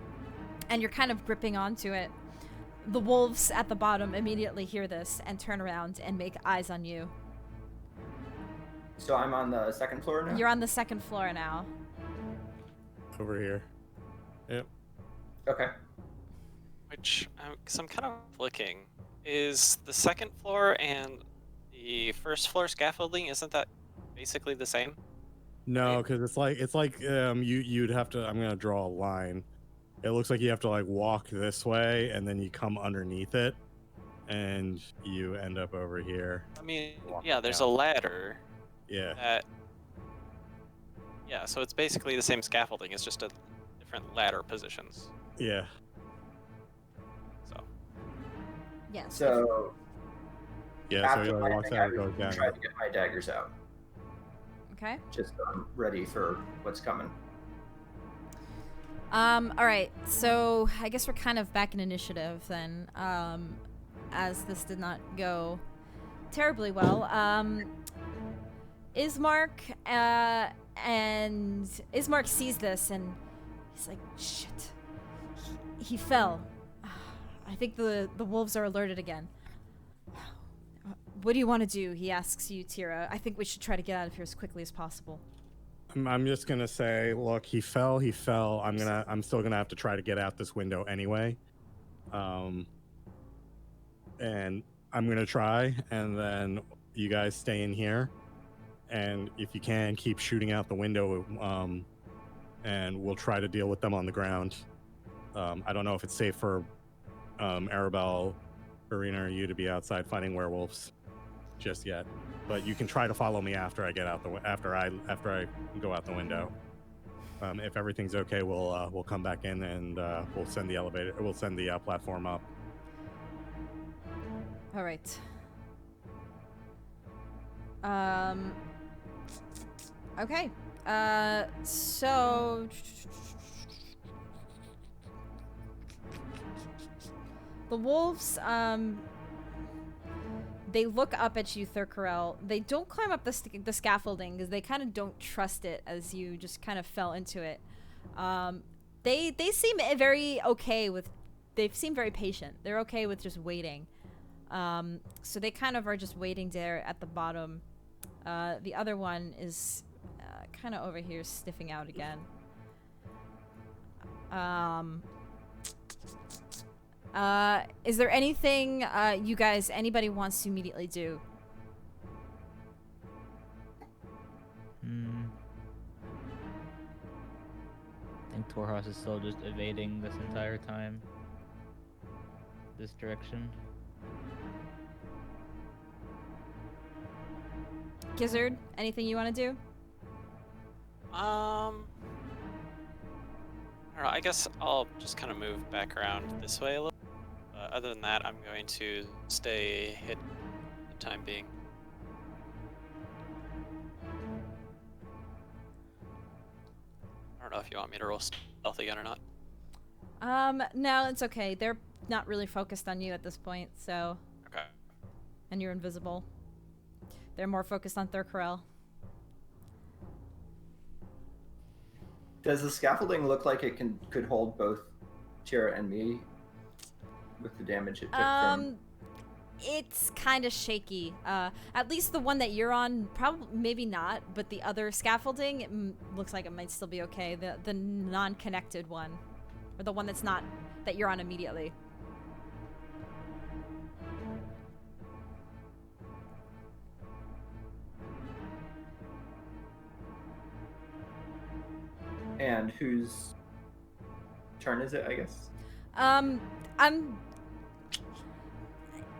and you're kind of gripping onto it. The wolves at the bottom immediately hear this and turn around and make eyes on you. So I'm on the second floor now? You're on the second floor now. Over here. Yep. Okay. Which, because I'm kind of looking, is the second floor and the first floor scaffolding, isn't that basically the same? No, because it's like you'd have to. I'm gonna draw a line. It looks like you have to like walk this way, and then you come underneath it, and you end up over here. I mean, Walk yeah, there's a down. ladder Yeah. that... Yeah, so it's basically the same scaffolding, it's just a different ladder positions. Yeah. So, Yes. So Yeah. So after he like my walks thing, out I and goes would down. try to get my daggers out. Okay. Just so I'm ready for what's coming. All right. So I guess we're kind of back in initiative then, as this did not go terribly well. Ismark, and Ismark sees this and he's like, shit. He fell. I think the wolves are alerted again. What do you want to do? He asks you, Tira. I think we should try to get out of here as quickly as possible. I'm just gonna say, look, he fell. I'm still gonna have to try to get out this window anyway. And I'm gonna try, and then you guys stay in here, and if you can, keep shooting out the window. And we'll try to deal with them on the ground. I don't know if it's safe for Arabelle, Verena, or you to be outside fighting werewolves just yet, but you can try to follow me after I get out after I go out the window. If everything's okay, we'll come back in and we'll send the elevator. We'll send the platform up. All right. Okay. So the wolves, they look up at you, Thurkarel. They don't climb up the scaffolding because they kind of don't trust it, as you just kind of fell into it. They seem very okay with. They seem very patient. They're okay with just waiting. So they kind of are just waiting there at the bottom. The other one is kind of over here sniffing out again. Is there anything anybody wants to immediately do? I think Torhas is still just evading this entire time. This direction. Gizzard, anything you want to do? I don't know, I guess I'll just kind of move back around this way a little. Other than that, I'm going to stay hidden for the time being. I don't know if you want me to roll stealth again or not. No, it's okay. They're not really focused on you at this point, so. Okay. And you're invisible. They're more focused on Thurkarel. Does the scaffolding look like it could hold both Tira and me with the damage it took from? It's kind of shaky. At least the one that you're on, probably maybe not, but the other scaffolding looks like it might still be okay. The non-connected one, or the one that's not that you're on immediately. And whose turn is it, I guess?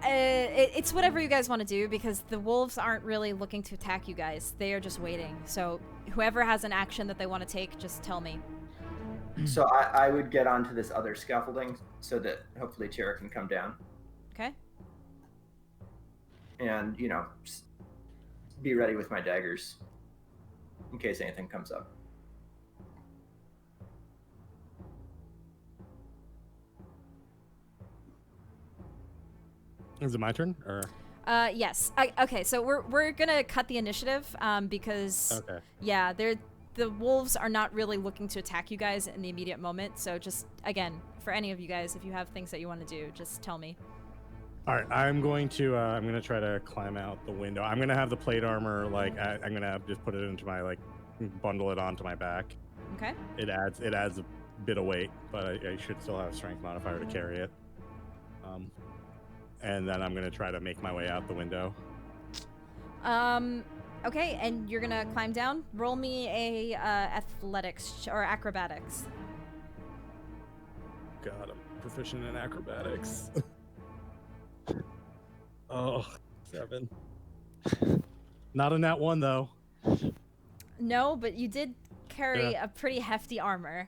It's whatever you guys want to do, because the wolves aren't really looking to attack you guys. They are just waiting. So whoever has an action that they want to take, just tell me. So I would get onto this other scaffolding so that hopefully Tira can come down. Okay. And, be ready with my daggers in case anything comes up. Is it my turn or? Yes. Okay. So we're gonna cut the initiative because yeah, the wolves are not really looking to attack you guys in the immediate moment. So just again, for any of you guys, if you have things that you want to do, just tell me. All right, I'm going to try to climb out the window. I'm gonna have the plate armor I'm gonna just put it into my bundle it onto my back. Okay. It adds a bit of weight, but I should still have a strength modifier to carry it. And then I'm gonna try to make my way out the window. Okay, and you're gonna climb down. Roll me a athletics or acrobatics. God, I'm proficient in acrobatics. Oh, 7. Not in that one though. No, but you did carry a pretty hefty armor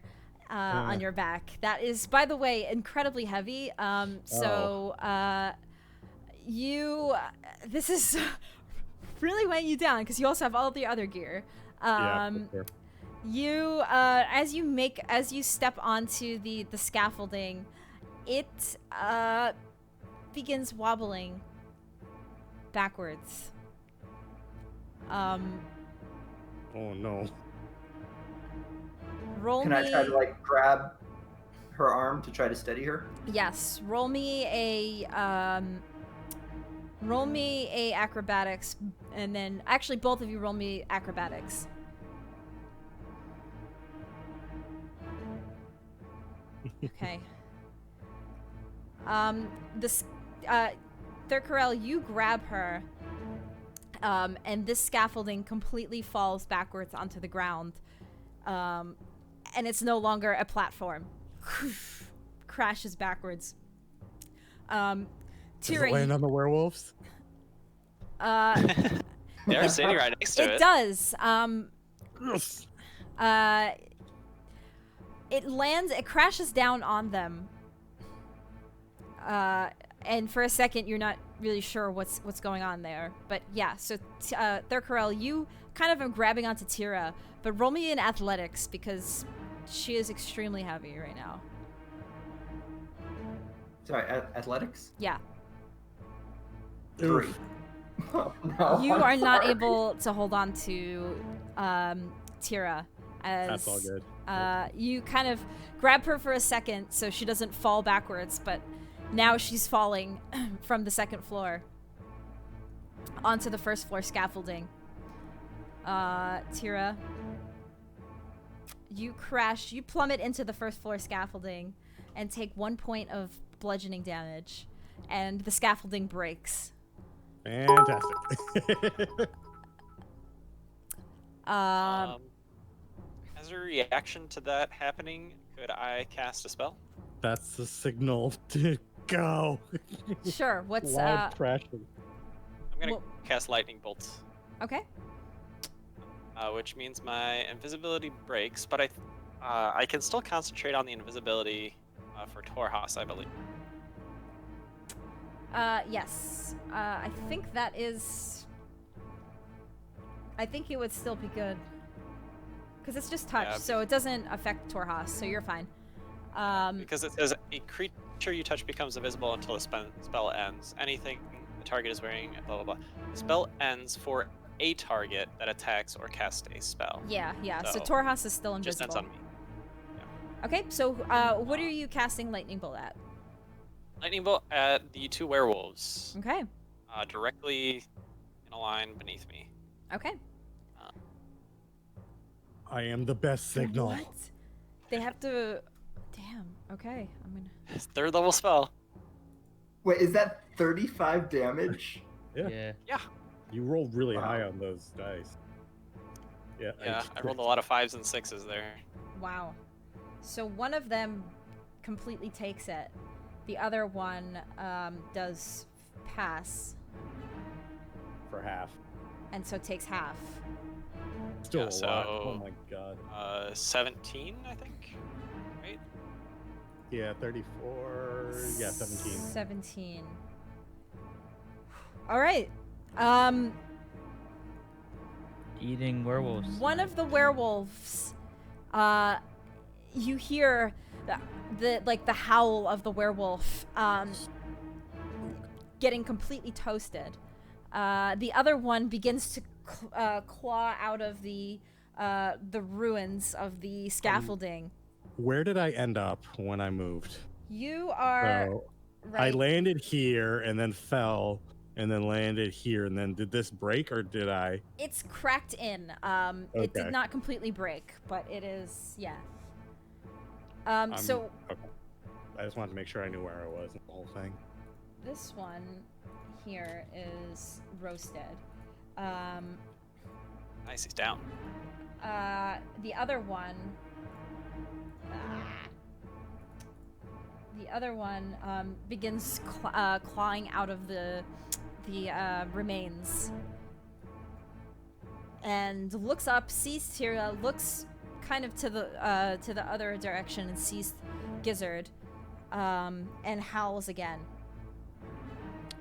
on your back. That is, by the way, incredibly heavy. This is really weighing you down because you also have all the other gear. For sure. You, as you step onto the scaffolding, it begins wobbling backwards. Oh no. Can I try to grab her arm to try to steady her? Yes. Roll me a acrobatics, and then actually both of you roll me acrobatics. Okay. Thurkarel, you grab her, and this scaffolding completely falls backwards onto the ground, and it's no longer a platform. Crashes backwards. Does it land on the werewolves? They're sitting right next to it. It does. it crashes down on them. And for a second, you're not really sure what's going on there. But yeah, so Thurkarel, you kind of are grabbing onto Tira, but roll me in athletics because she is extremely heavy right now. Sorry, athletics? Yeah. 3. Oh, no, You I'm are not sorry. able to hold on to Tira. That's all good. You kind of grab her for a second so she doesn't fall backwards, but now she's falling from the second floor onto the first floor scaffolding. Tira, you plummet into the first floor scaffolding and take 1 point of bludgeoning damage, and the scaffolding breaks. Fantastic. As a reaction to that happening, could I cast a spell? That's the signal to go. Sure, what's Loud crashing. I'm gonna Well- cast lightning bolt, okay? which means my invisibility breaks, but I can still concentrate on the invisibility for Torhas, I believe. Yes. I think that is... I think it would still be good. Because it's just touch, Yeah, so it doesn't affect Torhas, so you're fine. Because it says a creature you touch becomes invisible until the spell ends. Anything the target is wearing, blah blah blah. The spell ends for a target that attacks or casts a spell. Yeah. So So, Torhas is still Just ends invisible. on me. Okay, so what are you casting Lightning Bolt at? Lightning bolt at the 2 werewolves, Okay. directly in a line beneath me. Okay. I am the best signal. What? They have to... Damn. Okay. I'm gonna... 3rd level spell. Wait, is that 35 damage? Yeah. Yeah. You rolled really Wow. high on those dice. Yeah. Yeah, I rolled a lot of 5s and 6s there. Wow. So one of them completely takes it. The other one does pass, For half. and so takes half. Still Yeah, a lot. so- Oh my god. 17, I think. Right? Yeah, 34. Yeah, 17. 17. All right. Eating werewolves. One of the werewolves, you hear the howl of the werewolf, getting completely toasted. The other one begins to claw out of the ruins of the scaffolding. Where did I end up when I moved? You are So I right. landed here and then fell and then landed here and then did this break or did I? It's cracked in. It did Okay. not completely break, but it is, yeah. So Okay. I just wanted to make sure I knew where I was in the whole thing. this one here is roasted. Nice, he's down. The other one. The other one begins clawing out of the remains, and looks up, sees Tira, looks kind of to the other direction, and sees Gizzard, and howls again.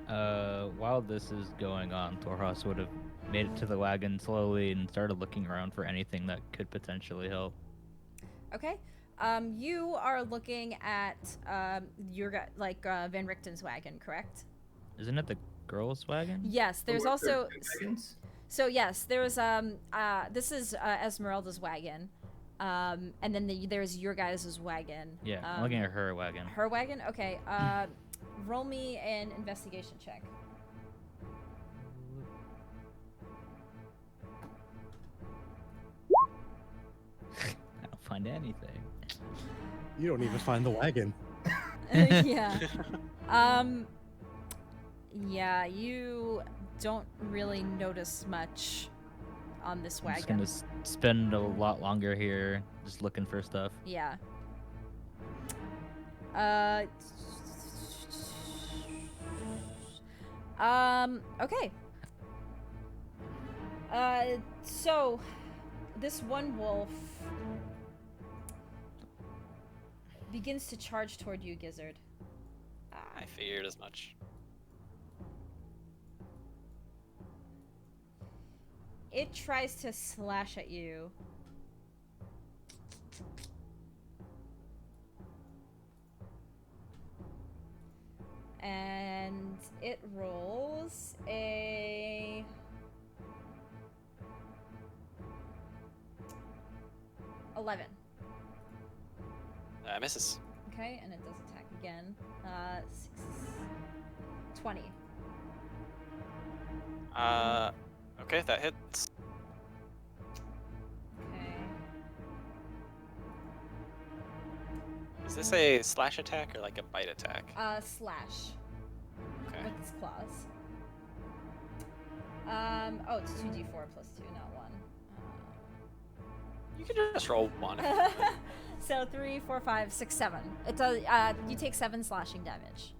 While this is going on, Torhas would have made it to the wagon slowly and started looking around for anything that could potentially help. Okay. You are looking at your Van Richten's wagon, correct? Isn't it the girl's wagon? Yes. There's Were there also 2 wagons? so yes. There's this is Esmeralda's wagon, and then there's your guys' wagon. Yeah, I'm looking at her wagon. Her wagon. Okay. Roll me an investigation check. I don't find anything. You don't even find the wagon. Yeah. Yeah, you don't really notice much on this I'm just wagon. gonna spend a lot longer here, just looking for stuff. Yeah. Okay. So this one wolf begins to charge toward you, Gizzard. I figured as much. It tries to slash at you. And it rolls a... $11. Misses. Okay, and it does attack again. 20. Okay, that hits. Okay. Is this a slash attack or like a bite attack? Slash. Okay. With its claws. Oh, it's 2d4 plus 2, not 1. You can just roll one. So 3, 4, 5, 6, 7. It does. You take 7 slashing damage.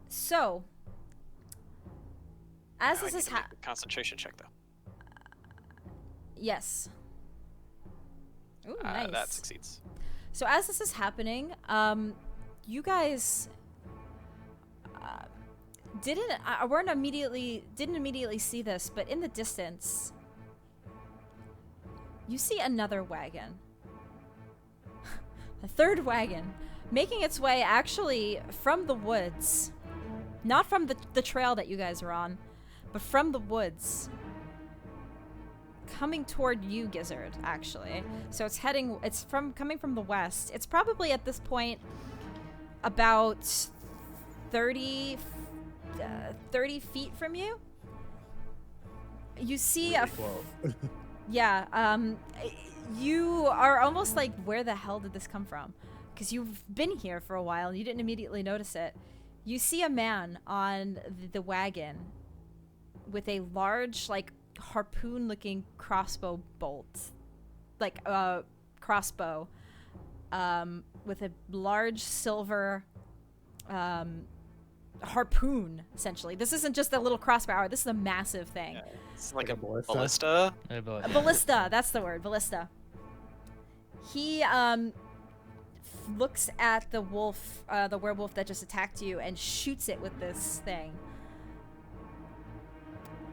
So as this is concentration check though. Yes. Ooh, nice. That succeeds. So as this is happening, you guys didn't immediately see this, but in the distance, you see another wagon. A third wagon making its way actually from the woods. Not from the trail that you guys are on, but from the woods. Coming toward you, Gizzard, actually. So it's coming from the west. It's probably at this point about 30 feet from you. You see yeah, you are almost like, where the hell did this come from? Because you've been here for a while and you didn't immediately notice it. You see a man on the wagon with a large, like, harpoon-looking crossbow bolt. Like, crossbow. With a large silver, harpoon, essentially. This isn't just a little crossbow arrow. This is a massive thing. Yeah, it's like a ballista. ballista. A ballista, that's the word, ballista. He looks at the wolf, the werewolf that just attacked you, and shoots it with this thing.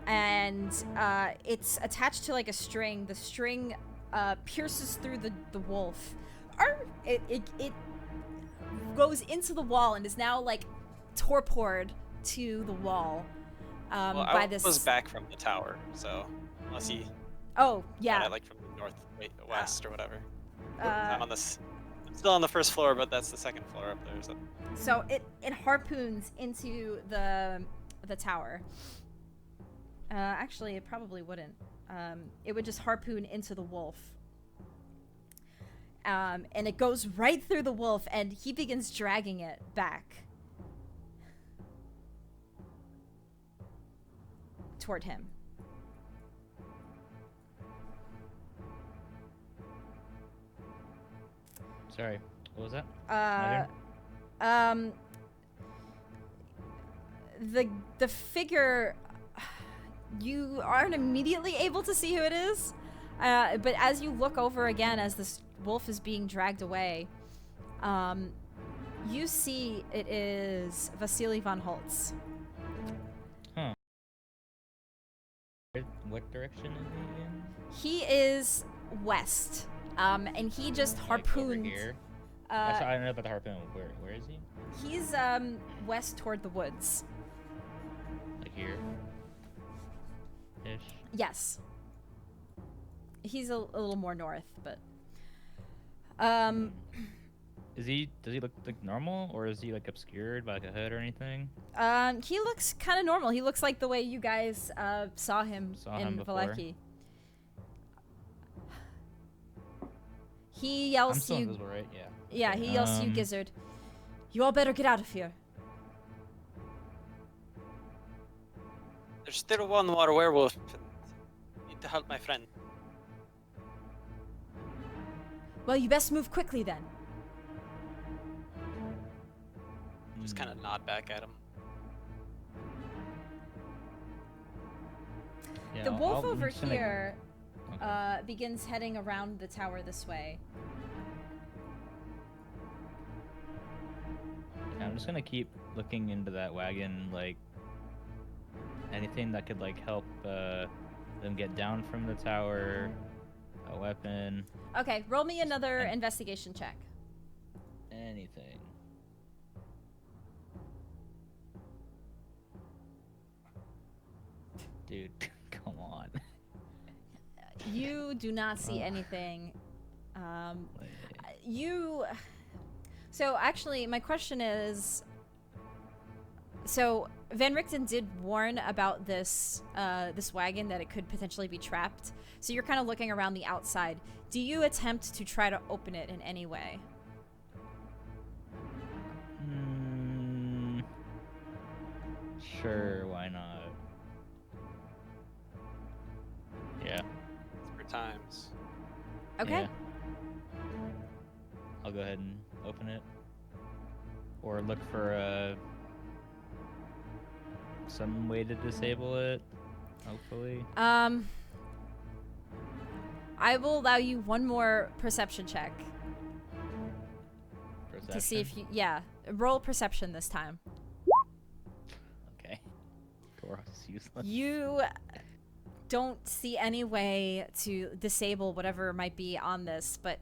And it's attached to like a string. The string pierces through the wolf. It goes into the wall and is now like torpored to the wall. Well, by I this. was back from the tower, so unless he Oh yeah. got it, like from the west or whatever. I'm I'm still on the first floor, but that's the second floor up there. So it harpoons into the tower. Actually, it probably wouldn't. It would just harpoon into the wolf. And it goes right through the wolf, and he begins dragging it back toward him. Sorry, what was that? The figure, you aren't immediately able to see who it is, but as you look over again as this wolf is being dragged away, you see it is Vasily von Holtz. Huh. What direction is he in? He is west, and he just harpooned. Like over here? I don't know about the harpoon. Where is he? He's west toward the woods. Like here? Ish. Yes. He's a little more north, but does he look like normal, or is he like obscured by like a hood or anything? He looks kind of normal. He looks like the way you guys saw him in before? Valaki. He yells I'm to still you. invisible, right? Yeah. Yeah, he yells to you, Gizzard. You all better get out of here. There's still one more werewolf. Need to help my friend. Well, you best move quickly then. Just kind of nod back at him. The wolf I'm over just gonna- here Okay. begins heading around the tower this way. Yeah, I'm just gonna keep looking into that wagon, like anything that could like help them get down from the tower, a weapon, Okay, roll me another And- investigation check. anything. Dude, come on. You do not see Ugh. anything. Like, You. So actually, my question is. So Van Richten did warn about this this wagon, that it could potentially be trapped. So you're kind of looking around the outside. Do you attempt to try to open it in any way? Sure, why not? Yeah. 3 times. Okay. Yeah. I'll go ahead and open it. Or look for some way to disable it, hopefully. I will allow you one more perception check to see if you. Yeah, roll perception this time. Okay. Goros is useless. You don't see any way to disable whatever might be on this, but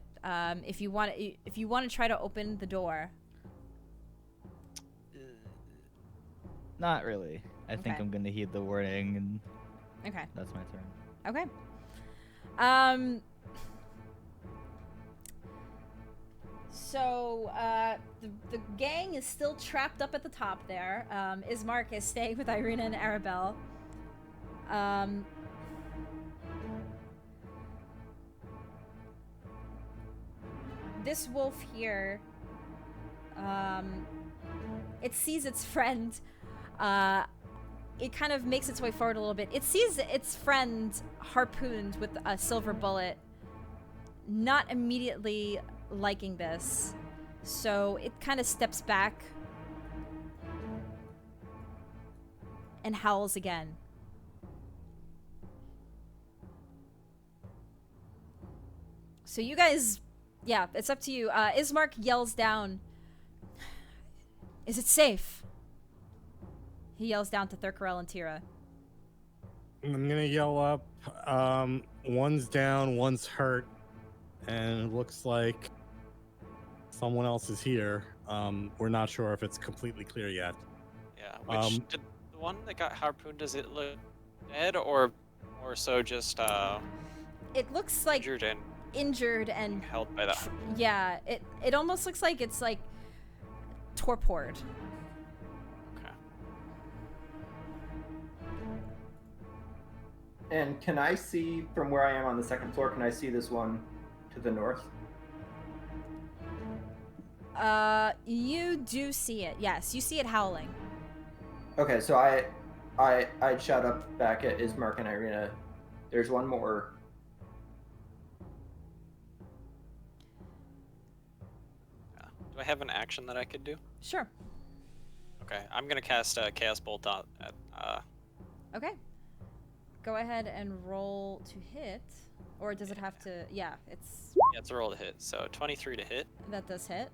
if you want to try to open the door. Not really. I think Okay. I'm gonna heed the warning, and Okay. that's my turn. Okay. So the gang is still trapped up at the top there. Ismark is staying with Irina and Arabelle. This wolf here, it sees its friend. It kind of makes its way forward a little bit. It sees its friend harpooned with a silver bullet, not immediately liking this. So it kind of steps back and howls again. So you guys, yeah, it's up to you. Ismark yells down, "Is it safe?" He yells down to Thurkarel and Tira. I'm gonna yell up. One's down, one's hurt, and it looks like someone else is here. We're not sure if it's completely clear yet. Yeah. Which did the one that got harpooned? Does it look dead or more so just It looks like injured and injured and held by that? yeah, it almost looks like it's like torpored. Okay. And can I see from where I am on the second floor? Can I see this one to the north? You do see it. Yes, you see it howling. Okay, so I'd shout up back at Ismark and Irina. There's one more. Yeah. Do I have an action that I could do? Sure. Okay, I'm gonna cast a Chaos Bolt out at Okay. Go ahead and roll to hit, or does it have to? Yeah, it's yeah, it's a roll to hit. So 23 to hit. that does hit.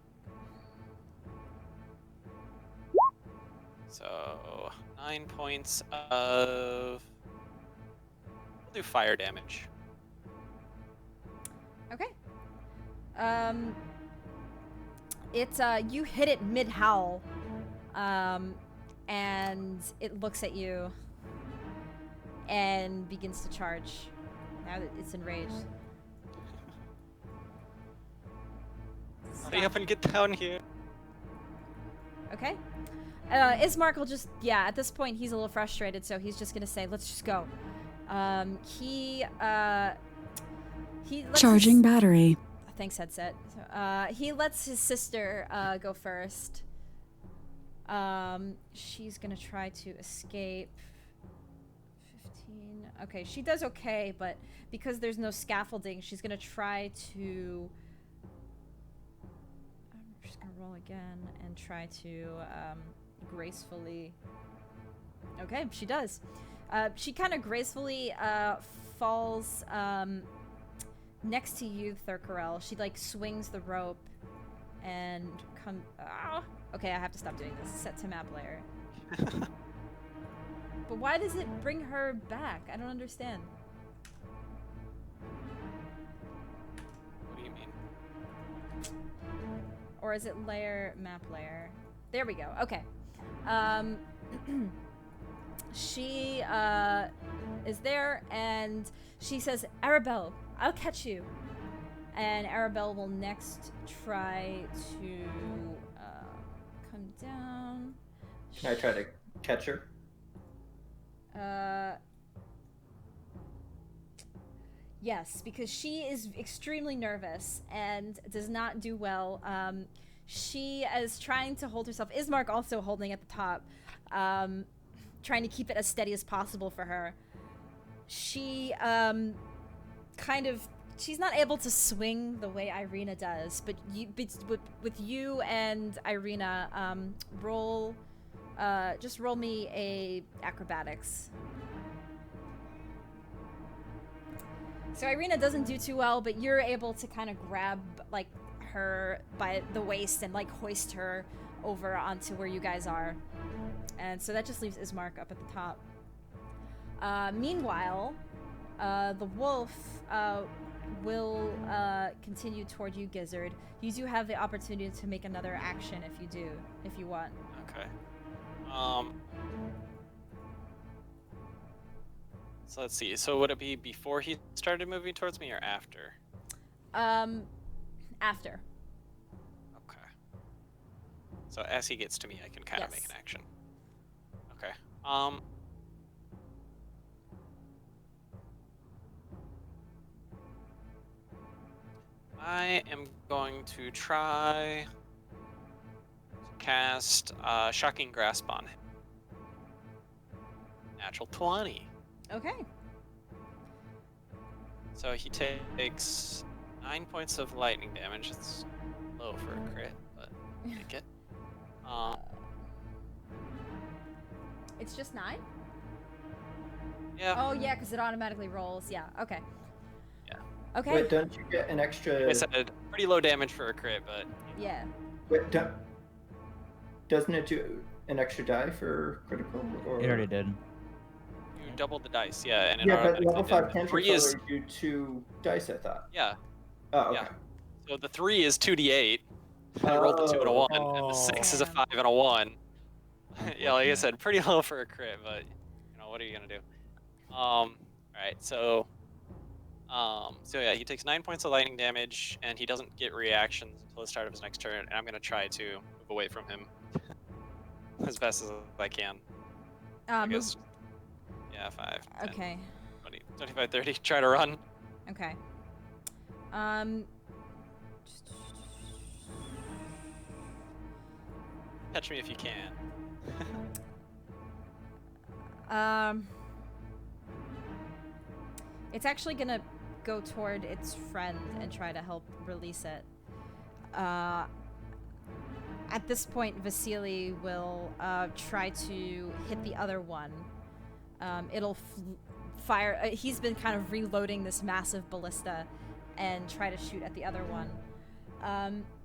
So 9 points of. We'll do fire damage. Okay. It's you hit it mid howl, and it looks at you and begins to charge. Now that it's enraged. Hurry up and get down here. Okay. Ismark will just, yeah, at this point he's a little frustrated, so he's just gonna say, let's just go. He lets Charging battery. Thanks, headset. He lets his sister go first. She's gonna try to escape. 15. Okay, she does okay, but because there's no scaffolding, she's gonna try to. I'm just gonna roll again and try to gracefully. Okay, she does. She kind of gracefully falls next to you, Thurkarel. She like swings the rope and come. Okay, I have to stop doing this. Set to map layer. But why does it bring her back? I don't understand. What do you mean? Or is it layer, map layer? There we go. Okay. She is there and she says, Arabelle, I'll catch you. And Arabelle will next try to come down. Can I try to catch her? Yes, because she is extremely nervous and does not do well. She is trying to hold herself. Ismark also holding at the top, trying to keep it as steady as possible for her. She she's not able to swing the way Irina does, but with you and Irina, just roll me a acrobatics. So Irina doesn't do too well, but you're able to kind of grab like her by the waist and like hoist her over onto where you guys are. And so that just leaves Ismark up at the top. Meanwhile, the wolf will continue toward you, Gizzard. You do have the opportunity to make another action if you want. Okay. So let's see. So would it be before he started moving towards me or after? After. Okay. So as he gets to me, I can kind of Yes. make an action. Okay. I am going to try to cast Shocking Grasp on him. Natural 20. Okay. So he takes 9 points of lightning damage. It's low for a crit, but take it. It's just 9? Yeah. Oh yeah, because it automatically rolls. Yeah. Okay. Yeah. Okay. Wait, don't you get an extra? Like I said, pretty low damage for a crit, but Yeah. Wait, doesn't it do an extra die for critical? Or... It already did. you doubled the dice, yeah, and it Yeah, but automatically level 5 did. cantrips 3 is only do 2 dice, I thought. yeah. Oh, okay. Yeah. So the 3 is 2d8. I rolled a 2 and a 1, and the 6 is a Damn. 5 and a 1. Yeah, like I said, pretty low for a crit, but what are you gonna do? All right, so yeah, he takes 9 points of lightning damage, and he doesn't get reactions until the start of his next turn. And I'm gonna try to move away from him as best as I can. I guess. Yeah, 5. 10, Okay. 20, 25, 30. Try to run. Okay. Catch me if you can. It's actually gonna go toward its friend and try to help release it. At this point, Vasily will try to hit the other one. It'll fire. He's been kind of reloading this massive ballista and try to shoot at the other one.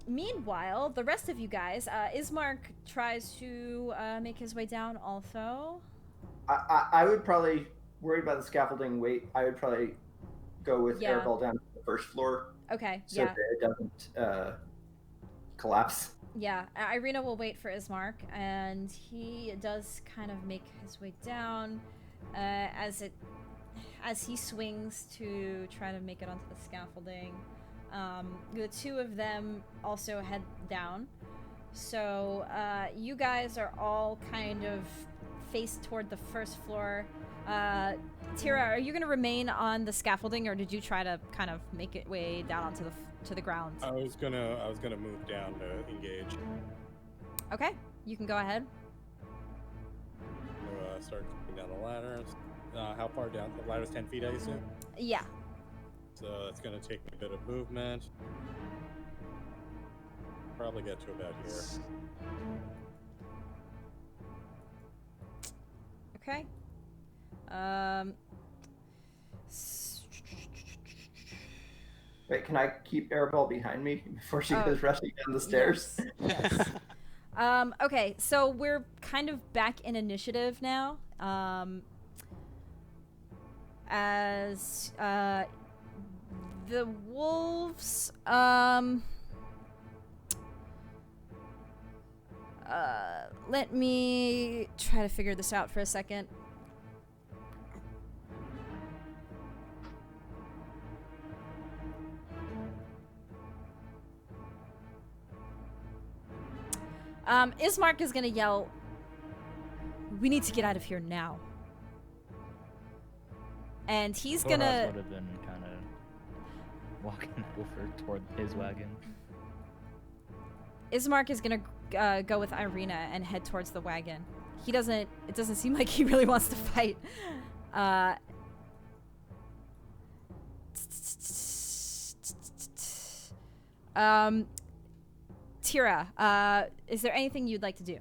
Meanwhile, the rest of you guys, Ismark tries to make his way down also. I would probably, worried about the scaffolding weight, I would probably go with Yeah. airball down to the first floor Okay, so yeah. that it doesn't collapse. Yeah, Irina will wait for Ismark, and he does kind of make his way down as he swings to try to make it onto the scaffolding. The two of them also head down, so you guys are all kind of faced toward the first floor. Tira, are you gonna remain on the scaffolding, or did you try to kind of make it way down onto the ground? I was gonna move down to engage. Okay, you can go ahead. So, start going down the ladder. How far down? The ladder's 10 feet, I assume. Yeah. So that's gonna take a bit of movement. Probably get to about here. Okay. Wait, can I keep Arabelle behind me before she Oh, goes rushing down the stairs? Yes. Okay, so we're kind of back in initiative now. As the wolves, let me try to figure this out for a second. Ismark is gonna yell, "We need to get out of here now." And he's gonna... would have been kind of walking over toward his wagon. Ismark is gonna go with Irina and head towards the wagon. He doesn't... It doesn't seem like he really wants to fight. Tira, is there anything you'd like to do?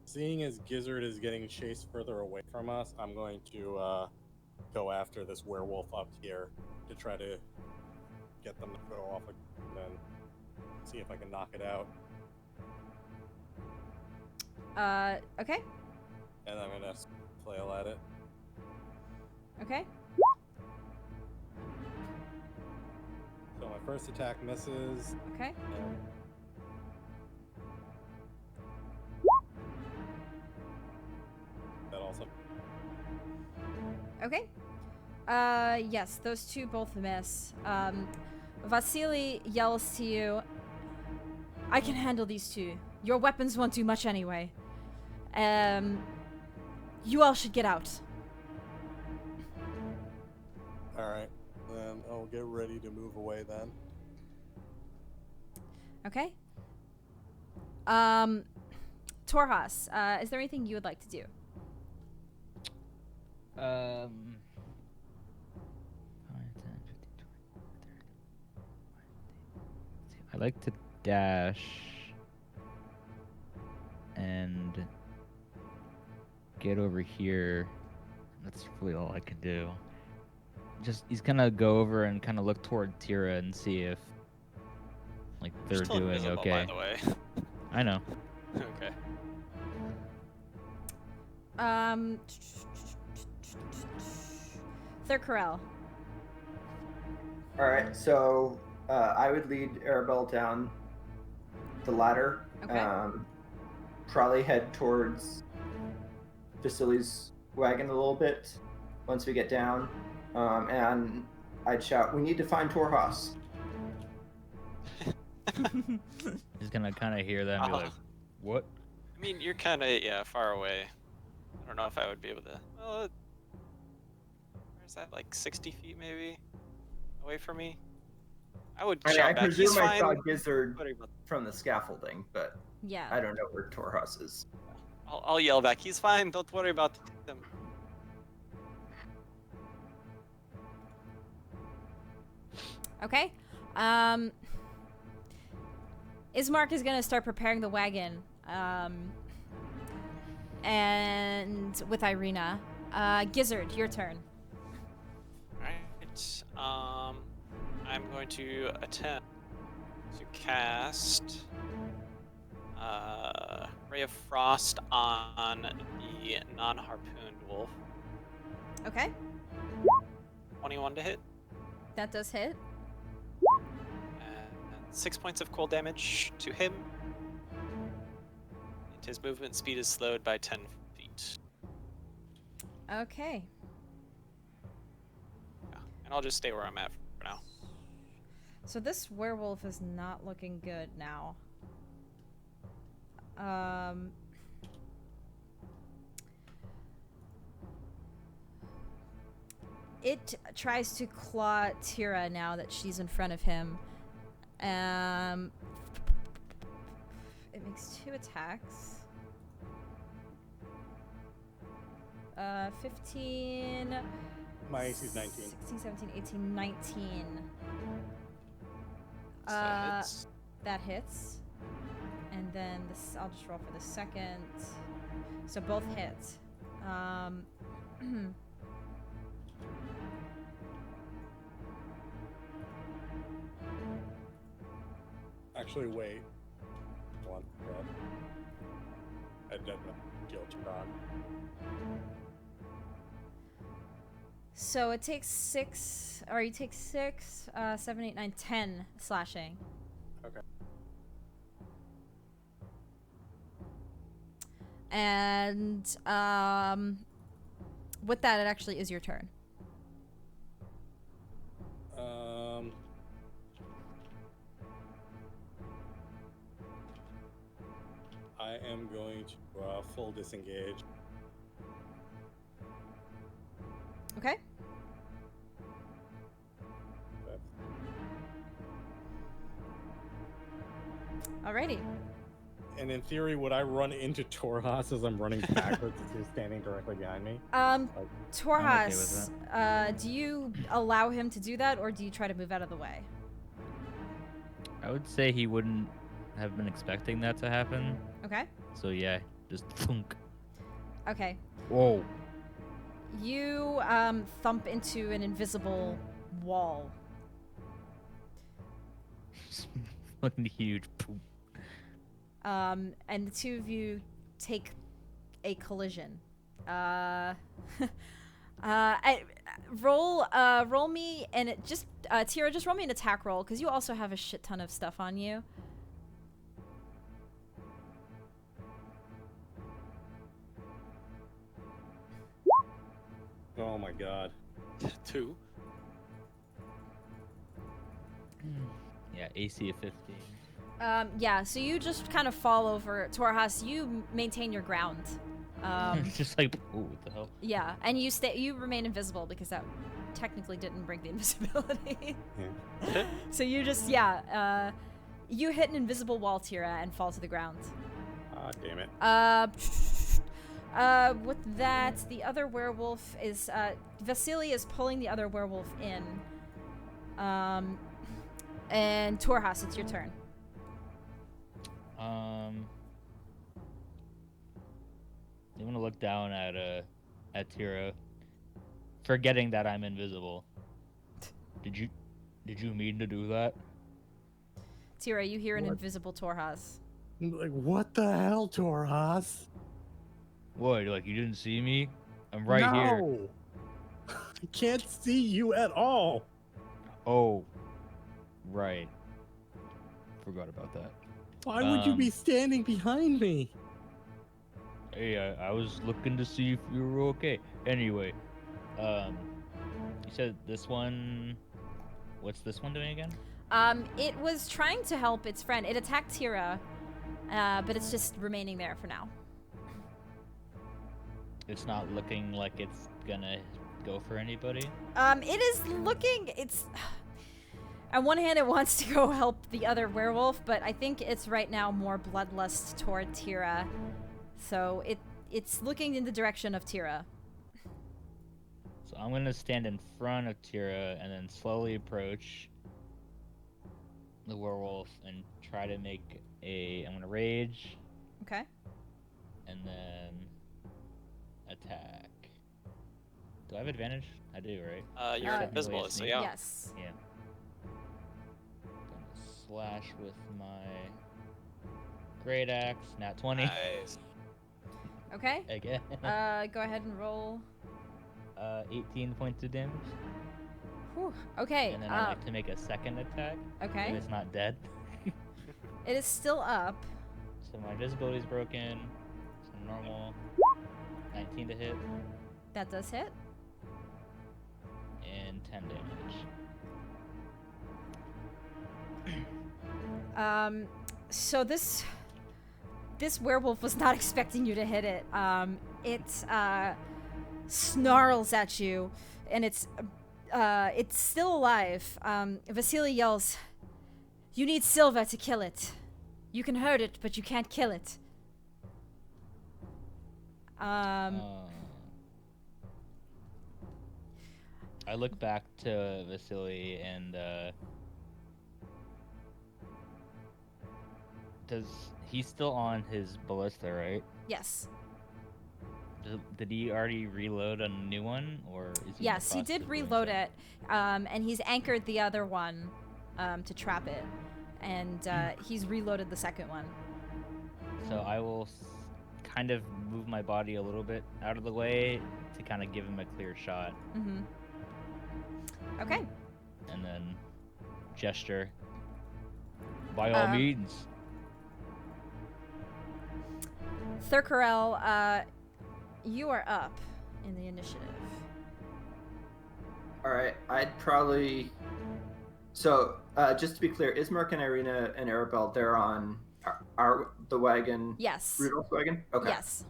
Seeing as Gizzard is getting chased further away from us, I'm going to go after this werewolf up here to try to get them to go off and then see if I can knock it out. Okay. And I'm gonna flail at it. Okay. So my first attack misses. Okay. And that also. Okay. Yes, those two both miss. Vasily yells to you, "I can handle these two. Your weapons won't do much anyway. You all should get out." Alright, then I'll get ready to move away then. Okay. Torhas, is there anything you would like to do? I like to dash and get over here. That's really all I can do. He's gonna go over and kind of look toward Tira and see if, like, they're You're still doing invisible, okay. by the way. I know. Okay. Thurkarel. Alright, so I would lead Arabelle down the ladder. Okay. Probably head towards Vasily's wagon a little bit once we get down. And I'd shout, "We need to find Torhas." He's gonna kind of hear that and be like, "What?" I mean, you're kind of, far away. I don't know if I would be able to... Well, where's that, like 60 feet maybe? Away from me? I would shout I back, presume "He's I saw fine." Gizzard Worry about- from the scaffolding, but Yeah. I don't know where Torhas is. I'll yell back, "He's fine, don't worry about him." Okay. Ismark is gonna start preparing the wagon. And with Irina. Gizzard, your turn. Alright, I'm going to attempt to cast Ray of Frost on the non-harpooned wolf. Okay. 21 to hit. That does hit. And 6 points of cold damage to him. And his movement speed is slowed by 10 feet. Okay. Yeah, and I'll just stay where I'm at for now. So this werewolf is not looking good now. It tries to claw Tira now that she's in front of him. It makes 2 attacks. 15... My AC is 19. 16, 17, 18, 19. So that hits. That hits. And then this, I'll just roll for the second. So both hit. Um, Actually, wait. One. Red. I don't know. Guilt turned on. so it takes 6, or you take 6, 7, 8, 9, 10 slashing. Okay. And with that, it actually is your turn. I am going to full disengage. Okay. Okay. Alrighty. And in theory, would I run into Torhas as I'm running backwards as he's standing directly behind me? Torhas, do you allow him to do that, or do you try to move out of the way? I would say he wouldn't have been expecting that to happen. Okay. So yeah, just thunk. Okay. Whoa. You thump into an invisible wall. Fucking huge poop. And the two of you take a collision. Roll me, and it just Tira, just roll me an attack roll, because you also have a shit ton of stuff on you. Oh my god. 2. Yeah, AC of 15. Yeah, so you just kind of fall over. Torhas, you maintain your ground. It's just like, ooh, what the hell? Yeah, and you remain invisible, because that technically didn't bring the invisibility. Yeah. So you just, you hit an invisible wall, Tira, and fall to the ground. Ah, damn it. With that, the other werewolf is, Vasily is pulling the other werewolf in. And Torhas, it's your turn. I'm gonna look down at Tira, forgetting that I'm invisible. Did you mean to do that? Tira, you hear an What? invisible Torhas. Like, what the hell, Torhas? What? Like you didn't see me? I'm right here. No! I can't see you at all. Oh, right. Forgot about that. Why would you be standing behind me? Hey, I was looking to see if you were okay. Anyway, you said this one. What's this one doing again? It was trying to help its friend. It attacked Tira, but it's just remaining there for now. It's not looking like it's gonna go for anybody. It is looking. It's. On one hand, it wants to go help the other werewolf, but I think it's right now more bloodlust toward Tira. So it's looking in the direction of Tira. So I'm gonna stand in front of Tira and then slowly approach the werewolf and try to make a. I'm gonna rage. Okay. And then attack. Do I have advantage? I do, right? You're Uh, invisible, so yeah. Yes. Yeah. Gonna slash with my great axe. Nat 20 Nice. Okay. again. Go ahead and roll. 18 points of damage. Whew. Okay. And then I like to make a second attack. Okay. If it's not dead. It is still up. So my visibility is broken. So normal. 19 to hit. That does hit. And 10 damage. So this werewolf was not expecting you to hit it. It snarls at you, and it's still alive. Vasily yells, "You need Silva to kill it. You can hurt it, but you can't kill it." I look back to Vasily and he's still on his ballista, right? Yes. Did he already reload a new one, or is he? In the Yes, he process did of doing reload so? it, and he's anchored the other one to trap it, and he's reloaded the second one. So I will kind of move my body a little bit out of the way to kind of give him a clear shot, Mm-hmm. Okay. and then gesture. By all means. Thurkarel, you are up in the initiative. All right, I'd probably. So, just to be clear, Ismark and Irina and Arabelle, they're on the wagon. Yes. Rudolph's wagon. Okay. Yes.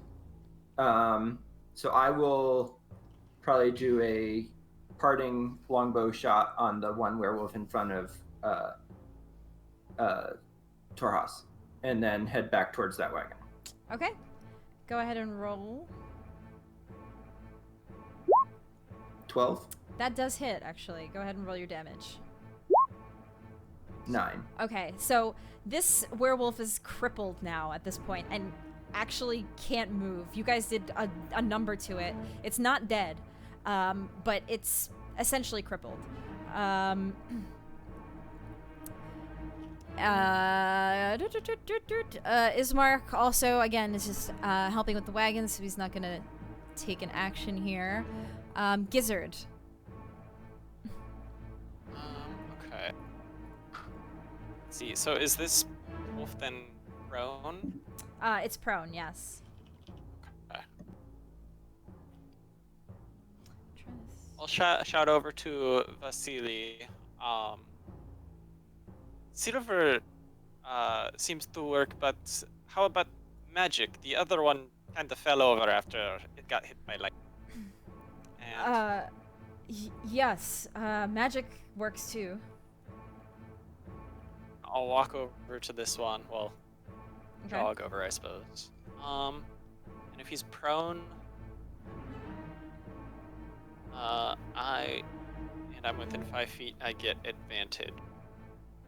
So I will probably do a parting longbow shot on the one werewolf in front of Torhas, and then head back towards that wagon. Okay. Go ahead and roll. 12. That does hit, actually. Go ahead and roll your damage. 9. Okay, so this werewolf is crippled now at this point and actually can't move. You guys did a number to it. It's not dead, but it's essentially crippled. Ismark also, again, is just helping with the wagon, so he's not going to take an action here. Gizzard. Okay. Let's see, so is this wolf then prone? It's prone, yes. Okay. I'll shout over to Vasily. Silver seems to work, but how about magic? The other one kind of fell over after it got hit by lightning. And Yes, magic works too. I'll walk over to this one. Well, Okay. jog over, I suppose. And if he's prone, I'm within 5 feet, I get advantage.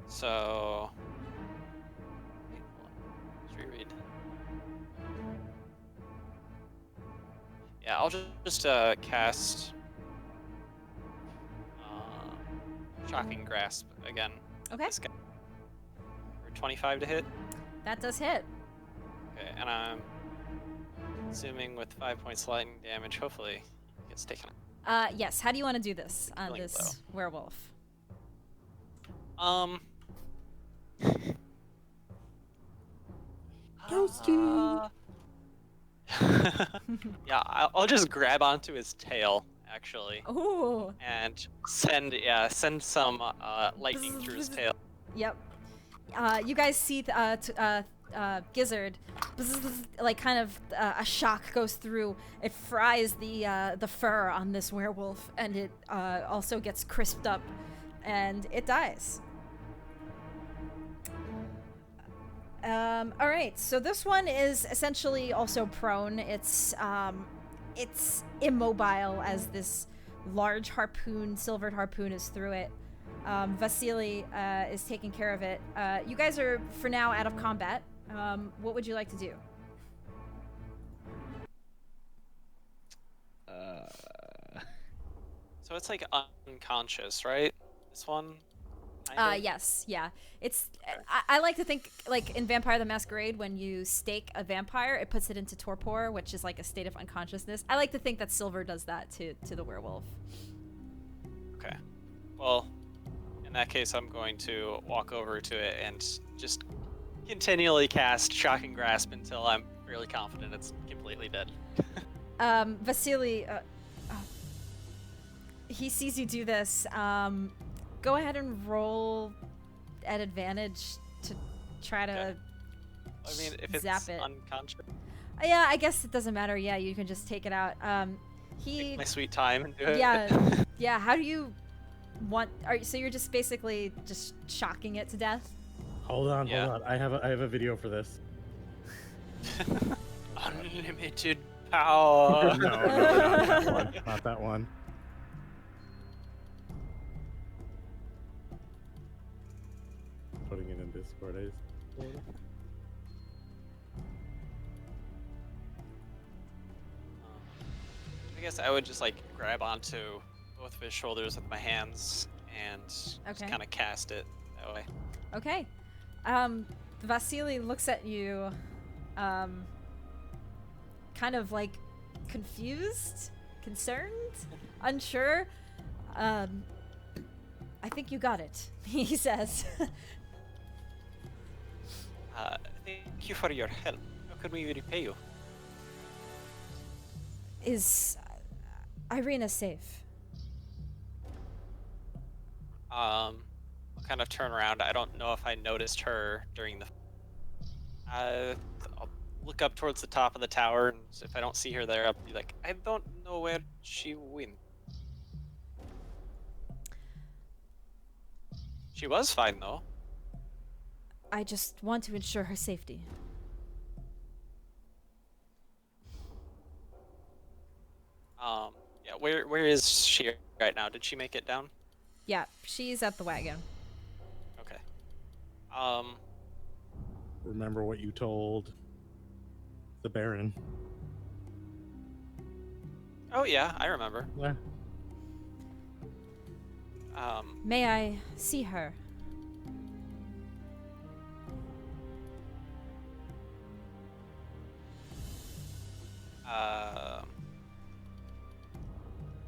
So, wait, hold on. Let's reread. Yeah, I'll just cast Shocking Grasp again. Okay. This guy. For 25 to hit. That does hit. Okay, and I'm assuming with 5 points lightning damage, hopefully he gets taken. Yes. How do you want to do this on Healing this blow. werewolf? Toasty. Yeah, I'll just grab onto his tail, actually, Oh. and send some lightning through his tail. Yep. You guys see Gizzard, like kind of a shock goes through. It fries the fur on this werewolf, and it also gets crisped up, and it dies. All right, so this one is essentially also prone. It's immobile as this large harpoon, silvered harpoon, is through it. Vasily is taking care of it. You guys are, for now, out of combat. What would you like to do? So it's like unconscious, right? This one? Yes, yeah. It's. I like to think, like in Vampire the Masquerade, when you stake a vampire, it puts it into torpor, which is like a state of unconsciousness. I like to think that Silver does that to the werewolf. Okay. Well, in that case, I'm going to walk over to it and just continually cast Shocking Grasp until I'm really confident it's completely dead. Vasily, he sees you do this. Go ahead and roll at advantage to try to Okay. I mean, if it's zap it. unconscious, Yeah, I guess it doesn't matter. Yeah, you can just take it out. take my sweet time and do it. Yeah, yeah. How do you want? So you're just basically just shocking it to death? Hold on, Yeah. hold on. I have a video for this. Unlimited power. No, not that one. Not that one. Putting it in Discord. guess I would just like grab onto both of his shoulders with my hands and just Okay. kind of cast it that way. Okay. Vasily looks at you, kind of like confused, concerned, unsure. I think you got it, he says. Thank you for your help. How can we repay you? Is Irina safe? I'll kind of turn around. I don't know if I noticed her during the. I'll look up towards the top of the tower, and if I don't see her there, I'll be like, I don't know where she went. She was fine though. I just want to ensure her safety. Yeah. Where is she right now? Did she make it down? Yeah, she's at the wagon. Okay. Remember what you told the Baron. Oh yeah, I remember. Yeah. May I see her?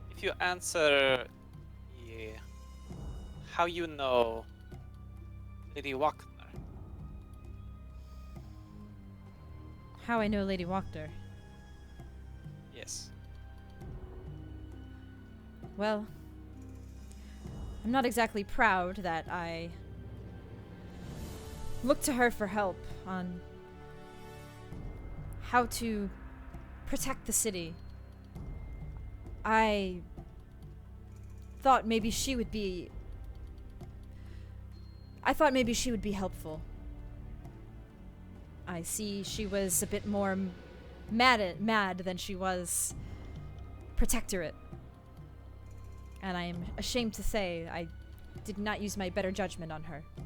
If you answer, yeah, how you know Lady Wagner? How I know Lady Wachter? Yes. Well, I'm not exactly proud that I look to her for help on how to protect the city. I thought maybe she would be helpful. I see she was a bit more mad than she was protectorate. And I am ashamed to say I did not use my better judgment on her. I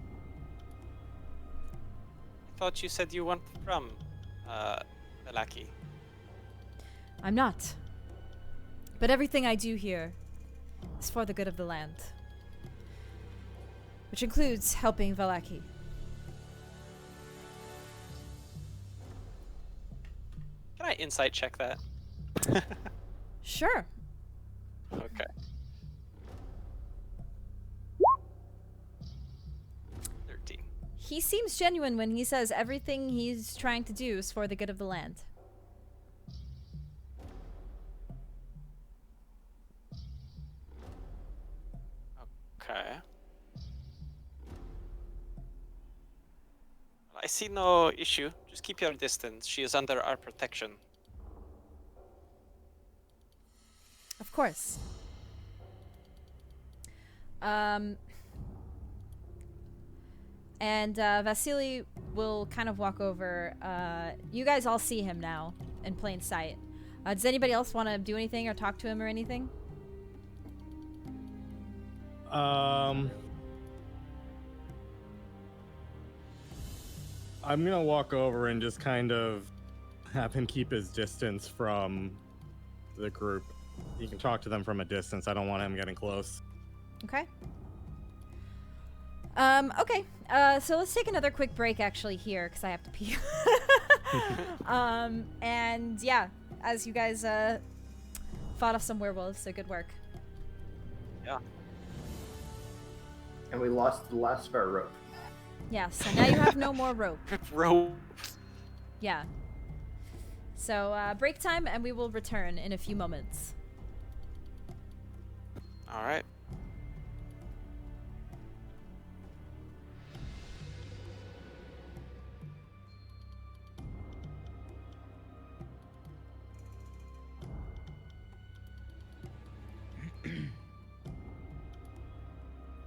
thought you said you weren't from Vallaki. I'm not. But everything I do here is for the good of the land. Which includes helping Vallaki. Can I insight check that? Sure. Okay. 13. He seems genuine when he says everything he's trying to do is for the good of the land. Okay. I see no issue. Just keep your distance. She is under our protection. Of course. And Vasily will kind of walk over. You guys all see him now in plain sight. Does anybody else want to do anything or talk to him or anything? I'm gonna walk over and just kind of have him keep his distance from the group. You can talk to them from a distance. I don't want him getting close. Okay. Okay. So let's take another quick break actually here because I have to pee. And yeah, as you guys fought off some werewolves, so good work. Yeah. And we lost the last of our rope. Yes, and now you have no more rope. Rope. Yeah. So break time, and we will return in a few moments. All right.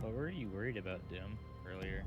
What were you worried about, Doom, earlier?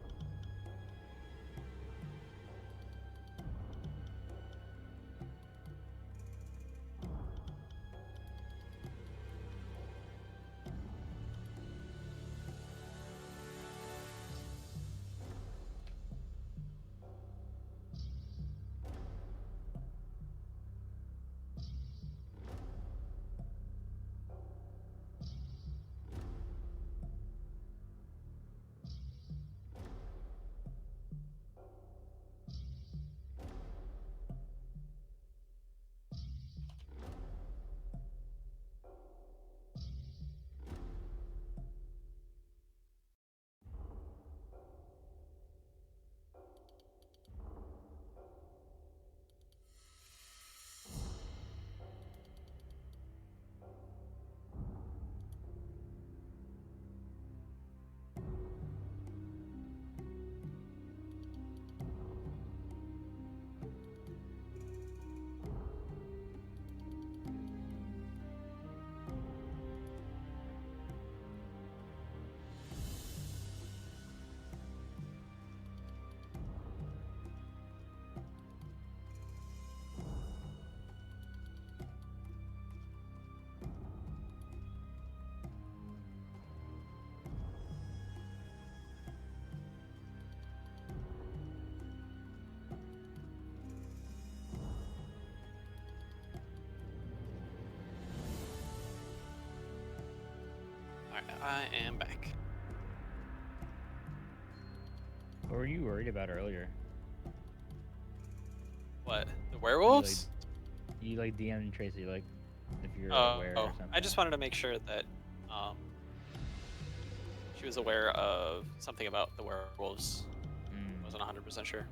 I am back. What were you worried about earlier? What? The werewolves? You like DM Tracy, like if you're aware or something. I just wanted to make sure that she was aware of something about the werewolves. Wasn't 100% sure.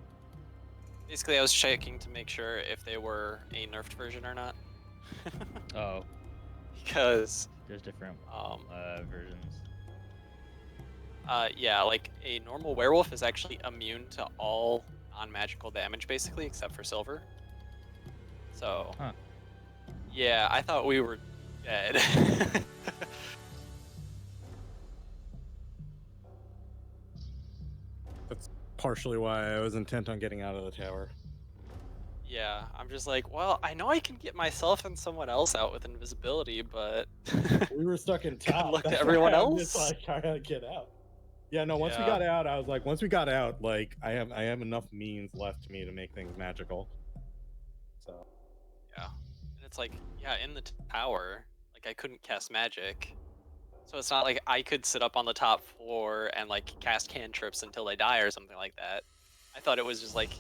Basically, I was checking to make sure if they were a nerfed version or not. Oh, Because there's different versions. yeah, like a normal werewolf is actually immune to all non-magical damage, basically, except for silver. So, Huh. yeah, I thought we were dead. That's partially why I was intent on getting out of the tower. Yeah, I'm just like, well, I know I can get myself and someone else out with invisibility, but We were stuck in Good top. luck to That's everyone why I'm just else. like trying to get out. Yeah, no. Once we Yeah. got out, I was like, once we got out, like I have enough means left to me to make things magical. So Yeah, and it's like, yeah, in the tower, like I couldn't cast magic, so it's not like I could sit up on the top floor and like cast cantrips until they die or something like that. I thought it was just like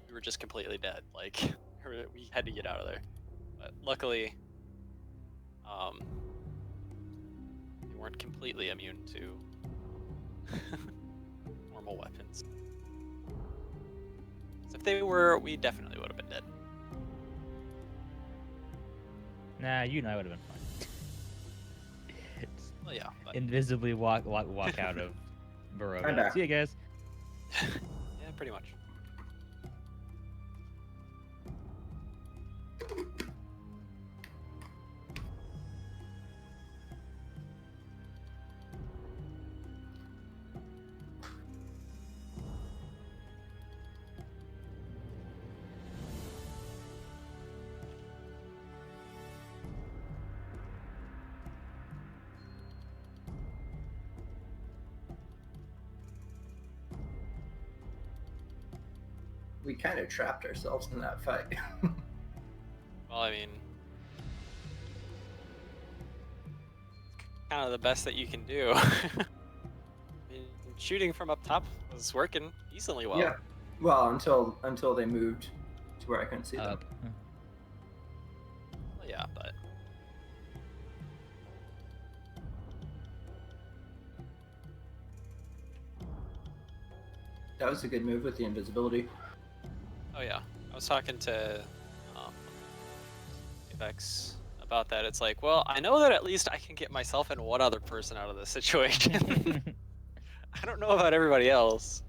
we were just completely dead. Like we had to get out of there, but luckily, they weren't completely immune to normal weapons. 'Cause if they were, we definitely would have been dead. Nah, you and I would have been fine. It's Well, yeah, but invisibly walk out of Burrow. I'm back. See you guys. yeah, pretty much. We kind of trapped ourselves in that fight. Well, I mean, kind of the best that you can do. I mean, shooting from up top was working decently well. Yeah. Well, until they moved to where I couldn't see them. Up. Well, yeah, but That was a good move with the invisibility. oh yeah, I was talking to Avex about that. It's like, well, I know that at least I can get myself and one other person out of this situation. I don't know about everybody else.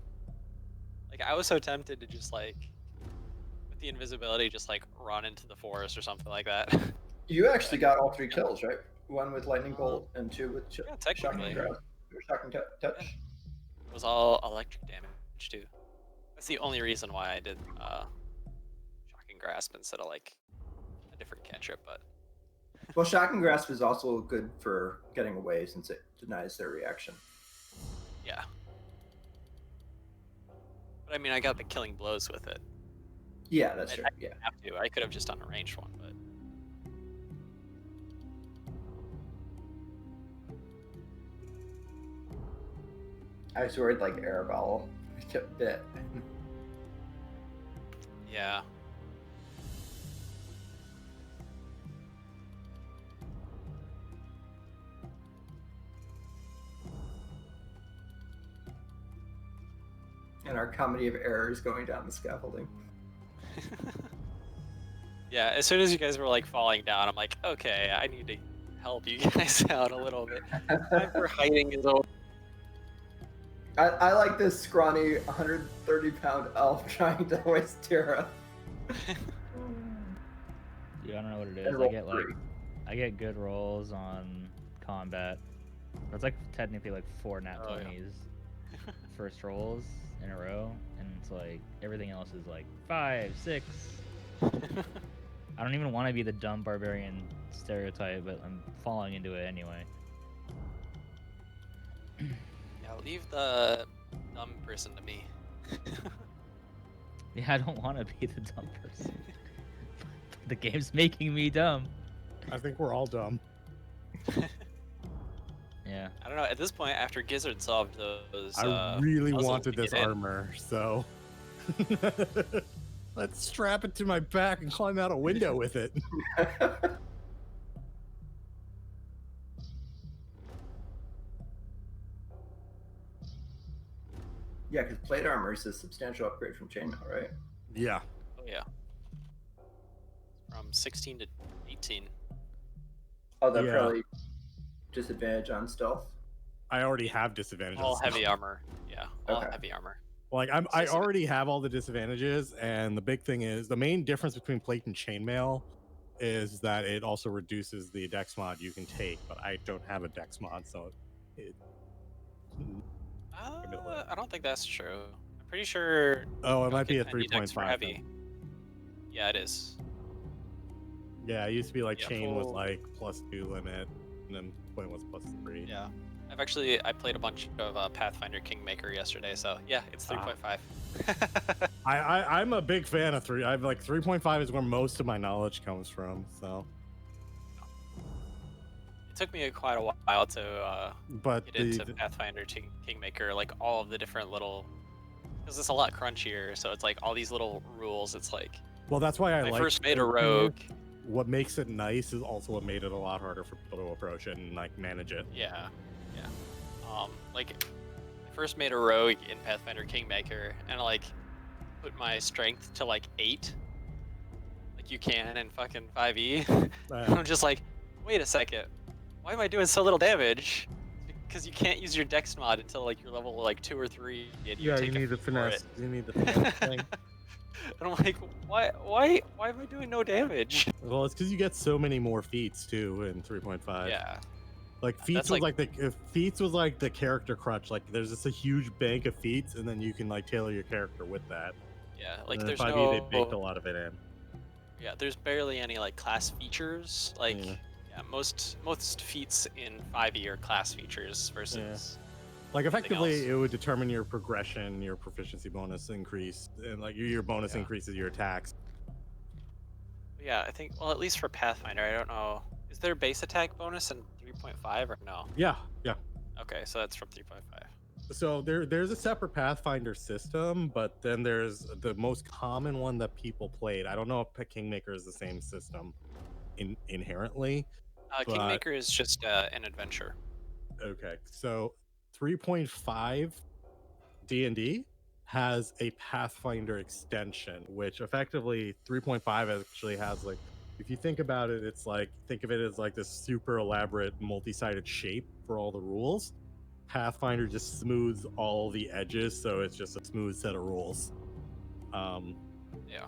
Like, I was so tempted to just like, with the invisibility, just like run into the forest or something like that. You actually got all 3 kills, right? 1 with lightning bolt and 2 with Yeah, shocking technically. grasp or shocking touch. It was all electric damage too. That's the only reason why I did shocking grasp instead of like a different cantrip. But Well, shocking grasp is also good for getting away since it denies their reaction. yeah. But I mean, I got the killing blows with it. Yeah, that's true. I Yeah. didn't have to. I could have just done a ranged one, but I was worried like Arabelle kept bit. yeah. And our comedy of errors going down the scaffolding. Yeah, as soon as you guys were like falling down, I'm like, okay, I need to help you guys out a little bit. Time for hiding is over. I like this scrawny 130-pound elf trying to hoist Tara. Yeah, I don't know what it And is. roll 3. I get good rolls on combat. It's like technically like 4 nat Oh, yeah. 20s first rolls in a row, and it's like everything else is like 5, 6. I don't even want to be the dumb barbarian stereotype, but I'm falling into it anyway. Yeah, leave the dumb person to me. Yeah, I don't want to be the dumb person. The game's making me dumb. I think we're all dumb. Yeah. don't know. At this point, after Gizzard solved those, I really puzzles wanted to this get in. armor, so let's strap it to my back and climb out a window with it. Yeah, because plate armor is a substantial upgrade from chainmail, right? Yeah. Oh yeah. From 16 to 18. Oh, that Yeah. probably disadvantage on stealth. I already have disadvantages. All heavy armor. Yeah, all Okay. heavy armor. Like I already have all the disadvantages, and the big thing is the main difference between plate and chainmail is that it also reduces the dex mod you can take, but I don't have a dex mod, so it. I don't think that's true. I'm pretty sure. Oh, it you might be a don't get any dex for 3.5. heavy. Yeah, it is. Yeah, it used to be like Yeah, chain was full- like +2 limit, and then point was +3. Yeah. I played a bunch of Pathfinder Kingmaker yesterday, so yeah, it's 3.5. I'm a big fan of 3. I've like 3.5 is where most of my knowledge comes from. So, It took me quite a while to but get into Pathfinder Kingmaker, like all of the different little, because it's a lot crunchier. So it's like all these little rules. It's like well, that's why I when I like first made a rogue. What makes it nice is also what made it a lot harder for people to approach it and like manage it. Yeah. Like I first made a rogue in Pathfinder Kingmaker, and like put my strength to like 8, like you can in fucking 5e. I'm just like, wait a second, why am I doing so little damage? Because you can't use your dex mod until like you're level like 2 or 3, and you take a feat for it. You need the finesse thing. And I'm like, why am I doing no damage? Well, it's because you get so many more feats too in 3.5. Yeah. Like feats That's was if feats was like the character crutch. Like there's just a huge bank of feats, and then you can like tailor your character with that. Yeah, like And in there's 5e, no. they baked a lot of it in. Yeah, there's barely any like class features. Like, Yeah. yeah, most feats in 5e are class features versus. Like effectively, else. it would determine your progression, your proficiency bonus increase, and like your bonus Yeah. increases your attacks. Yeah, I think. Well, at least for Pathfinder, I don't know. Is there base attack bonus in 3.5 or no? Yeah. Okay, so that's from 3.5. So there's a separate Pathfinder system, but then there's the most common one that people played. I don't know if Kingmaker is the same system inherently. But- Kingmaker is just an adventure. Okay, so 3.5 D&D has a Pathfinder extension, which effectively 3.5 actually has like, if you think about it, it's like, think of it as like this super elaborate multi-sided shape for all the rules. Pathfinder just smooths all the edges, so it's just a smooth set of rules. Yeah.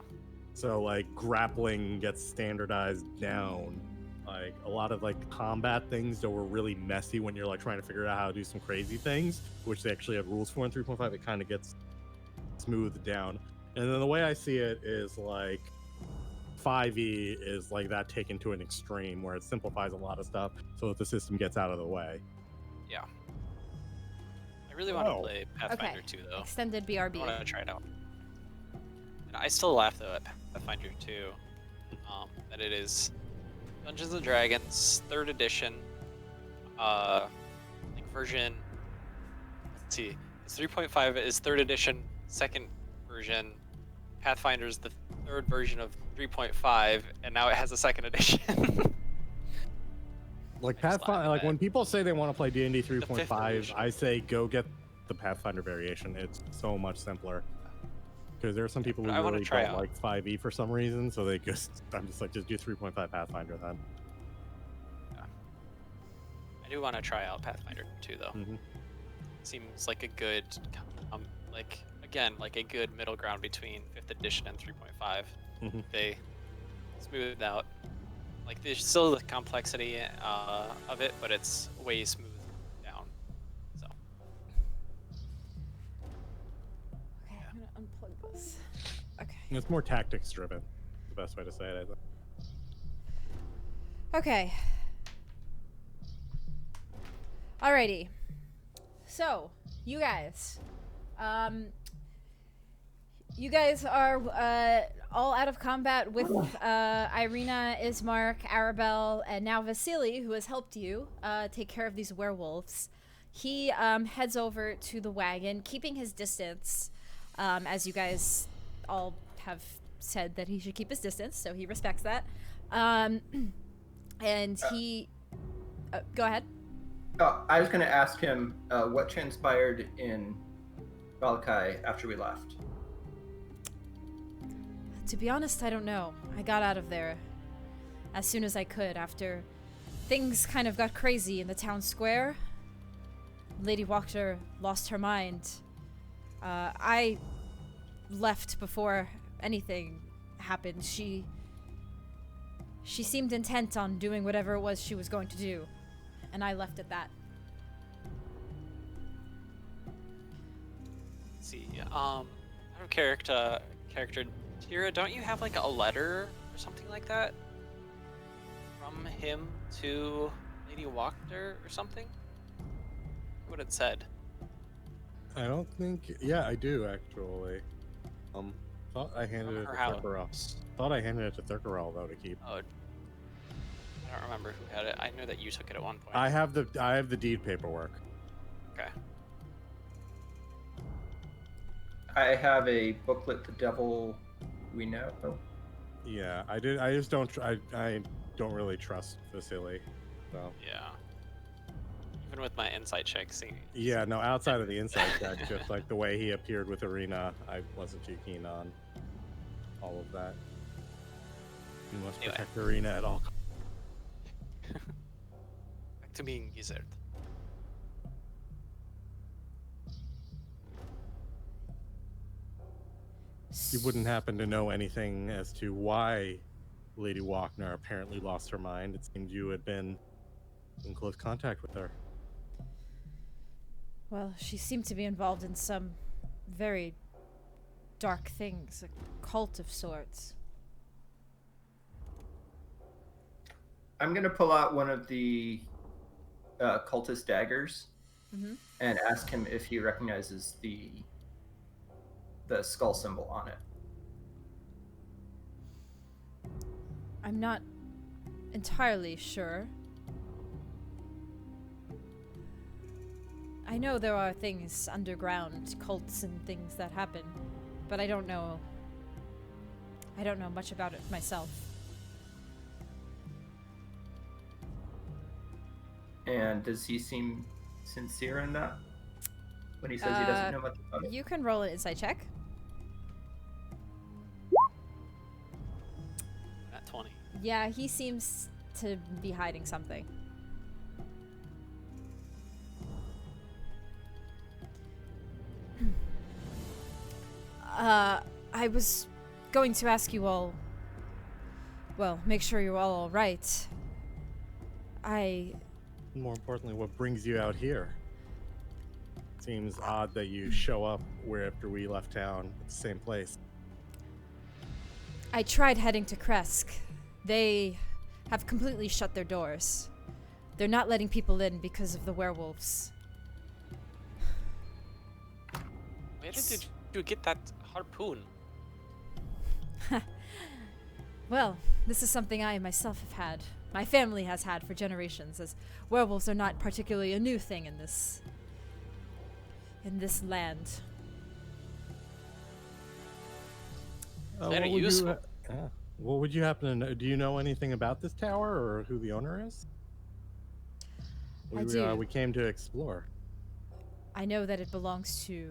So like grappling gets standardized down. Like a lot of like combat things that were really messy when you're like trying to figure out how to do some crazy things, which they actually have rules for in 3.5, it kind of gets smoothed down. And then the way I see it is like 5e is like that taken to an extreme where it simplifies a lot of stuff so that the system gets out of the way. Yeah. I really want to Oh. play Pathfinder 2 though. Extended I BRB. want to try it out. And I still laugh though at Pathfinder 2 that it is Dungeons and Dragons 3rd edition, like version. Let's see, it's 3.5 is 3rd edition, 2nd version. Pathfinder's the 3rd version of 3.5, and now it has a 2nd edition. Like I just laugh Pathfinder, at like that. when people say they want to play D&D fifth 3.5, version. I say go get the Pathfinder variation. It's so much simpler. Because there are some people who I wanna really try don't out. like 5e for some reason, so they just, I'm just like, just do 3.5 Pathfinder then. I do want to try out Pathfinder 2 though. Mhm. Seems like a good, like again, like a good middle ground between 5th edition and 3.5. Mhm. They smoothed out. Like there's still the complexity of it, but it's way smoothed down. So Okay, I'm gonna unplug this. Okay. It's more tactics driven. The best way to say it, I think. Okay. Alrighty. So, you guys. You guys are all out of combat with Irina, Ismark, Arabelle, and now Vasily, who has helped you take care of these werewolves. He heads over to the wagon, keeping his distance, as you guys all have said that he should keep his distance, so he respects that. And he... go ahead. Oh, I was going to ask him what transpired in Valakai after we left. To be honest, I don't know. I got out of there as soon as I could after things kind of got crazy in the town square. Lady Wachter lost her mind. I left before anything happened. She seemed intent on doing whatever it was she was going to do, and I left at that. Let's see. Out of character, Tira, don't you have like a letter or something like that from him to Lady Wachter or something? What it said. I don't think. Yeah, I do actually. Thought I handed it to Thurkarel. Thought I handed it to Thurkarel though to keep. Oh, I don't remember who had it. I know that you took it at one point. I have the deed paperwork. Okay. I have a booklet, The Devil We Know. Yeah, I did. I just don't. I don't really trust Vasily. So. Yeah. Even with my insight check, see. Yeah, no. Outside of the insight check, just like the way he appeared with Arena, I wasn't too keen on all of that. You must protect Arena at all. Back to being Gizzard. You wouldn't happen to know anything as to why Lady Wachter apparently lost her mind. It seemed you had been in close contact with her. Well, she seemed to be involved in some very dark things, a cult of sorts. I'm going to pull out one of the cultist daggers and ask him if he recognizes the skull symbol on it. I'm not entirely sure. I know there are things underground, cults and things that happen, but I don't know much about it myself. And does he seem sincere in that? When he says he doesn't know much about it? You can roll an insight check. At 20. Yeah, he seems to be hiding something. I was going to ask you all, well, make sure you're all right. More importantly, what brings you out here? Seems odd that you show up wherever we left town at the same place. I tried heading to Kresk. They have completely shut their doors. They're not letting people in because of the werewolves. Where did you get that harpoon? Well, this is something I myself have had. My family has had for generations, as werewolves are not particularly a new thing in this land. Very useful. What would you happen to know? Do you know anything about this tower or who the owner is? I do. We came to explore. I know that it belongs to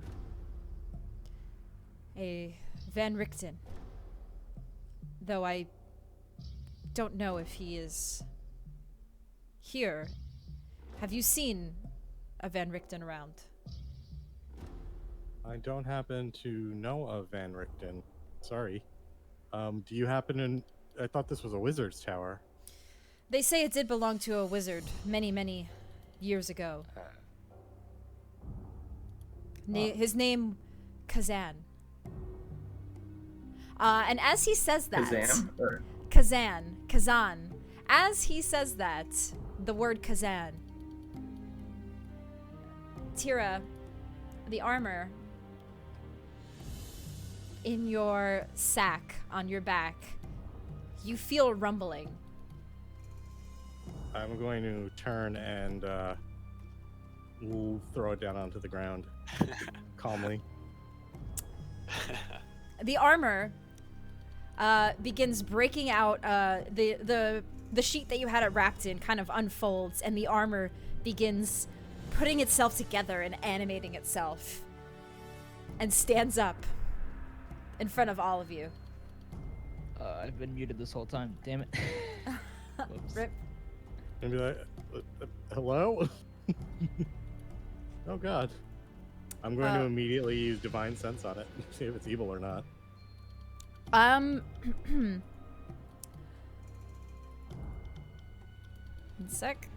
a Van Richten, though I don't know if he is here. Have you seen a Van Richten around? I don't happen to know of Van Richten. Sorry. Do you happen to... I thought this was a wizard's tower. They say it did belong to a wizard many, many years ago. His name, Kazan. And as he says that... Kazan. As he says that, the word Kazan, Tira, the armor in your sack on your back, you feel rumbling. I'm going to turn and We'll throw it down onto the ground calmly. The armor begins breaking out. The sheet that you had it wrapped in kind of unfolds, and the armor begins putting itself together and animating itself, and stands up in front of all of you. I've been muted this whole time. Damn it. Whoops. Rip. And be like, hello? Oh god. I'm going to immediately use Divine Sense on it, see if it's evil or not. One sec.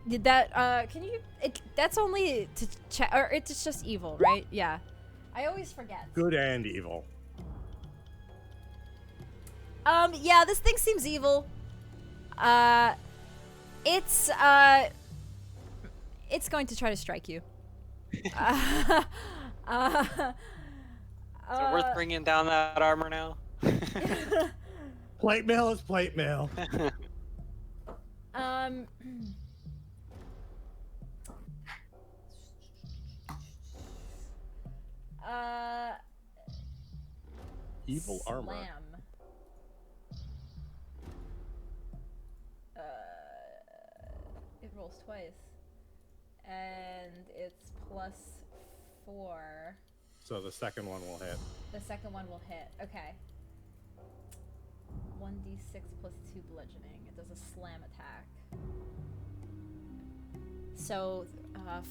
Did that, can you, that's only to check, or it's just evil, right? Yeah. I always forget. Good and evil. Yeah, this thing seems evil. It's going to try to strike you. Is it worth bringing down that armor now? Plate mail is plate mail. Evil armor. Slam. It rolls twice. And it's +4. So the second one will hit. The second one will hit. Okay. 1d6 +2 bludgeoning. It does a slam attack. So,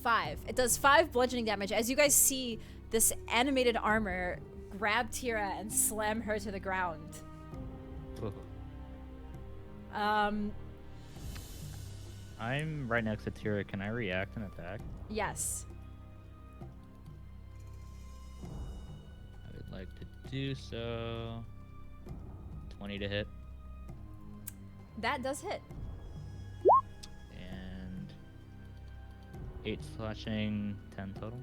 5. It does 5 bludgeoning damage. As you guys see this animated armor grab Tira and slam her to the ground. I'm right next to Tira. Can I react and attack? Yes. I would like to do so. 20 to hit. That does hit. And 8 slashing, 10 total.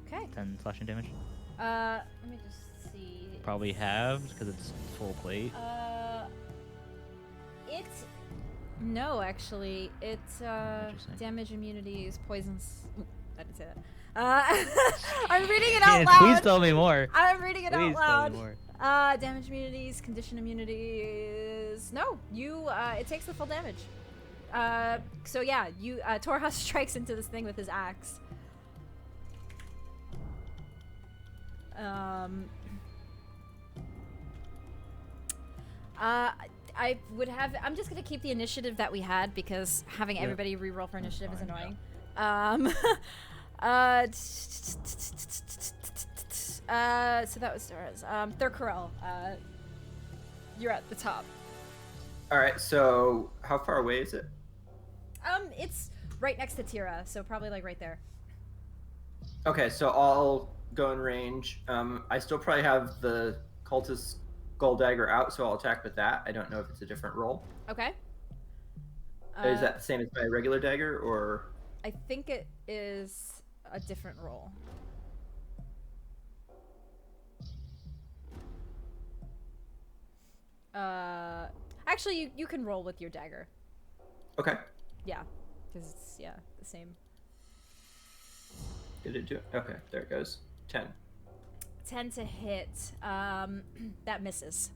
Okay. 10 slashing damage. Let me just see. Probably halved because it's full plate. No, actually, it's Interesting. damage, immunities, poisons. Ooh, I didn't say that. I'm reading it out Yes, loud. please tell me more. I'm reading it Please out loud. tell me more. Damage, immunities, condition immunities. No, you. It takes the full damage. So yeah, you. Torhaus strikes into this thing with his axe. I would have. I'm just gonna keep the initiative that we had because having everybody reroll for initiative is annoying. So that was Dora's. Thurkarel, you're at the top. All right. So how far away is it? It's right next to Tira, so probably like right there. Okay, so I'll go in range. I still probably have the cultist skull dagger out, so I'll attack with that. I don't know if it's a different roll. Okay. Is that the same as my regular dagger, or? I think it is a different roll. Actually, you can roll with your dagger. Okay. Yeah, because it's the same. Did it do it? Okay, there it goes. 10. 10 to hit. That misses.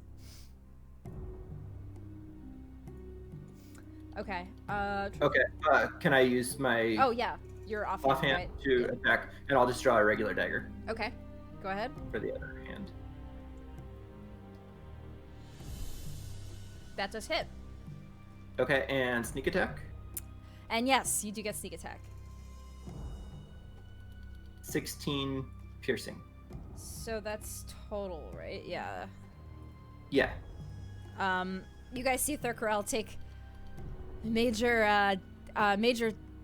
Okay. Okay. Can I use my Oh yeah, you're offhand, right? to attack, and I'll just draw a regular dagger Okay, go ahead. for the other hand. That does hit. Okay, and sneak attack. And yes, you do get sneak attack. 16 piercing. So that's total, right? Yeah. Yeah. You guys see Thurkarel take major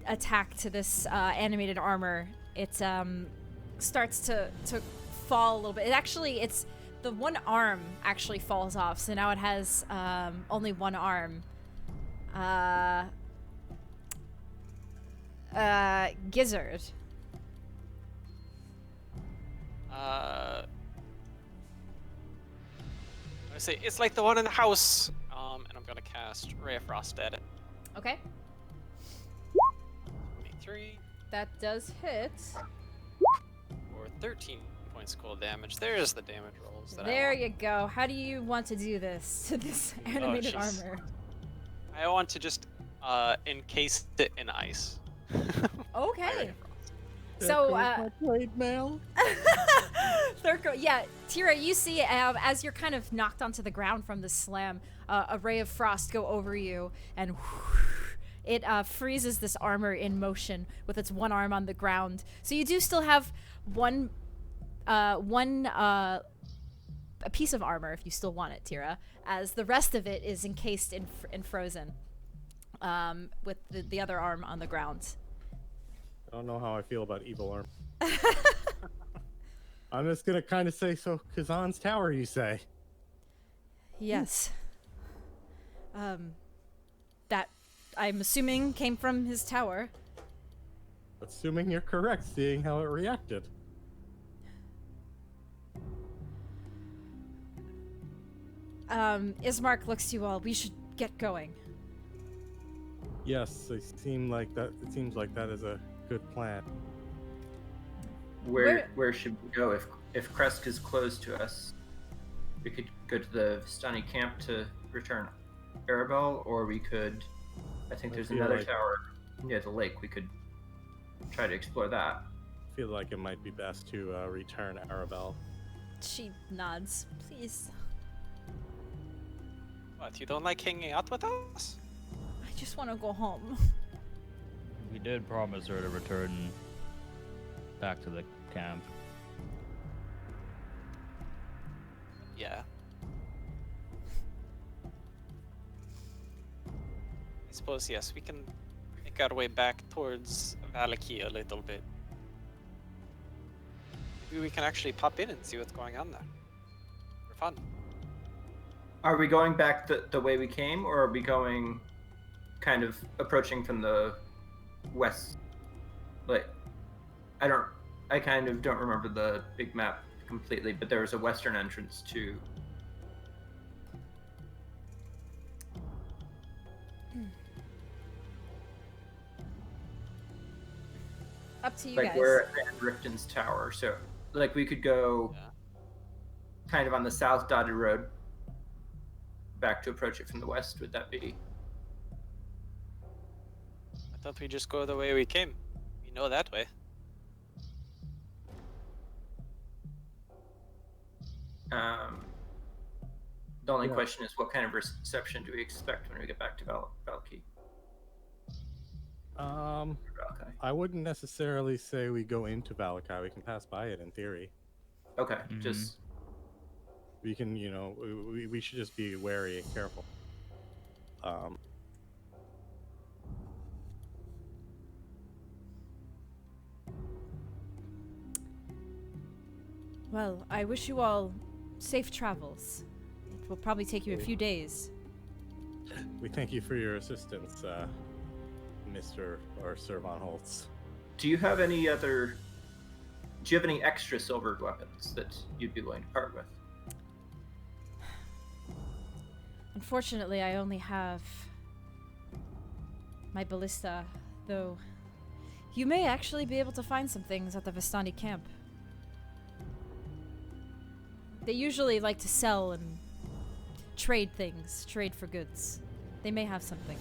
attack to this animated armor. It starts to fall a little bit. It's the one arm actually falls off, so now it has only one arm. Gizzard. I say it's like the one in the house. And I'm gonna cast Ray of Frost at it. Okay. 23 That does hit. or 13 points cold damage. There's the damage rolls that There I want. you go. How do you want to do this to this animated jeez. armor? I want to just encase it in ice. Okay. There So, goes my blade mail. Thurko, yeah, Tira, you see as you're kind of knocked onto the ground from the slam, a ray of frost go over you, and it freezes this armor in motion with its one arm on the ground. So you do still have a piece of armor if you still want it, Tira, as the rest of it is encased in frozen, with the other arm on the ground. I don't know how I feel about evil arm. I'm just gonna kind of say, so Kazan's tower, you say? Yes. That I'm assuming came from his tower. Assuming you're correct, seeing how it reacted. Ismark looks to you all. We should get going. Yes, they seem like that. It seems like that is a good plan. Where should we go? If Kresk is close to us, we could go to the Vistani camp to return Arabelle, or we could. I think there's feel another like- tower near the lake. We could try to explore that. I feel like it might be best to return Arabelle. She nods. Please. What, you don't like hanging out with us? I just want to go home. We did promise her to return back to the camp. Yeah. I suppose, yes, we can make our way back towards Valaki a little bit. Maybe we can actually pop in and see what's going on there. For fun. Are we going back the way we came, or are we going kind of approaching from the west? Like, I kind of don't remember the big map completely, but there was a western entrance to. Up to you Like guys. we're at Rifton's tower, so like we could go Yeah. kind of on the south dotted road back to approach it from the west. Would that be? I thought we just go the way we came. We know that way. The only Yeah. question is, what kind of reception do we expect when we get back to Valky? Valkai. I wouldn't necessarily say we go into Valakai. We can pass by it in theory. Okay, Mhm. just We can, we should just be wary and careful. Well, I wish you all safe travels. It will probably take you a few days. We thank you for your assistance, Mr. or Sir Von Holtz. do you have any extra silvered weapons that you'd be willing to part with? Unfortunately, I only have my ballista, though you may actually be able to find some things at the Vistani camp. They usually like to sell and trade things, trade for goods. They may have something.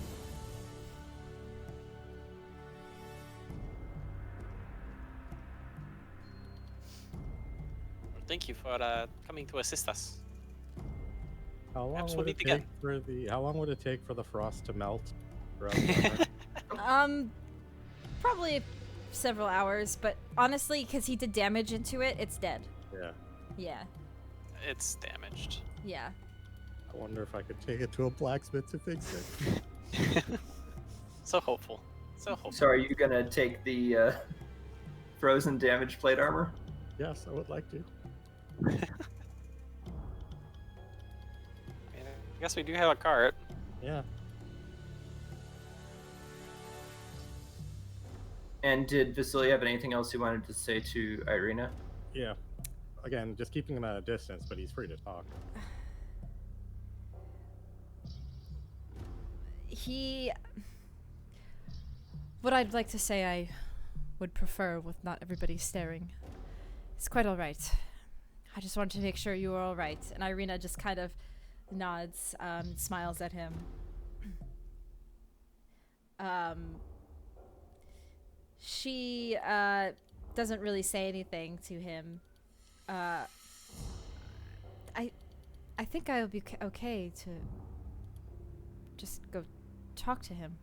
Thank you for coming to assist us. How long Perhaps would we'll it meet again. take for how long would it take for the frost to melt? throughout the summer? Probably several hours, but honestly, because he did damage into it, it's dead. Yeah. Yeah, It's damaged. yeah. I wonder if I could take it to a blacksmith to fix it. So hopeful. So hopeful. So, are you gonna take the frozen damaged plate armor? Yes, I would like to. I guess we do have a cart. Yeah. And did Vasily have anything else he wanted to say to Irina? Yeah. Again, just keeping him at a distance, but he's free to talk. He what I'd like to say I would prefer with not everybody staring. It's quite alright. I just wanted to make sure you were alright. And Irina just kind of nods, smiles at him. She doesn't really say anything to him. I think I'll be okay to just go talk to him.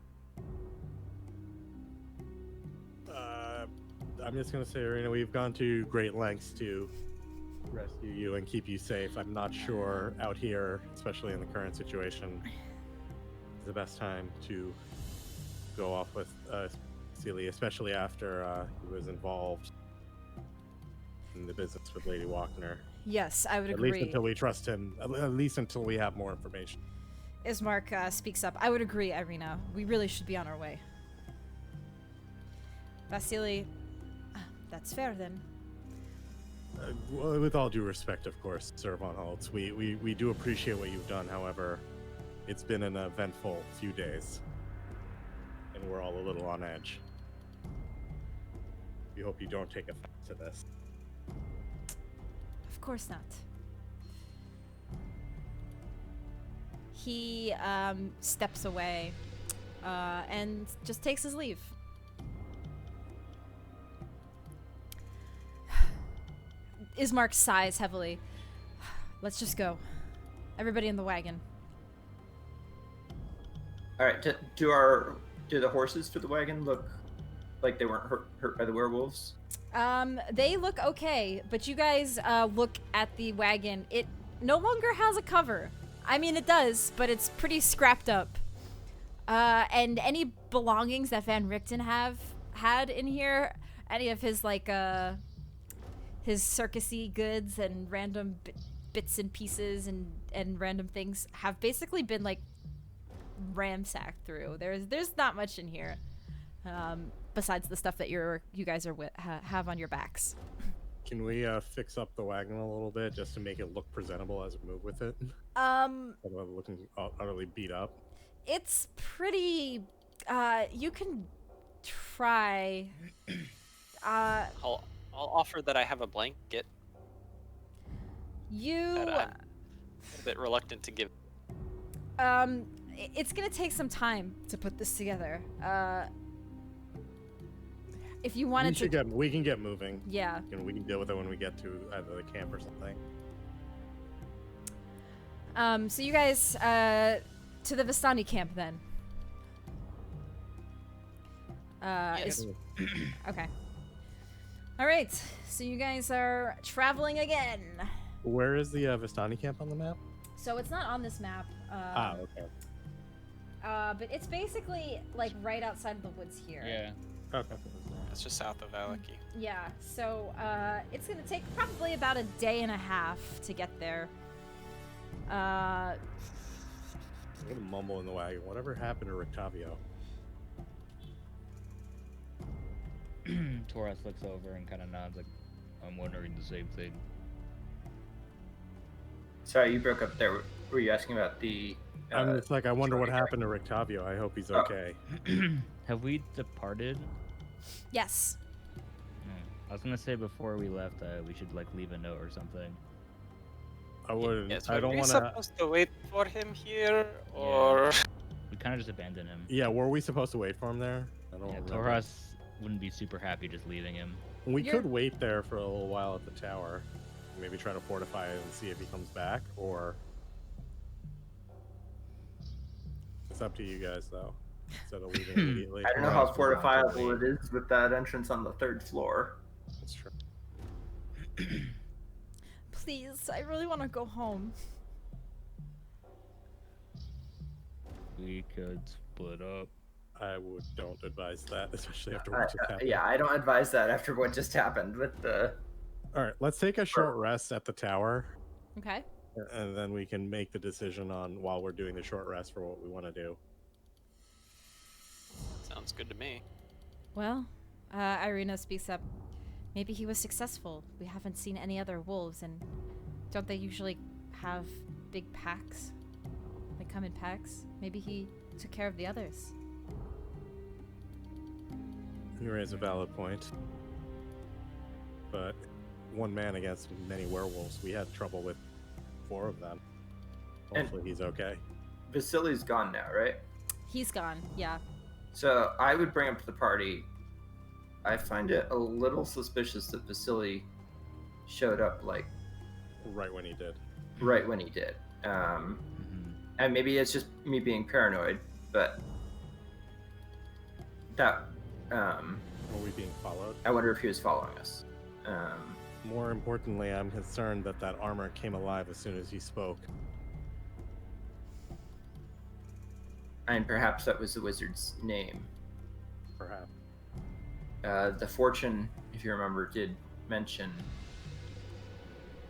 I'm just gonna say, Arena, we've gone to great lengths to rescue you and keep you safe. I'm not sure out here, especially in the current situation, is the best time to go off with Celia, especially after he was involved in the business with Lady Walkner. Yes, I would At agree. least until we trust him. At least until we have more information. Ismark speaks up. I would agree, Irina. We really should be on our way. Vasily, that's fair then. With all due respect, of course, Sir Von Holtz, we do appreciate what you've done. However, it's been an eventful few days, and we're all a little on edge. We hope you don't take offense to this. Of course not. He steps away and just takes his leave. Ismark sighs heavily. Let's just go. Everybody in the wagon. All right. Do the horses for the wagon look like they weren't hurt by the werewolves? They look okay, but you guys look at the wagon. It no longer has a cover. I mean, it does, but it's pretty scrapped up. And any belongings that Van Richten had in here, any of his his circusy goods and random bits and pieces and random things have basically been like ransacked through. There's not much in here, besides the stuff that you guys are have on your backs. Can we fix up the wagon a little bit just to make it look presentable as we move with it? Instead of looking utterly beat up. It's pretty. You can try. I'll offer that I have a blanket You. that I'm a bit reluctant to give. It's gonna take some time to put this together. If you wanted We can get moving. Yeah. We can deal with it when we get to either the camp or something. So you guys, to the Vistani camp then. Yes. Okay. All right. So you guys are traveling again. Where is the Vistani camp on the map? So it's not on this map. Okay. But it's basically like right outside of the woods here. Yeah. Okay. It's just south of Valaki. Yeah. So it's gonna take probably about a day and a half to get there. I'm gonna mumble in the wagon. Whatever happened to Rictavio? Torres looks over and kind of nods like, I'm wondering the same thing. Sorry, you broke up there. Were you asking about the? I'm just like, I wonder what shorty guy? happened to Rictavio. I hope he's okay. Have we departed? Yes. I was gonna say before we left, we should like leave a note or something. I wouldn't. Yes, I were don't we want to. supposed to wait for him here, or We kind of just abandoned him. Yeah, were we supposed to wait for him there? I don't Yeah, remember. Torres wouldn't be super happy just leaving him. We You're- could wait there for a little while at the tower. Maybe try to fortify it and see if he comes back, or it's up to you guys though. Instead of leaving immediately. I don't know how fortifiable it is with that entrance on the 3rd floor. That's true. Please, I really want to go home. We could split up. I don't advise that, especially after what just happened. Yeah, I don't advise that after what just happened with the. All right, let's take a short rest at the tower, Okay. and then we can make the decision on while we're doing the short rest for what we want to do. sounds good to me. Well, Irina speaks up. Maybe he was successful. We haven't seen any other wolves, and don't they usually have big packs? They come in packs. Maybe he took care of the others. You raise a valid point. But one man against many werewolves. We had trouble with 4 of them. And- Hopefully he's okay. Vasily's gone now, right? He's gone. Yeah. So I would bring up to the party. I find it a little suspicious that Vasily showed up like Right when he did. right when he did. And maybe it's just me being paranoid, but that Are we being followed? I wonder if he was following us. More importantly, I'm concerned that that armor came alive as soon as he spoke. And perhaps that was the wizard's name. Perhaps. The fortune, if you remember, did mention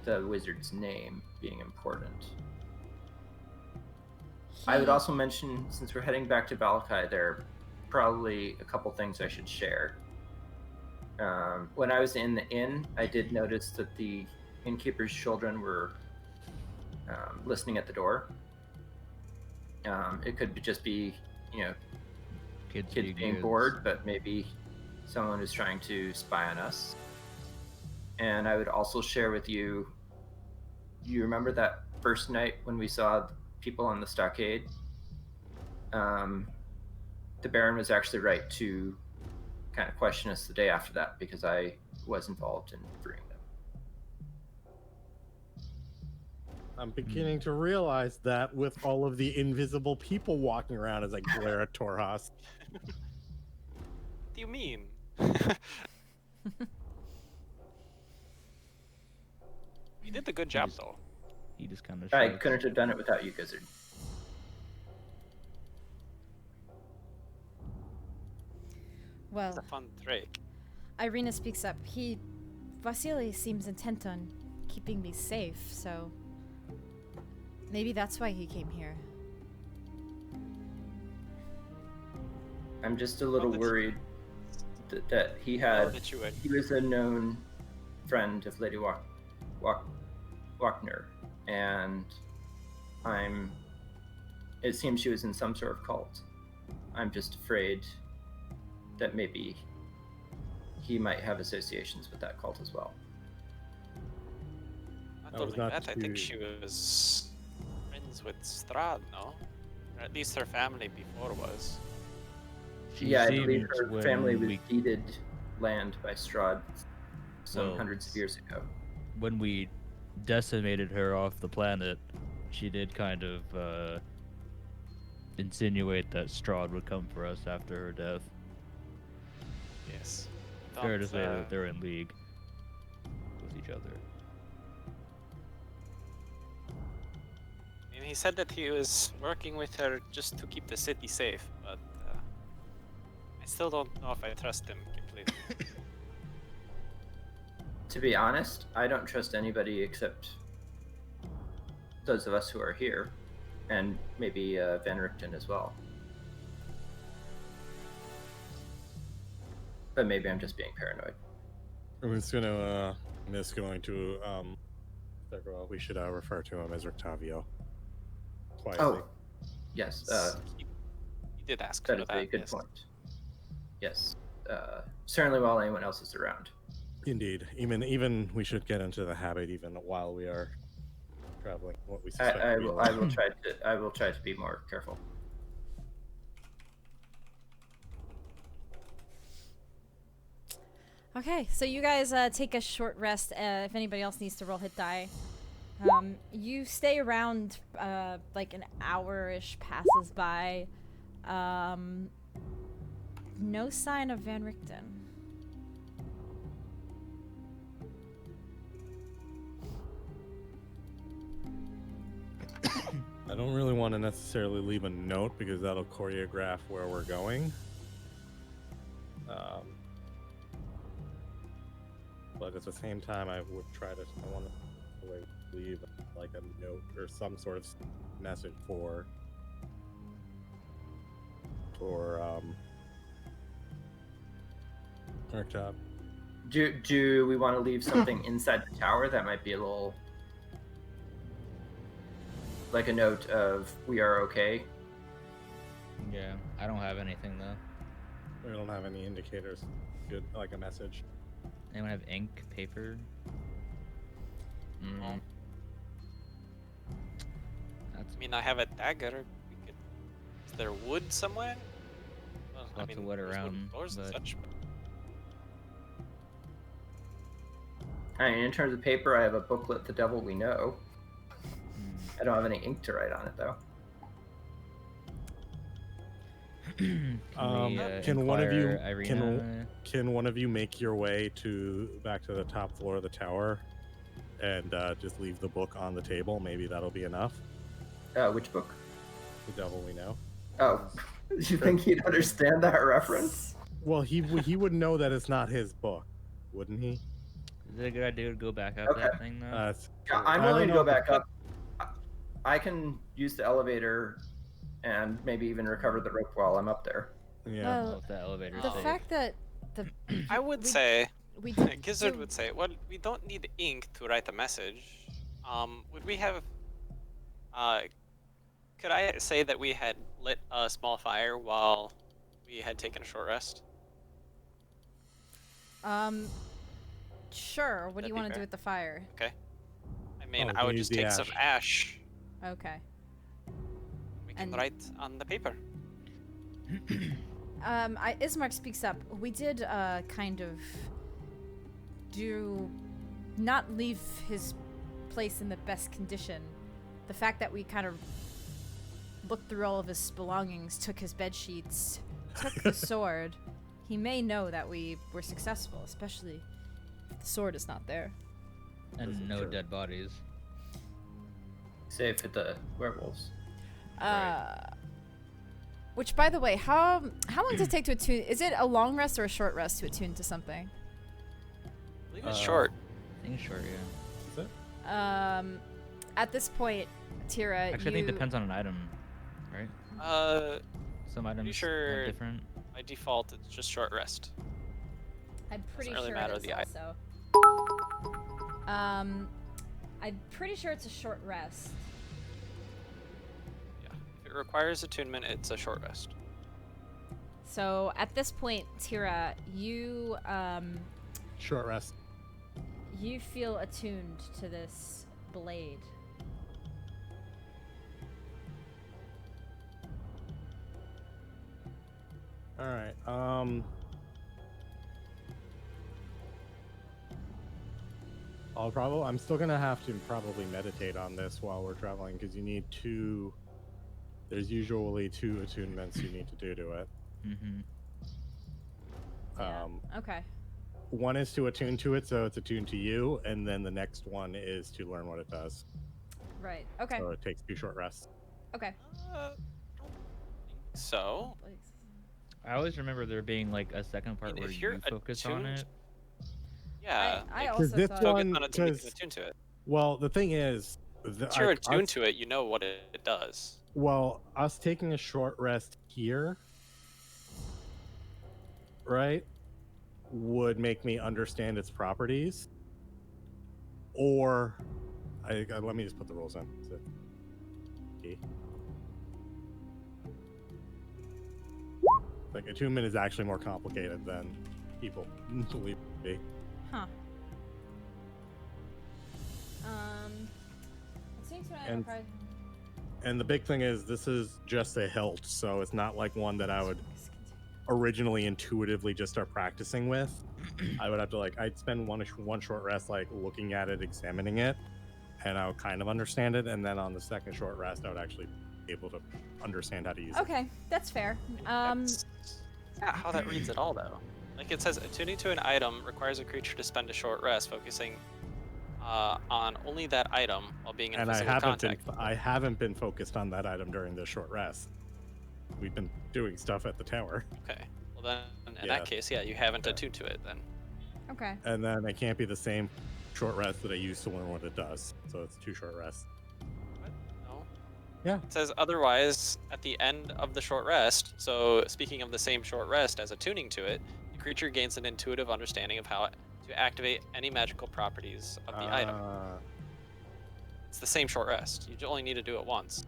the wizard's name being important. I would also mention, since we're heading back to Valakai, there are probably a couple things I should share. When I was in the inn, I did notice that the innkeeper's children were listening at the door. It could just be, Kids being bored, but maybe someone is trying to spy on us. And I would also share with you, you remember that first night when we saw people on the stockade? The Baron was actually right to kind of question us the day after that, because I was involved in freeing them. I'm beginning to realize that with all of the invisible people walking around as I glare at Torhas. What do you mean? You did a good job, though. He just kind of. I couldn't have done it without you, Gizzard. Well, It's a fun trick. Irina speaks up. Vasily seems intent on keeping me safe, so maybe that's why he came here. I'm just a little that- worried that he Oh, had. that you would. He was a known friend of Lady Wagner, and it seems she was in some sort of cult. I'm just afraid that maybe he might have associations with that cult as well. I I don't was think not that. I think too- she was friends with Strahd, no? Or at least her family before was. Yeah, I believe her family was deeded land by Strahd some Well, hundreds of years ago. When we decimated her off the planet, she did kind of insinuate that Strahd would come for us after her death. Yes. Fair to Don't, say that they're in league with each other. I mean, he said that he was working with her just to keep the city safe, but I still don't know if I trust him completely. To be honest, I don't trust anybody except those of us who are here, and maybe Van Richten as well. But maybe I'm just being paranoid. I'm just gonna miss going to we should refer to him as Rictavio. Quietly. Oh, yes, He did ask that for is that. a good yes. point. Yes, certainly while anyone else is around. Indeed. Even we should get into the habit even while we are traveling. What we suspect. I to be will. alive. I will try to be more careful. Okay, so you guys take a short rest. If anybody else needs to roll hit die, you stay around. Like an hour-ish passes by. No sign of Van Richten. I don't really want to necessarily leave a note because that'll choreograph where we're going. But at the same time, I want to leave like a note or some sort of message for Murktop. Do we want to leave something inside the tower that might be a little, like a note of "we are okay"? Yeah, I don't have anything though. We don't have any indicators. Good, like a message. Anyone have ink, paper? No. That's I mean, I have a dagger. We could... Is there wood somewhere? Well, Lots of wood there's wooden around, floors and but- such. I mean, in terms of paper, I have a booklet, The Devil We Know. I don't have any ink to write on it, though. Can Can one of you inquire Irina? can one of you make your way back to the top floor of the tower, and just leave the book on the table? Maybe that'll be enough. Which book? The Devil We Know. Oh, do you think he'd understand that reference? Well, he would know that it's not his book, wouldn't he? Is it a good idea to go back up Okay. that thing though? Yeah, I'm I don't willing to know go if back up. I can use the elevator and maybe even recover the rope while I'm up there. Yeah. Well, If the elevator's the safe. fact that the I would we- say, we did Gizzard do- would say, well, we don't need ink to write a message. Would we have... Could I say that we had lit a small fire while we had taken a short rest? Sure. What do That'd you be want to do fair. with the fire? Okay. I mean, Oh, I we would use just the take some ash. Okay. We can And- write on the paper. Ismark speaks up. We did kind of do not leave his place in the best condition. The fact that we kind of looked through all of his belongings, took his bed sheets, took the sword. He may know that we were successful, especially if the sword is not there. And no Sure. dead bodies. Save for the werewolves. Which, by the way, how long does it take to attune? Is it a long rest or a short rest to attune to something? I believe it's short. I think it's short, yeah. Is it? At this point, Tira, Actually, I think it depends on an item, right? Some items sure- are different. By default, it's just short rest. I'm pretty really sure matter it is the also. I'm pretty sure it's a short rest. Yeah. If it requires attunement, it's a short rest. So at this point, Tira, you Short rest. you feel attuned to this blade. All right. I'm still gonna have to probably meditate on this while we're traveling because you need two. There's usually 2 attunements you need to do to it. Mm-hmm. Yeah. Okay. One is to attune to it, so it's attuned to you, and then the next one is to learn what it does. Right. Okay. So it takes 2 short rests. Okay. So, I always remember there being like a second part mean, where if you're you focus on attuned- it. yeah. I like, also this thought. focus one- on it so you can because- attune to it. Well, the thing is, Once you're attuned to it, you know what it does. Well, us taking a short rest here, right, would make me understand its properties. Or, let me just put the rules in. So, okay. Like, attunement is actually more complicated than people believe it to be. Huh. It seems to And- And the big thing is, this is just a hilt, so it's not like one that I would originally intuitively just start practicing with. I would have to I'd spend one short rest looking at it, examining it, and I would kind of understand it. And then on the second short rest, I would actually be able to understand how to use it. Okay, that's fair. That's not how that reads at all, though. Like it says, attuning to an item requires a creature to spend a short rest, focusing on only that item while being in And physical contact. I haven't been focused on that item during this short rest. We've been doing stuff at the tower, Okay. Well then, in Yeah. that case, yeah, you haven't Yeah. attuned to it then. Okay. and then it can't be the same short rest that I used to learn what it does. So it's 2 short rests. What? No. Yeah. It says otherwise at the end of the short rest. So speaking of the same short rest as attuning to it, the creature gains an intuitive understanding of how to activate any magical properties of the item. It's the same short rest. You only need to do it once.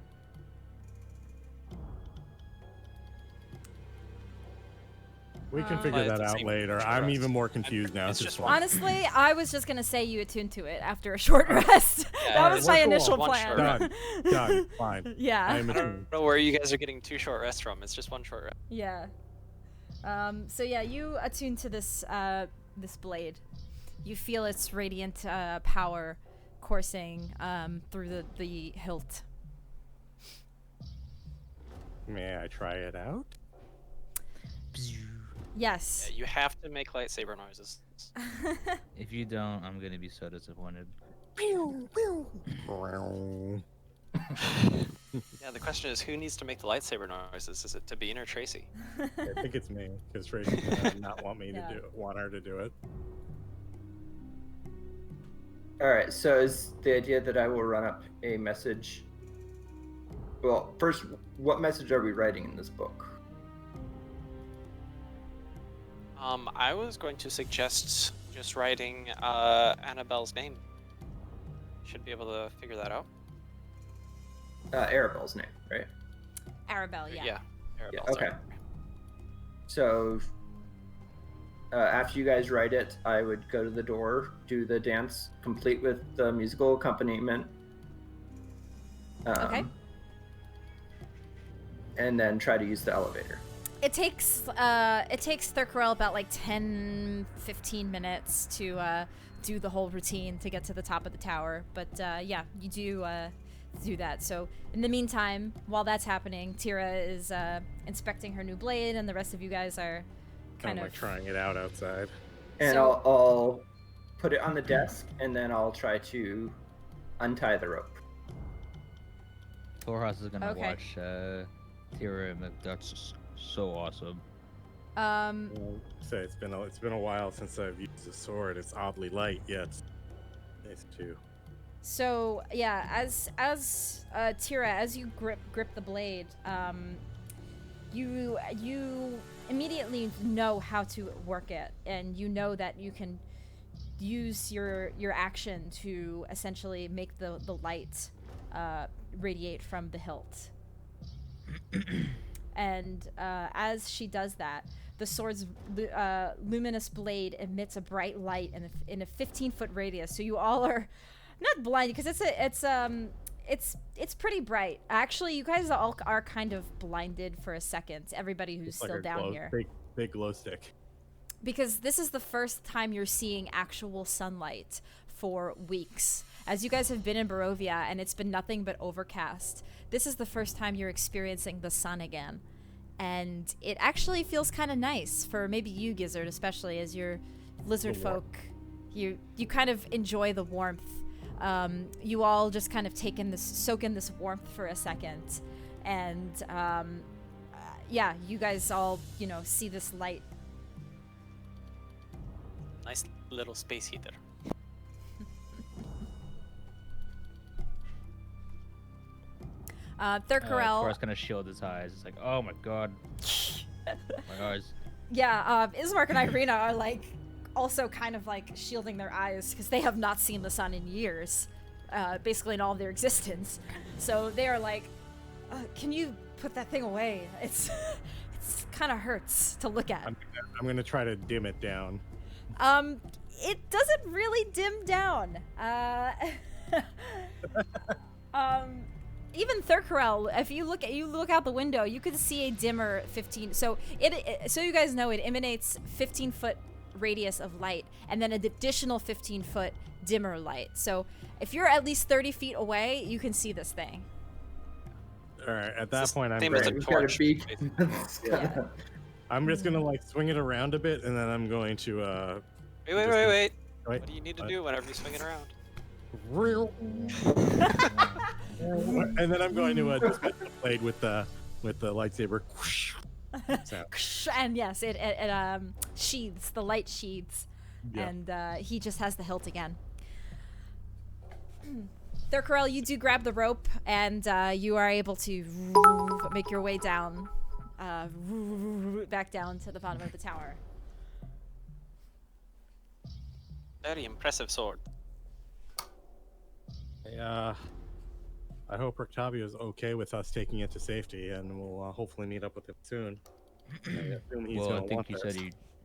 We can But figure it's that the out same later. short I'm rest. even more confused now. It's at this just point. one. Honestly, I was just gonna say you attune to it after a short rest. Yeah, That was it's my cool. initial One plan. short rest. Done. Fine. Yeah. I'm I attuned. don't know where you guys are getting 2 short rests from. It's just 1 short rest. Yeah. So yeah, you attune to this this blade. You feel its radiant power coursing through the hilt. May I try it out? Yes. Yeah, you have to make lightsaber noises. If you don't, I'm gonna be so disappointed. Yeah, the question is, who needs to make the lightsaber noises? Is it Tabine or Tracy? I think it's me, because Tracy's gonna not want me Yeah. to want her to do it. All right. So is the idea that I will run up a message? Well, first, what message are we writing in this book? I was going to suggest just writing Annabelle's name. Should be able to figure that out. Arabelle's name, right? Arabelle, yeah. Yeah. Arabelle, Okay. sorry. So after you guys write it, I would go to the door, do the dance, complete with the musical accompaniment. Okay. And then try to use the elevator. It takes Thurkarel about like 10-15 minutes to do the whole routine to get to the top of the tower. But yeah, you do that. So in the meantime, while that's happening, Tira is inspecting her new blade, and the rest of you guys are Kind of like trying it out outside. And So- I'll put it on the desk, and then I'll try to untie the rope. Torhas is gonna Okay. watch Tira, and that's so awesome. So it's been a while since I've used a sword. It's oddly light, yet nice too. So yeah, as Tira, as you grip the blade, you immediately know how to work it, and you know that you can use your action to essentially make the light radiate from the hilt. And as she does that, the sword's luminous blade emits a bright light in a 15-foot radius. So you all are not blinded because it's pretty bright. Actually, you guys all are kind of blinded for a second. Everybody who's It's like still a down here, big glow stick. because this is the first time you're seeing actual sunlight for weeks. As you guys have been in Barovia and it's been nothing but overcast, this is the first time you're experiencing the sun again. And it actually feels kind of nice for maybe you, Gizzard, especially as you're lizard The warmth. folk. You kind of enjoy the warmth. You all just kind of soak in this warmth for a second. And yeah, you guys all, see this light. Nice little space heater. Thurkarel. Torhas gonna shield his eyes. It's like, oh my god, my eyes. Yeah, Ismark and Irina are like also kind of like shielding their eyes because they have not seen the sun in years, basically in all of their existence. So they are like, can you put that thing away? It's kind of hurts to look at. I'm gonna try to dim it down. It doesn't really dim down. Even Thurkarel, if you look out the window, you can see a dimmer 15. So so you guys know, it emanates 15-foot radius of light, and then an additional 15-foot dimmer light. So if you're at least 30 feet away, you can see this thing. All right, at that point, I'm same as a We've got a torch, beak. Yeah. I'm just gonna like swing it around a bit, and then I'm going to Wait. Wait. What do you need to do whenever you swing it around? real. And then I'm going to just hit the blade with the lightsaber. Sound. And yes, it sheathes, the light sheathes, Yeah. and he just has the hilt again. Thurkarel, you do grab the rope, and you are able to make your way down, back down to the bottom of the tower. Very impressive sword. I hope Octavio's okay with us taking it to safety, and we'll hopefully meet up with him soon. I assume he's Well, I gonna think want he this. said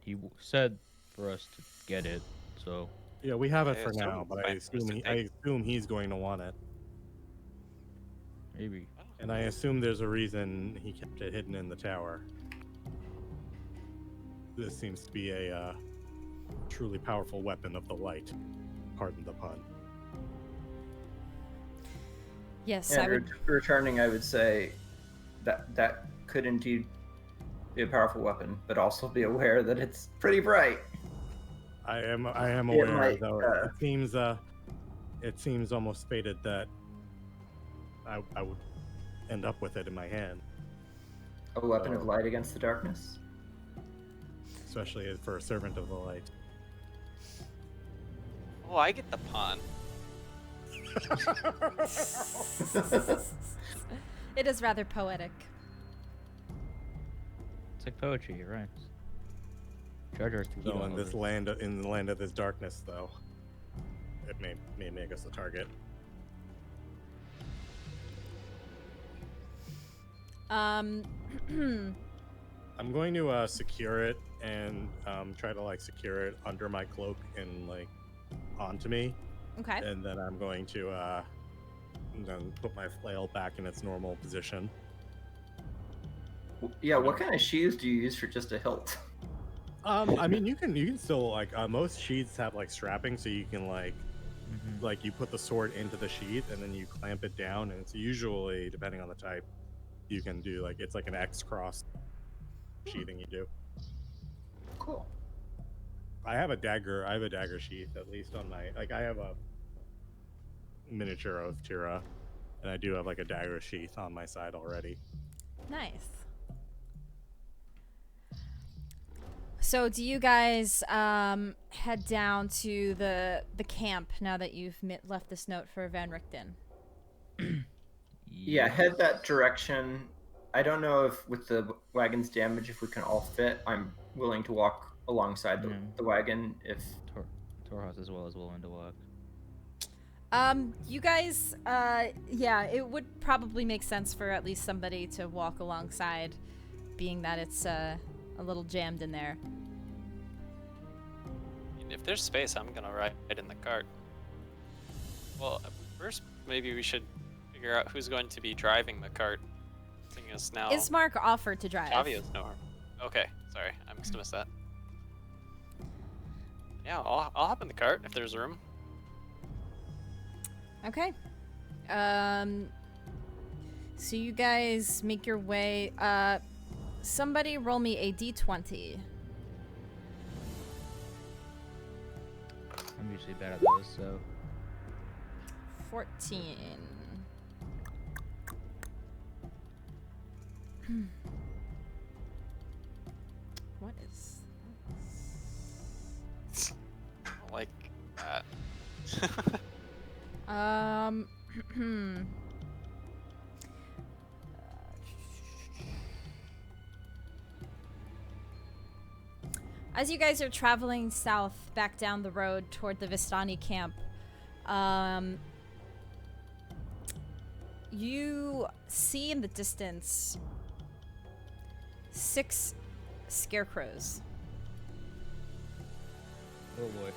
he said for us to get it. So Yeah, we have it I for assume now, it's but I fine for us assume to I take. assume he's going to want it, maybe. and I assume there's a reason he kept it hidden in the tower. This seems to be a truly powerful weapon of the light. Pardon the pun. Yes, And I would. returning, I would say that could indeed be a powerful weapon, but also be aware that it's pretty bright. I am It aware, might, though. It seems almost fated that I would end up with it in my hand, A weapon of Oh. light against the darkness. especially for a servant of the light. Oh, I get the pun. It is rather poetic. It's like poetry. It rhymes. Jar Jar's tequila. So in all this over. land, in the land of this darkness, though, it may make us the target. Um, I'm going to secure it and try to secure it under my cloak and onto me, okay. and then I'm going to then put my flail back in its normal position. Yeah, what kind of sheaths do you use for just a hilt? I mean, you can still most sheaths have strapping, so you can Mhm. you put the sword into the sheath and then you clamp it down, and it's usually, depending on the type, you can do it's like an X cross sheathing you do. Cool. I have a dagger sheath, at least on my I have a miniature of Tira, and I do have a dagger sheath on my side already. Nice. So, do you guys head down to the camp now that you've left this note for Van Richten? Yeah, head that direction. I don't know if with the wagon's damage, if we can all fit. I'm willing to walk alongside the wagon if. Torhaus as well is willing to walk. You guys, yeah, it would probably make sense for at least somebody to walk alongside, being that it's a little jammed in there. I mean, if there's space, I'm gonna ride in the cart. Well, first maybe we should figure out who's going to be driving the cart. Seeing as now Ismark offered to drive. Tavia's nowhere. Okay, sorry, I must have missed that. Yeah, I'll hop in the cart if there's room. Okay. So you guys make your way. Somebody roll me a d20. I'm usually bad at those, so 14. What is this? I don't like that. As you guys are traveling south back down the road toward the Vistani camp, you see in the distance 6 scarecrows. oh boy.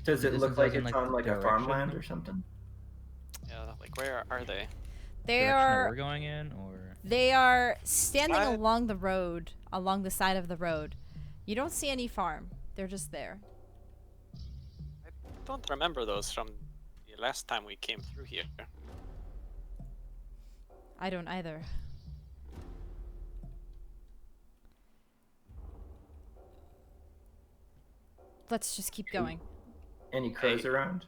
Does it This look is like in, it's like, on the a direction? farmland or something? Yeah, where are they? They Direction that are we're going in, or They are standing What? along the road, along the side of the road. You don't see any farm. They're just there. I don't remember those from the last time we came through here. I don't either. Let's just keep going. Any crows Hey. around?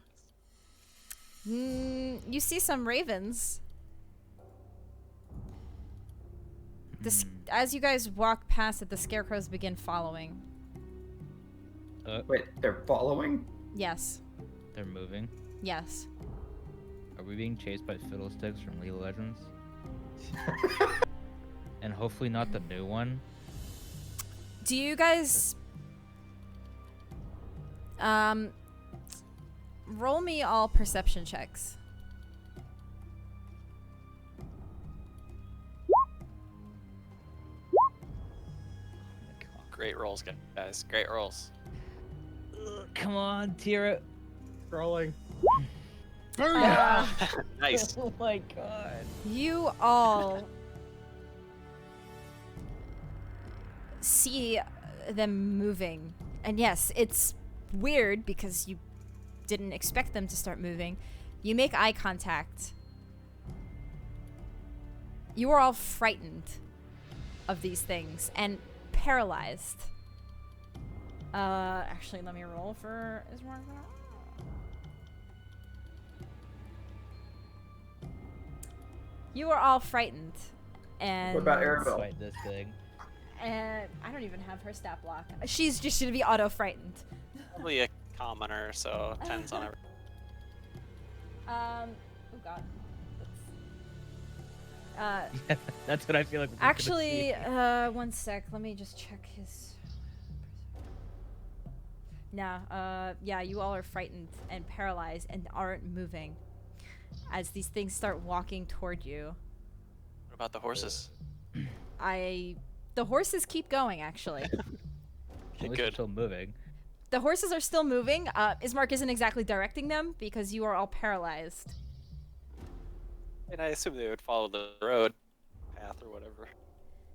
You see some ravens. As you guys walk past it, the scarecrows begin following. Wait, they're following? Yes. they're moving. Yes. Are we being chased by fiddlesticks from League of Legends? And hopefully not the new one. Do you guys roll me all perception checks. Great rolls, guys. Great rolls. Come on, Tira. Scrolling. Nice. Oh my god. You all see them moving. And yes, it's weird because you didn't expect them to start moving. You make eye contact. You are all frightened of these things and paralyzed. Actually, let me roll for Ismark. You are all frightened, and What about Arabelle? Fight this thing. And I don't even have her stat block. She's just gonna be auto frightened. Probably a commoner, so 10's on every. Oh god. Yeah, that's what I feel like. we're gonna Actually, see. one sec. Let me just check his. No, yeah, you all are frightened and paralyzed and aren't moving as these things start walking toward you. What about the horses? The horses keep going, actually. At least Good. it's still moving. The horses are still moving. Ismark isn't exactly directing them because you are all paralyzed. And I assume they would follow the road path or whatever.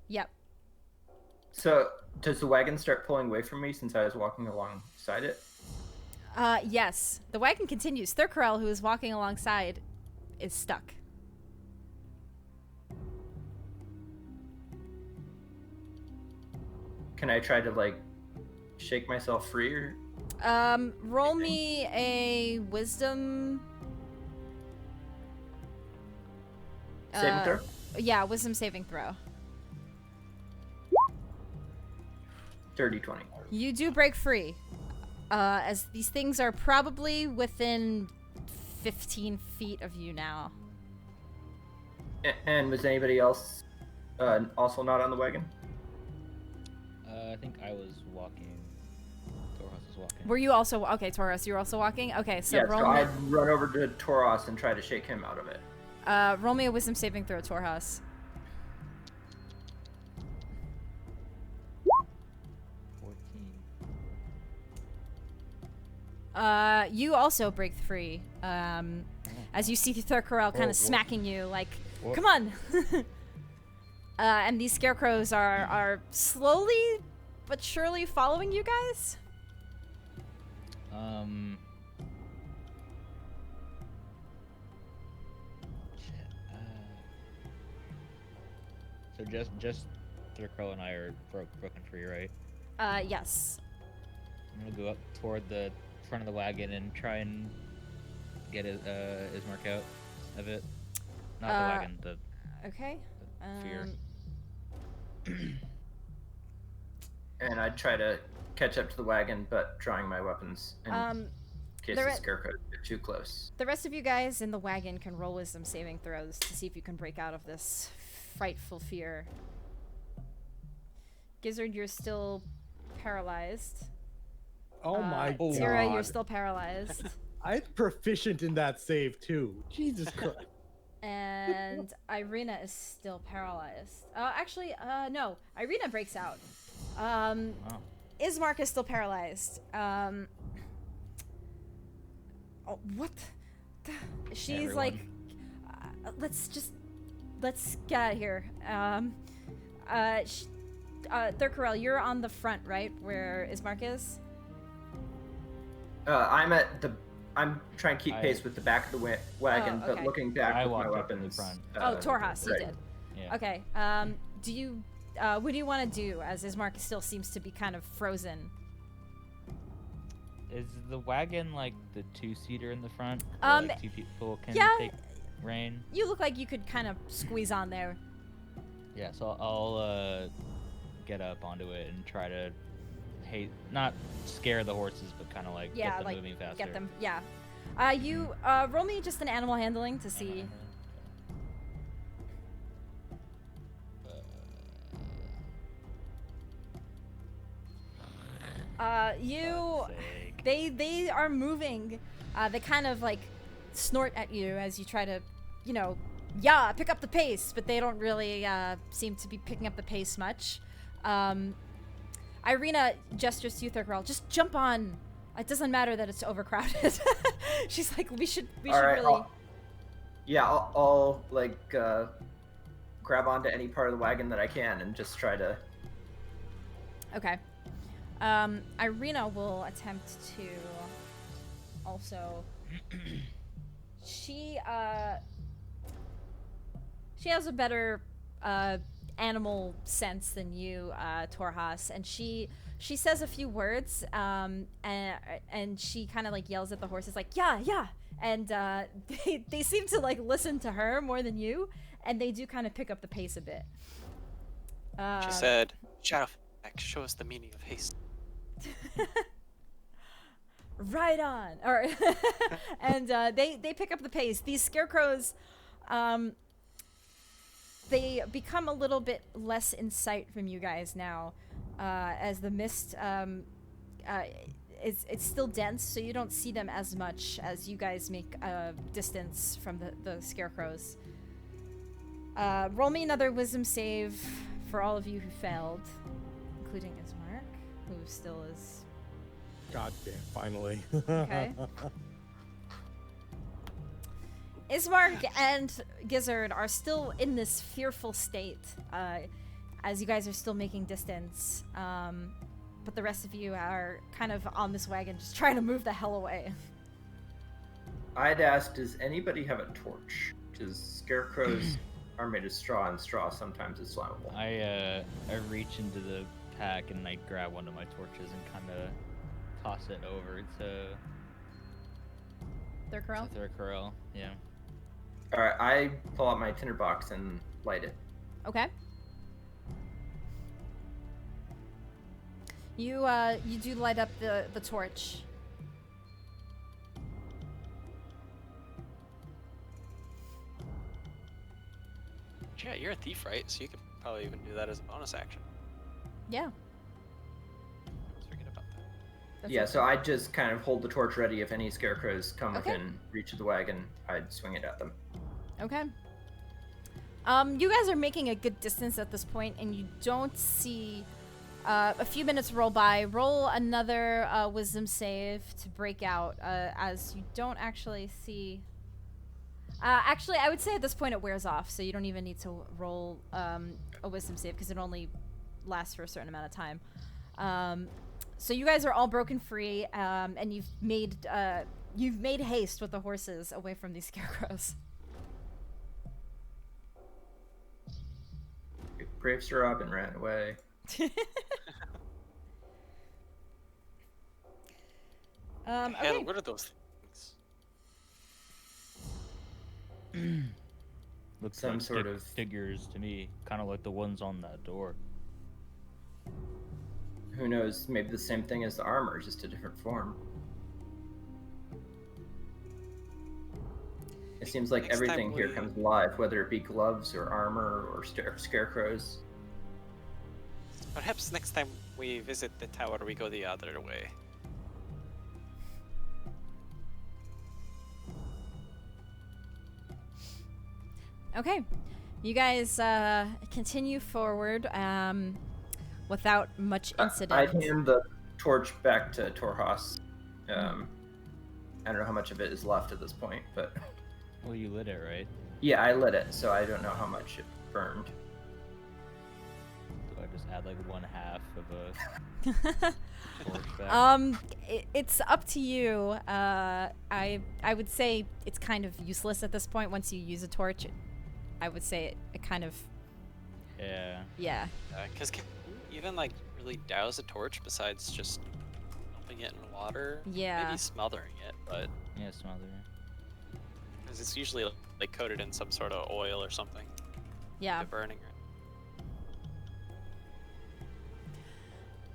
Yep. So, does the wagon start pulling away from me since I was walking alongside it? Yes. The wagon continues. Thurkarel, who is walking alongside, is stuck. Can I try to, like, shake myself free or... Roll me a wisdom... saving throw? Yeah, wisdom saving throw. Dirty 20. You do break free. As these things are probably within 15 feet of you now. And was anybody else also not on the wagon? I think I was walking. Torhas was walking. Were you also... Okay, Tauros, you're also walking? Okay, so Yeah, roll so me... I'd run over to Toros and try to shake him out of it. Roll me a wisdom saving throw, Torhas. 14. You also break free. As you see Thurkarel kind Whoa, of smacking you, like, Whoa. come on! And these scarecrows are slowly but surely following you guys? Shit. So just Thurkarel and I are broken free, right? Yes. I'm gonna go up toward the front of the wagon and try and get Ismark out of it. Not the wagon, the Okay. fear. And I'd try to catch up to the wagon, but drawing my weapons in case the the re- scarecrows get too close. The rest of you guys in the wagon can roll wisdom saving throws to see if you can break out of this frightful fear. Gizzard, you're still paralyzed. Oh my god. Tira, you're still paralyzed. I'm proficient in that save too. Jesus Christ. And Irina is still paralyzed. Actually, no. Irina breaks out. Wow. Ismark is still paralyzed. Oh, what? She's Everyone. like, let's get out of here. Thurkarel, you're on the front, right, where Ismark is? I'm trying to keep pace with the back of the wagon, Oh, but okay. looking back I with my walked up in the weapons. front. Oh, Torhas, you right. did. Yeah. Okay. Do you? What do you want to do? As Ismark still seems to be kind of frozen. Is the wagon like the two-seater in the front? Where, like, two people can yeah. take rein? You look like you could kind of squeeze on there. Yeah, so I'll get up onto it and try to not scare the horses, but kind of like Yeah, get them like moving faster. get them. Yeah. You roll me just an animal handling to see. They are moving. They kind of like snort at you as you try to, pick up the pace, but they don't really seem to be picking up the pace much. Irina gestures to you, third girl. Just jump on. It doesn't matter that it's overcrowded. She's like, we should All right, really. I'll like grab onto any part of the wagon that I can and just try to. Okay. Irina will attempt to also. She has a better animal sense than you, Torhas, and she says a few words, and she kind of like yells at the horses like, yeah, and they seem to like listen to her more than you, and they do kind of pick up the pace a bit. She said, "Shadow, show us the meaning of haste." Right on. Or and they pick up the pace. These scarecrows, they become a little bit less in sight from you guys now, as the mist it's still dense, so you don't see them as much as you guys make distance from the scarecrows. Roll me another wisdom save for all of you who failed, including Ismark, who still is. God damn, finally. Okay. Ismark and Gizzard are still in this fearful state, as you guys are still making distance. But the rest of you are kind of on this wagon, just trying to move the hell away. I'd ask, does anybody have a torch? Because scarecrows are made of straw, and straw sometimes is flammable. I reach into the pack and I grab one of my torches and kind of toss it over to Thurkarel? Thurkarel, yeah. Alright, I pull out my tinderbox and light it. Okay. You do light up the torch. Yeah, you're a thief, right? So you could probably even do that as a bonus action. Yeah. I was forgetting about that. That's Yeah, okay. so I just kind of hold the torch ready. If any scarecrows come Okay. within reach of the wagon, I'd swing it at them. Okay. You guys are making a good distance at this point, and you don't see. A few minutes roll by. Roll another wisdom save to break out, as you don't actually see. Actually, I would say at this point it wears off, so you don't even need to roll a wisdom save because it only lasts for a certain amount of time. So you guys are all broken free, and you've made haste with the horses away from these scarecrows. Brave Sir Robin ran away. Hell, Okay. what are those things? Looks Some like sort of- figures to me, kind of like the ones on that door. Who knows? Maybe the same thing as the armor, just a different form. It seems like Next time everything here we- comes alive, whether it be gloves or armor or scarecrows. Perhaps next time we visit the tower, we go the other way. Okay, you guys continue forward without much incident. I'd hand the torch back to Torhas. I don't know how much of it is left at this point, but Well, you lit it, right? yeah, I lit it, so I don't know how much it burned. Do I just add like 1/2 of a torch back? It's up to you. I would say it's kind of useless at this point. Once you use a torch, I would say it kind of Yeah. Because can you even like really douse a torch besides just dumping it in water? Yeah. Maybe smothering it, but Yeah, smother. because it's usually like coated in some sort of oil or something. yeah. The burning.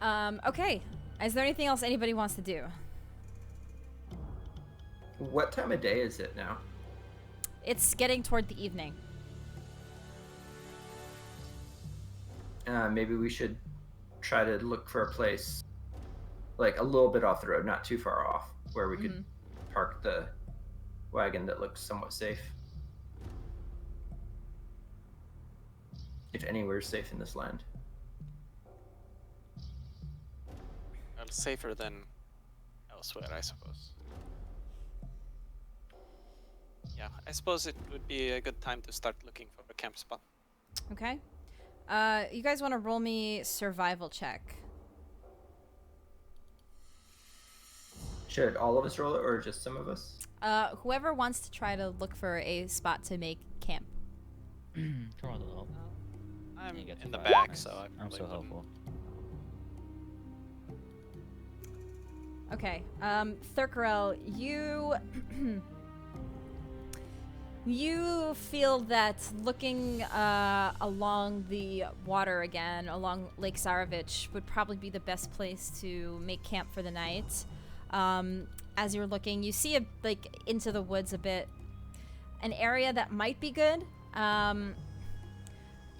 Okay. Is there anything else anybody wants to do? What time of day is it now? It's getting toward the evening. Maybe we should try to look for a place, like a little bit off the road, not too far off, where we could park the wagon that looks somewhat safe. If anywhere is safe in this land. sounds safer than elsewhere, I suppose. Yeah, I suppose it would be a good time to start looking for a camp spot. Okay. You guys want to roll me survival check? Should all of us roll it or just some of us? Whoever wants to try to look for a spot to make camp. Come on, little. I'm You get in the survival, back, nice. so I I'm probably so wouldn't. helpful. Okay. Thurkarel, you you feel that looking along the water again, along Lake Zarovich, would probably be the best place to make camp for the night. As you're looking, you see into the woods a bit, an area that might be good.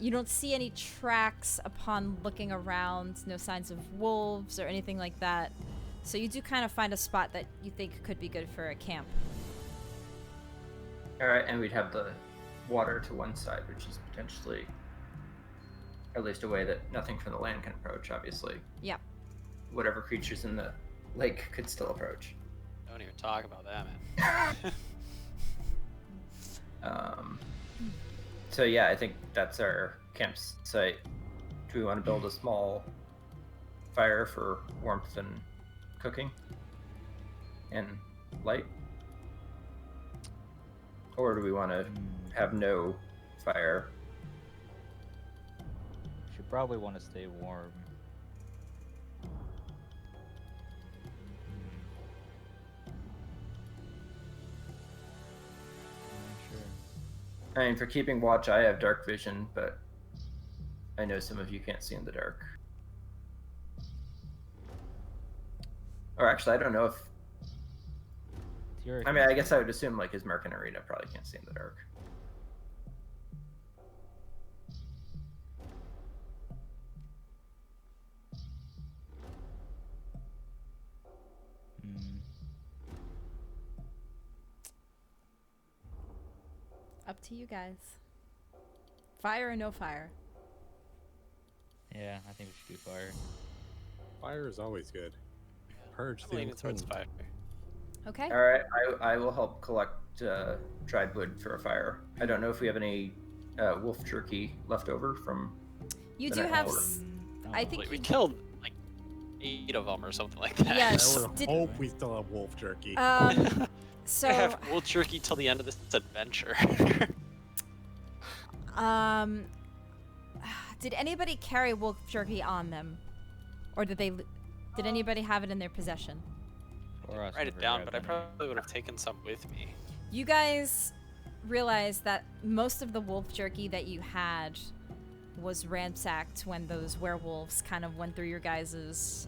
You don't see any tracks upon looking around, no signs of wolves or anything like that. So you do kind of find a spot that you think could be good for a camp. All right, and we'd have the water to one side, which is potentially at least a way that nothing from the land can approach, obviously. Yep. Whatever creatures in the lake could still approach. Don't even talk about that, man. So yeah, I think that's our campsite. Do we want to build a small fire for warmth and cooking and light? Or do we want to have no fire? Should probably want to stay warm. Sure. I mean, for keeping watch, I have dark vision, but I know some of you can't see in the dark. Or actually, I don't know if... I mean, I guess I would assume, like, his Merkin Arena probably can't see in the dark. Up to you guys. Fire or no fire? Yeah, I think we should do fire. Fire is always good. Purge I'm the leaning towards unclean. fire. Okay. All right, I will help collect dried wood for a fire. I don't know if we have any wolf jerky left over from... You the do night have... before. I think We you- killed like 8 of them or something like that. Yes. I would Did- hope we still have wolf jerky. So... I have wolf jerky till the end of this adventure. Did anybody carry wolf jerky on them? Or did anybody have it in their possession? Or us Write it never down, grabbed but I any. probably would have taken some with me. You guys realize that most of the wolf jerky that you had was ransacked when those werewolves kind of went through your guys'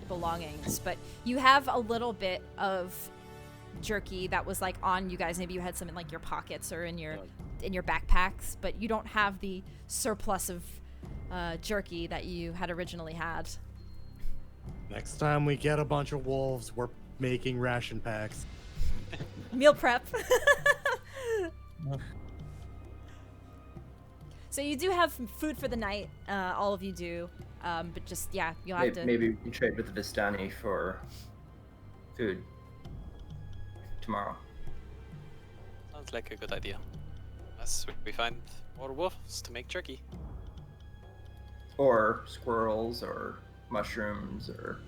belongings. But you have a little bit of jerky that was like on you guys. Maybe you had some in like your pockets or in your backpacks, but you don't have the surplus of jerky that you had originally had. Next time we get a bunch of wolves, we're making ration packs. Meal prep. So you do have food for the night, all of you do, but just, yeah, you'll have to... Maybe we can trade with the Vistani for food tomorrow. Sounds like a good idea. Unless we find more wolves to make jerky. Or squirrels, or mushrooms, or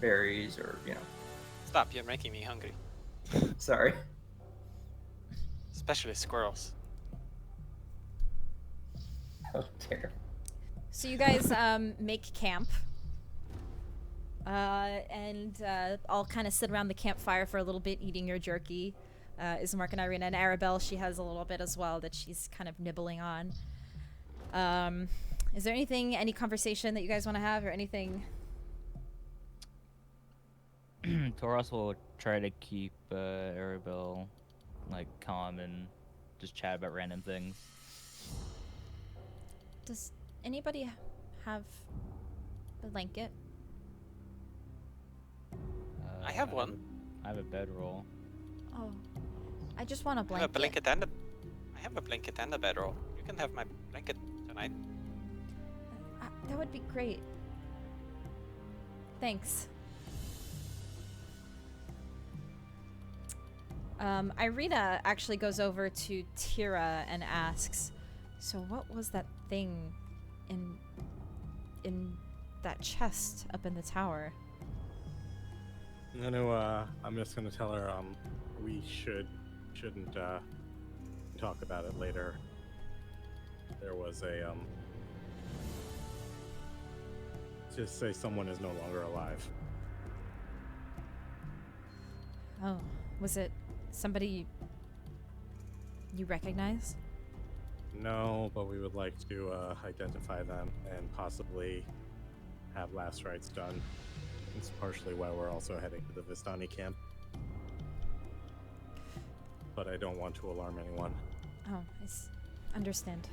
berries, or, you know. Stop, you're making me hungry. Sorry. Especially squirrels. Oh dear. So you guys make camp, and all kind of sit around the campfire for a little bit, eating your jerky. Ismark and Irina and Arabelle, she has a little bit as well that she's kind of nibbling on. Is there any conversation that you guys want to have, or anything? Toros will try to keep Arabelle like calm and just chat about random things. Does anybody have a blanket? I have one. I have a bedroll. Oh, I just want a I have blanket. a blanket and I have a blanket and a bedroll. You can have my blanket tonight. That would be great. Thanks. Irina actually goes over to Tira and asks, so what was that thing in that chest up in the tower? I'm just gonna tell her we shouldn't talk about it later. There was a just say someone is no longer alive. Oh, was it somebody you recognize? No, but we would like to identify them and possibly have last rites done. It's partially why we're also heading to the Vistani camp. But I don't want to alarm anyone. Oh, understand.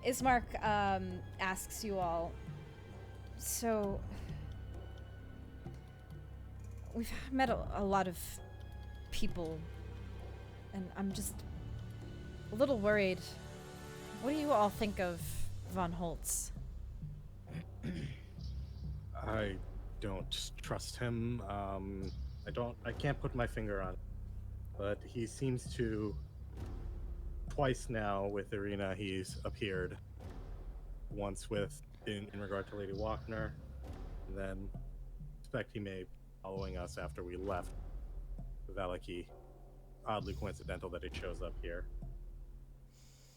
Ismark asks you all, so we've met a lot of people, and I'm just a little worried. What do you all think of Von Holtz? I don't trust him. I can't put my finger on it, but he seems to, twice now with Irina, he's appeared. Once in regard to Lady Walkner, and then expect he may be following us after we left Valaki. Oddly coincidental that he shows up here.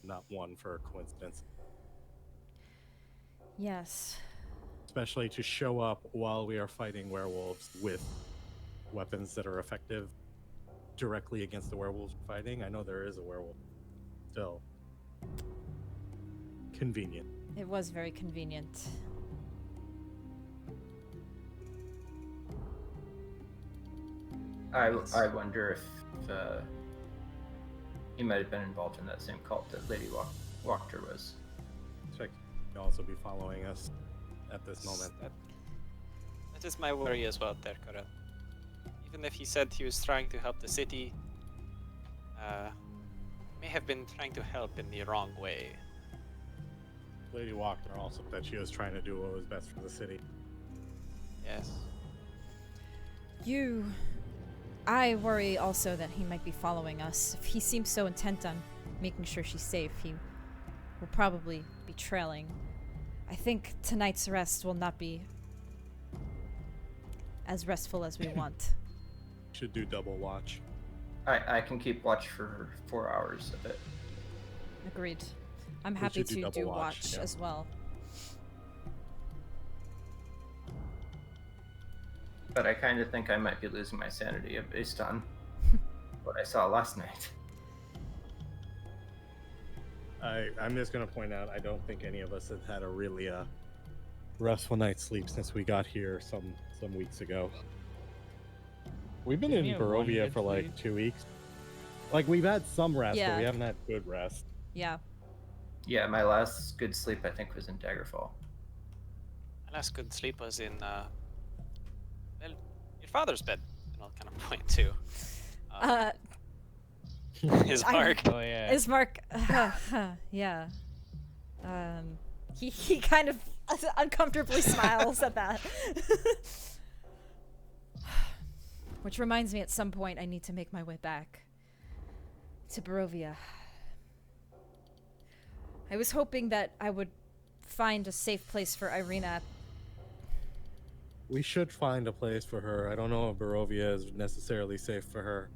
Not one for coincidence. Yes. Especially to show up while we are fighting werewolves with weapons that are effective directly against the werewolves we're fighting. I know there is a werewolf. Still. Convenient. It was very convenient. I wonder if he might have been involved in that same cult that Lady Wachter was. Check. He'll also be following us at this moment. That is my worry as well, Terkara. Even if he said he was trying to help the city, may have been trying to help in the wrong way. Lady Walkner also said she was trying to do what was best for the city. Yes. I worry also that he might be following us. If he seems so intent on making sure she's safe, he will probably be trailing. I think tonight's rest will not be as restful as we want. Should do double watch. I can keep watch for 4 hours of it. Agreed. I'm happy to do watch as well. But I kind of think I might be losing my sanity based on what I saw last night. I'm just going to point out, I don't think any of us have had a really restful night's sleep since we got here some weeks ago. We've been in Barovia for like 2 weeks. Like, we've had some rest, but we haven't had good rest. Yeah. Yeah, my last good sleep, I think, was in Daggerfall. My last good sleep was in, well, your father's bed, and I'll kind of point to. Ismark. Oh yeah. Ismark, yeah. He kind of uncomfortably smiles at that. Which reminds me, at some point, I need to make my way back to Barovia. I was hoping that I would find a safe place for Irina. We should find a place for her. I don't know if Barovia is necessarily safe for her,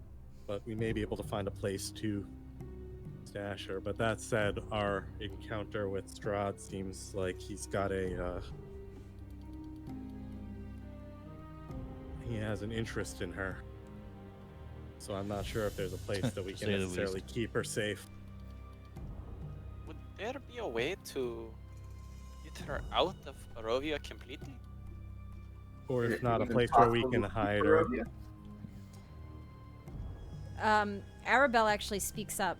but we may be able to find a place to stash her. But that said, our encounter with Strahd seems like he's got he has an interest in her. So I'm not sure if there's a place that we can necessarily keep her safe. Would there be a way to get her out of Barovia completely? Or if not, a place where we can hide her. Arabelle actually speaks up.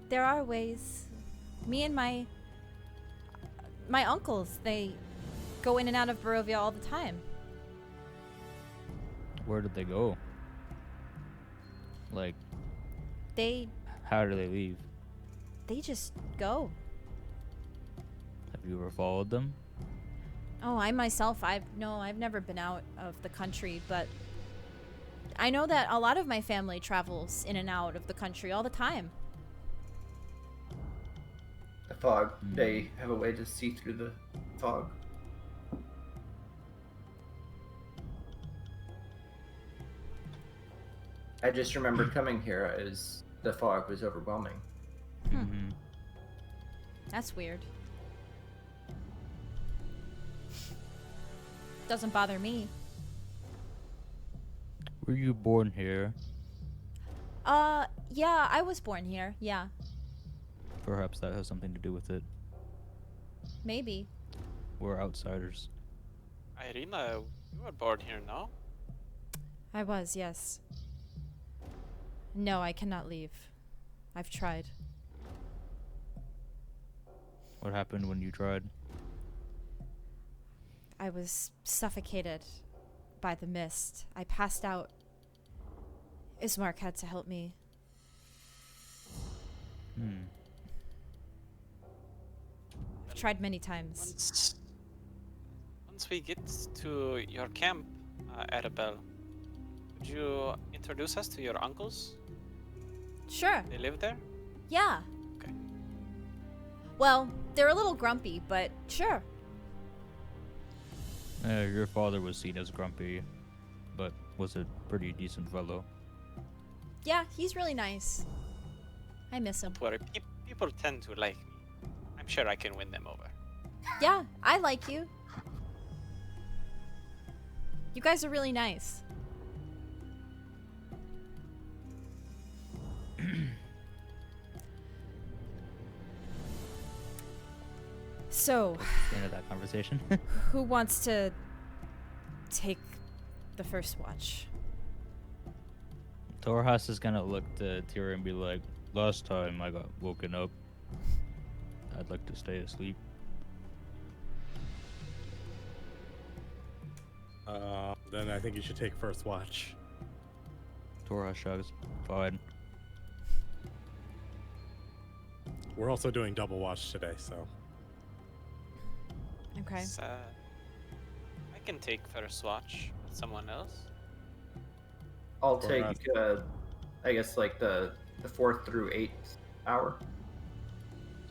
There are ways. Me and my uncles, they go in and out of Barovia all the time. Where did they go? Like, They how do they leave? they just go. Have you ever followed them? Oh, I myself, I've never been out of the country, but I know that a lot of my family travels in and out of the country all the time. The fog. They have a way to see through the fog. I just remember coming here as the fog was overwhelming. Mm-hmm. That's weird. Doesn't bother me. Were you born here? Yeah, I was born here. Yeah, Perhaps that has something to do with it. maybe. We're outsiders. Irina, you were born here, no? I was, yes. No, I cannot leave. I've tried. What happened when you tried? I was suffocated by the mist. I passed out. Ismark had to help me. I've tried many times. Once we get to your camp, Arabelle, would you introduce us to your uncles? Sure. They live there? Yeah. Okay. Well, they're a little grumpy, but sure. Your father was seen as grumpy, but was a pretty decent fellow. Yeah, he's really nice. I miss him. Where people tend to like me. I'm sure I can win them over. Yeah, I like you. You guys are really nice. So, End of that conversation. who wants to take the first watch? Torhas is gonna look to Tira and be like, "Last time I got woken up, I'd like to stay asleep." Then I think you should take first watch. Torhas shrugs. Fine. We're also doing double watch today, so. Okay. I can take first watch with someone else. I'll Or take, not. I guess, like the 4th through 8th hour.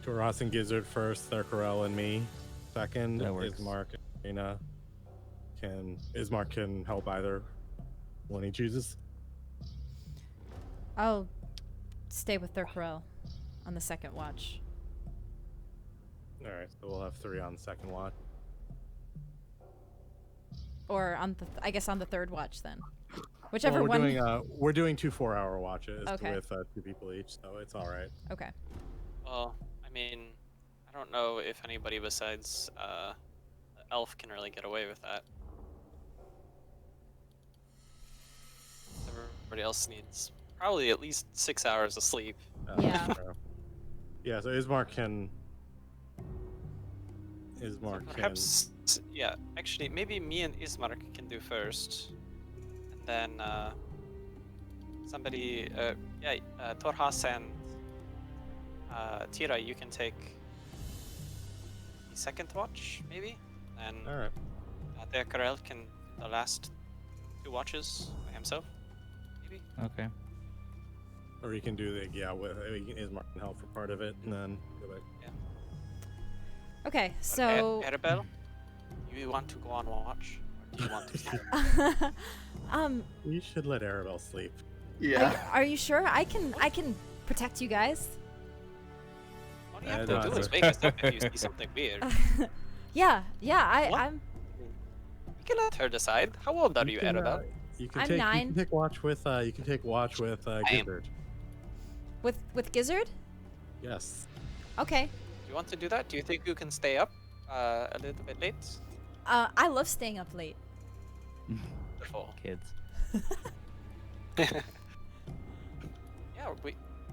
Toras and Gizzard first, Thurkarel and me second. That works. Ismark and Arena Ismark can help either one he chooses. I'll stay with Thurkarel on the second watch. Alright, so we'll have 3 on second watch. Or on the I guess on the third watch then. Whichever Well, one. we're doing 2 4-hour watches Okay. with 2 people each, so it's alright. Okay. Well, I mean, I don't know if anybody besides Elf can really get away with that. Everybody else needs probably at least 6 hours of sleep. Yeah. So- yeah, so Ismark can. So perhaps, yeah, actually, maybe me and Ismark can do first. And then somebody, Torhas and Tira, you can take the second watch, maybe? And Alright. Karel can do the last 2 watches by himself, maybe? Okay. Or you can do Ismark can help for part of it, and then go back. Okay, so Arabelle, do you want to go on watch? Or do you want to stay? You should let Arabelle sleep. are you sure? I can protect you guys. All you have I to do is don't- wake us up if you see something weird. Yeah, What? I'm You can let her decide. How old are you, can, Arabelle? You can I'm take 9. You can take watch with Gizzard. with Gizzard? Yes. Okay. Do you want to do that? Do you think you can stay up a little bit late? I love staying up late. Wonderful. Kids. Yeah,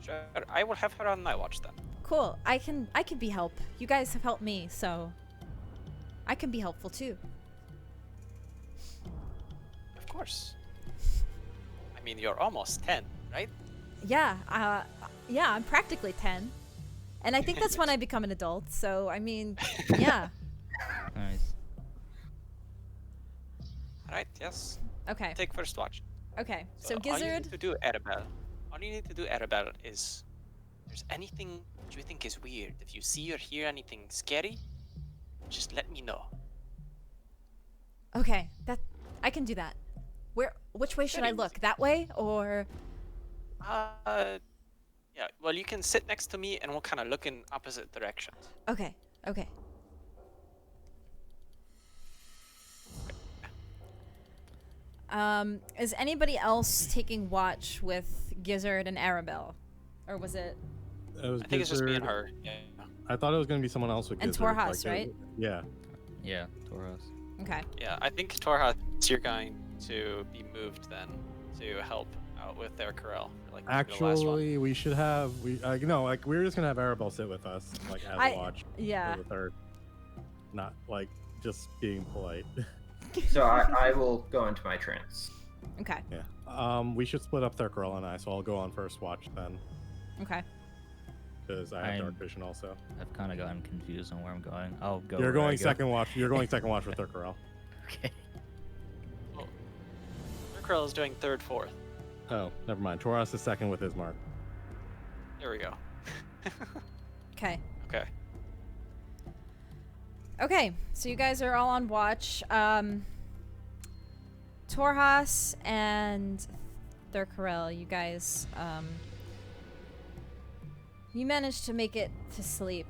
sure. I will have her on my watch then. Cool. I can be help. You guys have helped me, so I can be helpful too. Of course. I mean, you're almost 10, right? Yeah, I'm practically 10. And I think that's when I become an adult. So, I mean, yeah. Nice. All right. Yes. Okay. Take first watch. Okay. So all you Gizzard. need to do, Arabelle, is there's anything that you think is weird. If you see or hear anything scary, just let me know. Okay, that I can do that. Which way should I look? That way or? Yeah. Well, you can sit next to me, and we'll kind of look in opposite directions. Okay. Okay. Is anybody else taking watch with Gizzard and Arabelle, or was it? It was I think it's just me and Gizzard. her. Yeah. I thought it was going to be someone else with And Gizzard. Torhas, like, right? Yeah. Yeah, Toros. Okay. Yeah. I think Torha, you're going to be moved then to help out with their corral. Like the last one. Actually, we should have we're just gonna have Arabelle sit with us, like as a watch Yeah. for the third. Not like just being polite. So I will go into my trance. Okay. Yeah. We should split up Thurkerl and I, so I'll go on first watch then, Okay. because I have I'm- dark vision also. I've kind of gotten confused on where I'm going. I'll go. You're where I going go. second watch. You're going second watch with Thurkerl. Okay. Curl is doing third, fourth. Oh, never mind. Toras is second with his mark. There we go. Okay. Okay. Okay. So you guys are all on watch. Torhas and Thurkarel, you guys, you managed to make it to sleep.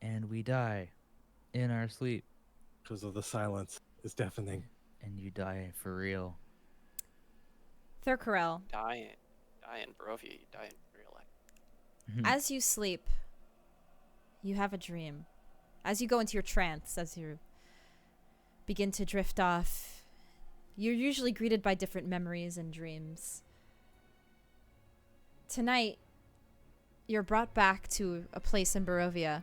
And we die in our sleep. Because of the silence. It's deafening. And you die for real. Thurkarel, Die in Barovia, you die in real life. as you sleep, you have a dream. As you go into your trance, as you begin to drift off, you're usually greeted by different memories and dreams. Tonight, you're brought back to a place in Barovia.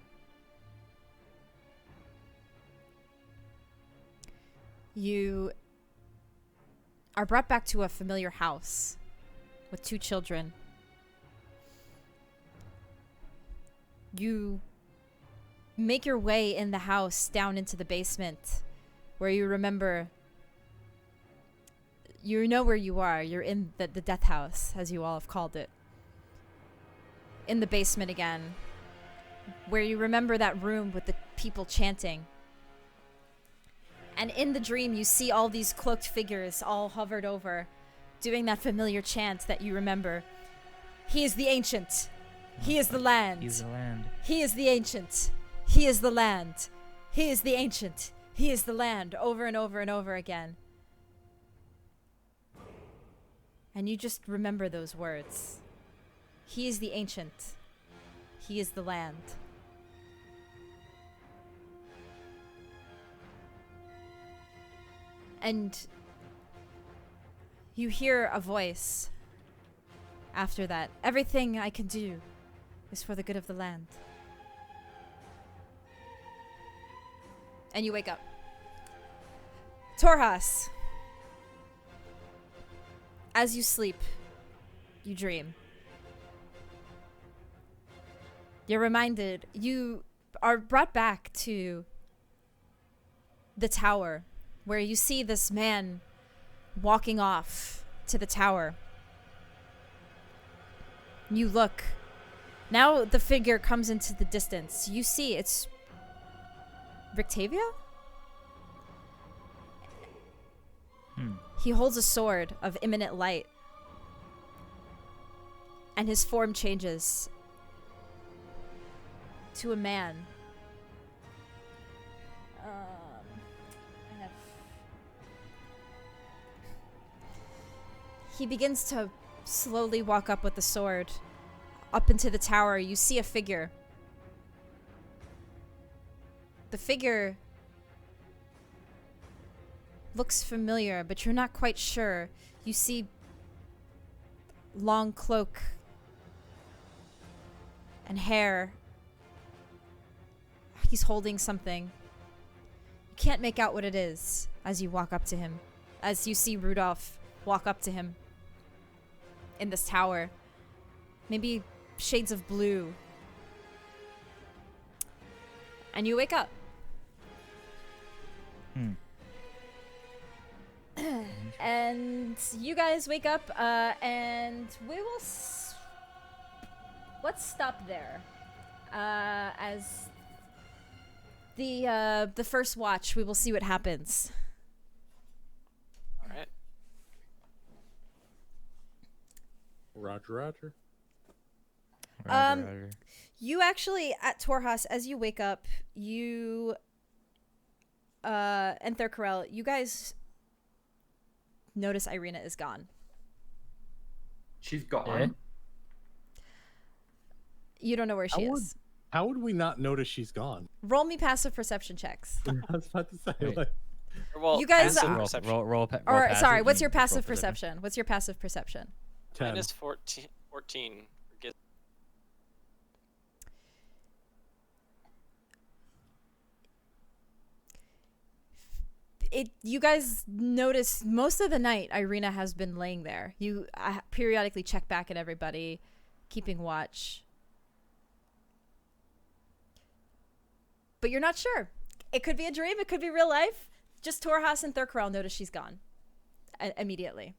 You are brought back to a familiar house with 2 children. You make your way in the house down into the basement where you remember. You know where you are. You're in the death house, as you all have called it. In the basement again, where you remember that room with the people chanting. And in the dream, you see all these cloaked figures all hovered over, doing that familiar chant that you remember. He is the ancient. He is the land. He's the land. He is the ancient. He is the land. He is the ancient. He is the land, over and over and over again. And you just remember those words. He is the ancient. He is the land. And you hear a voice after that. Everything I can do is for the good of the land. And you wake up. Torhas. As you sleep, you dream. You're reminded, you are brought back to the tower where you see this man walking off to the tower. You look. Now the figure comes into the distance. You see it's Rictavia? He holds a sword of imminent light. And his form changes to a man. He begins to slowly walk up with the sword. Up into the tower, you see a figure. The figure looks familiar, but you're not quite sure. You see long cloak and hair. He's holding something. You can't make out what it is as you walk up to him. As you see Rudolph walk up to him in this tower. Maybe shades of blue. And you wake up. And you guys wake up, and we will. Let's stop there. As the first watch, we will see what happens. All right. Roger, Roger. Roger. You actually, at Torhas, as you wake up, you and Thurkarel, you guys notice Irina is gone. She's gone. Eh? You don't know where she is. How would we not notice she's gone? Roll me passive perception checks. I was about to say, Wait. like, Well, You guys passive are- perception. Roll Or passive, sorry, what's and your roll passive perception? What's your passive perception? 10. Minus 14. 14. Get- You guys notice most of the night Irina has been laying there. You periodically check back at everybody, keeping watch. But you're not sure. It could be a dream, it could be real life. Just Torhas and Thurkarel notice she's gone immediately.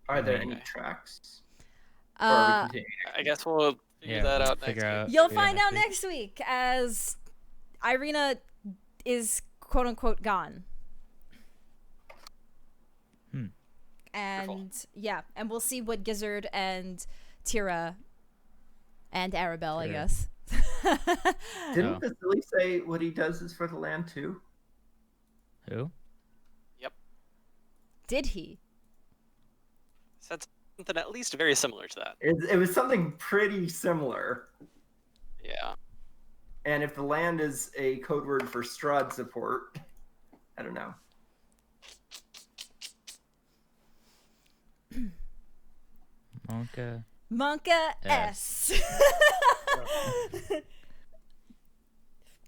Are there any Okay. tracks? Or are we Uh, continuing? I guess we'll figure that out next week. You'll figure find out week. next week as Irina is quote unquote gone. And yeah, and we'll see what Gizzard and Tira and Arabelle, I Tira. guess. Didn't Oh. Vasily say what he does is for the land too? Who? Did he? Said something at least very similar to that. It was something pretty similar. Yeah. And if the land is a code word for Strahd support, I don't know. Monka. Monka S. S.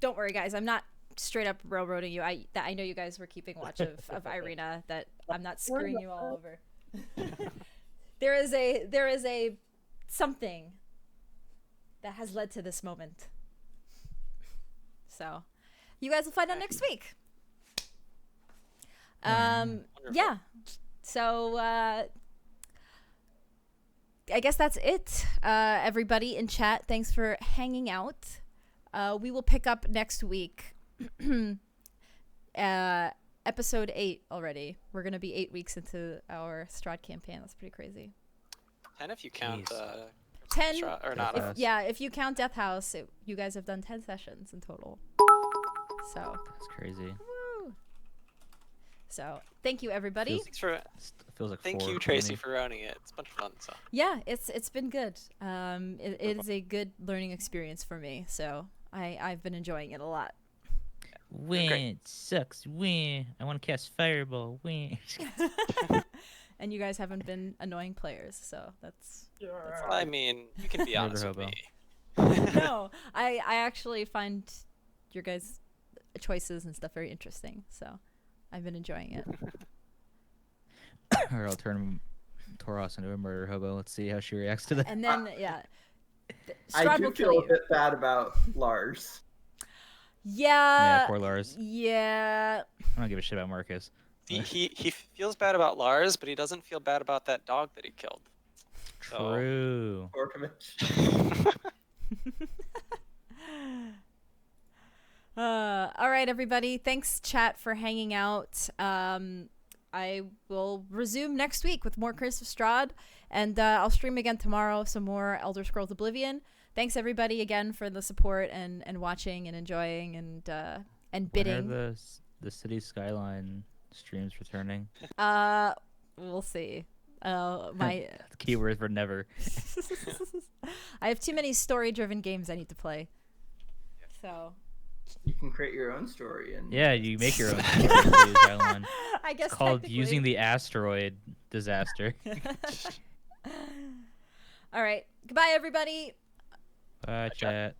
Don't worry, guys. I'm not straight up railroading you. I know you guys were keeping watch of Irina. That I'm not screwing you all over. There is a something that has led to this moment. So, you guys will find out next week. Wonderful. Yeah. So, I guess that's it. Everybody in chat, thanks for hanging out. We will pick up next week. Episode 8 already. We're going to be 8 weeks into our Strahd campaign. That's pretty crazy. 10 if you count. Jeez. 10. Or not. Death House. Yeah, if you count Death House, you guys have done 10 sessions in total. So, That's crazy. woo. So, thank you everybody. Thanks for. Feels like Thank 4 you, for Tracy, me. for running it. It's a bunch of fun. So. Yeah, it's been good. It is a good learning experience for me. So, I've been enjoying it a lot. Win sucks. Win. I want to cast Fireball. Win. And you guys haven't been annoying players, so that's I mean, you can be honest with Hobo. me. no. I actually find your guys' choices and stuff very interesting, so I've been enjoying it. Or I'll turn Toros into a murder hobo. Let's see how she reacts to that. And then yeah, I Strahd do will kill feel a you. bit bad about Lars. Yeah. Yeah, poor Lars. Yeah. I don't give a shit about Marcus. He feels bad about Lars, but he doesn't feel bad about that dog that he killed. So- True. Orkovich. All right, everybody. Thanks, chat, for hanging out. I will resume next week with more Curse of Strahd, and I'll stream again tomorrow, some more Elder Scrolls Oblivion. Thanks, everybody, again for the support and watching and enjoying and When bidding. are the city skyline streams returning? We'll see. My The keyword for never. I have too many story-driven games I need to play. So You can create your own story and Yeah, you make your own city skyline. I guess It's called technically- Using the Asteroid Disaster. All right. Goodbye, everybody. Bye, chat.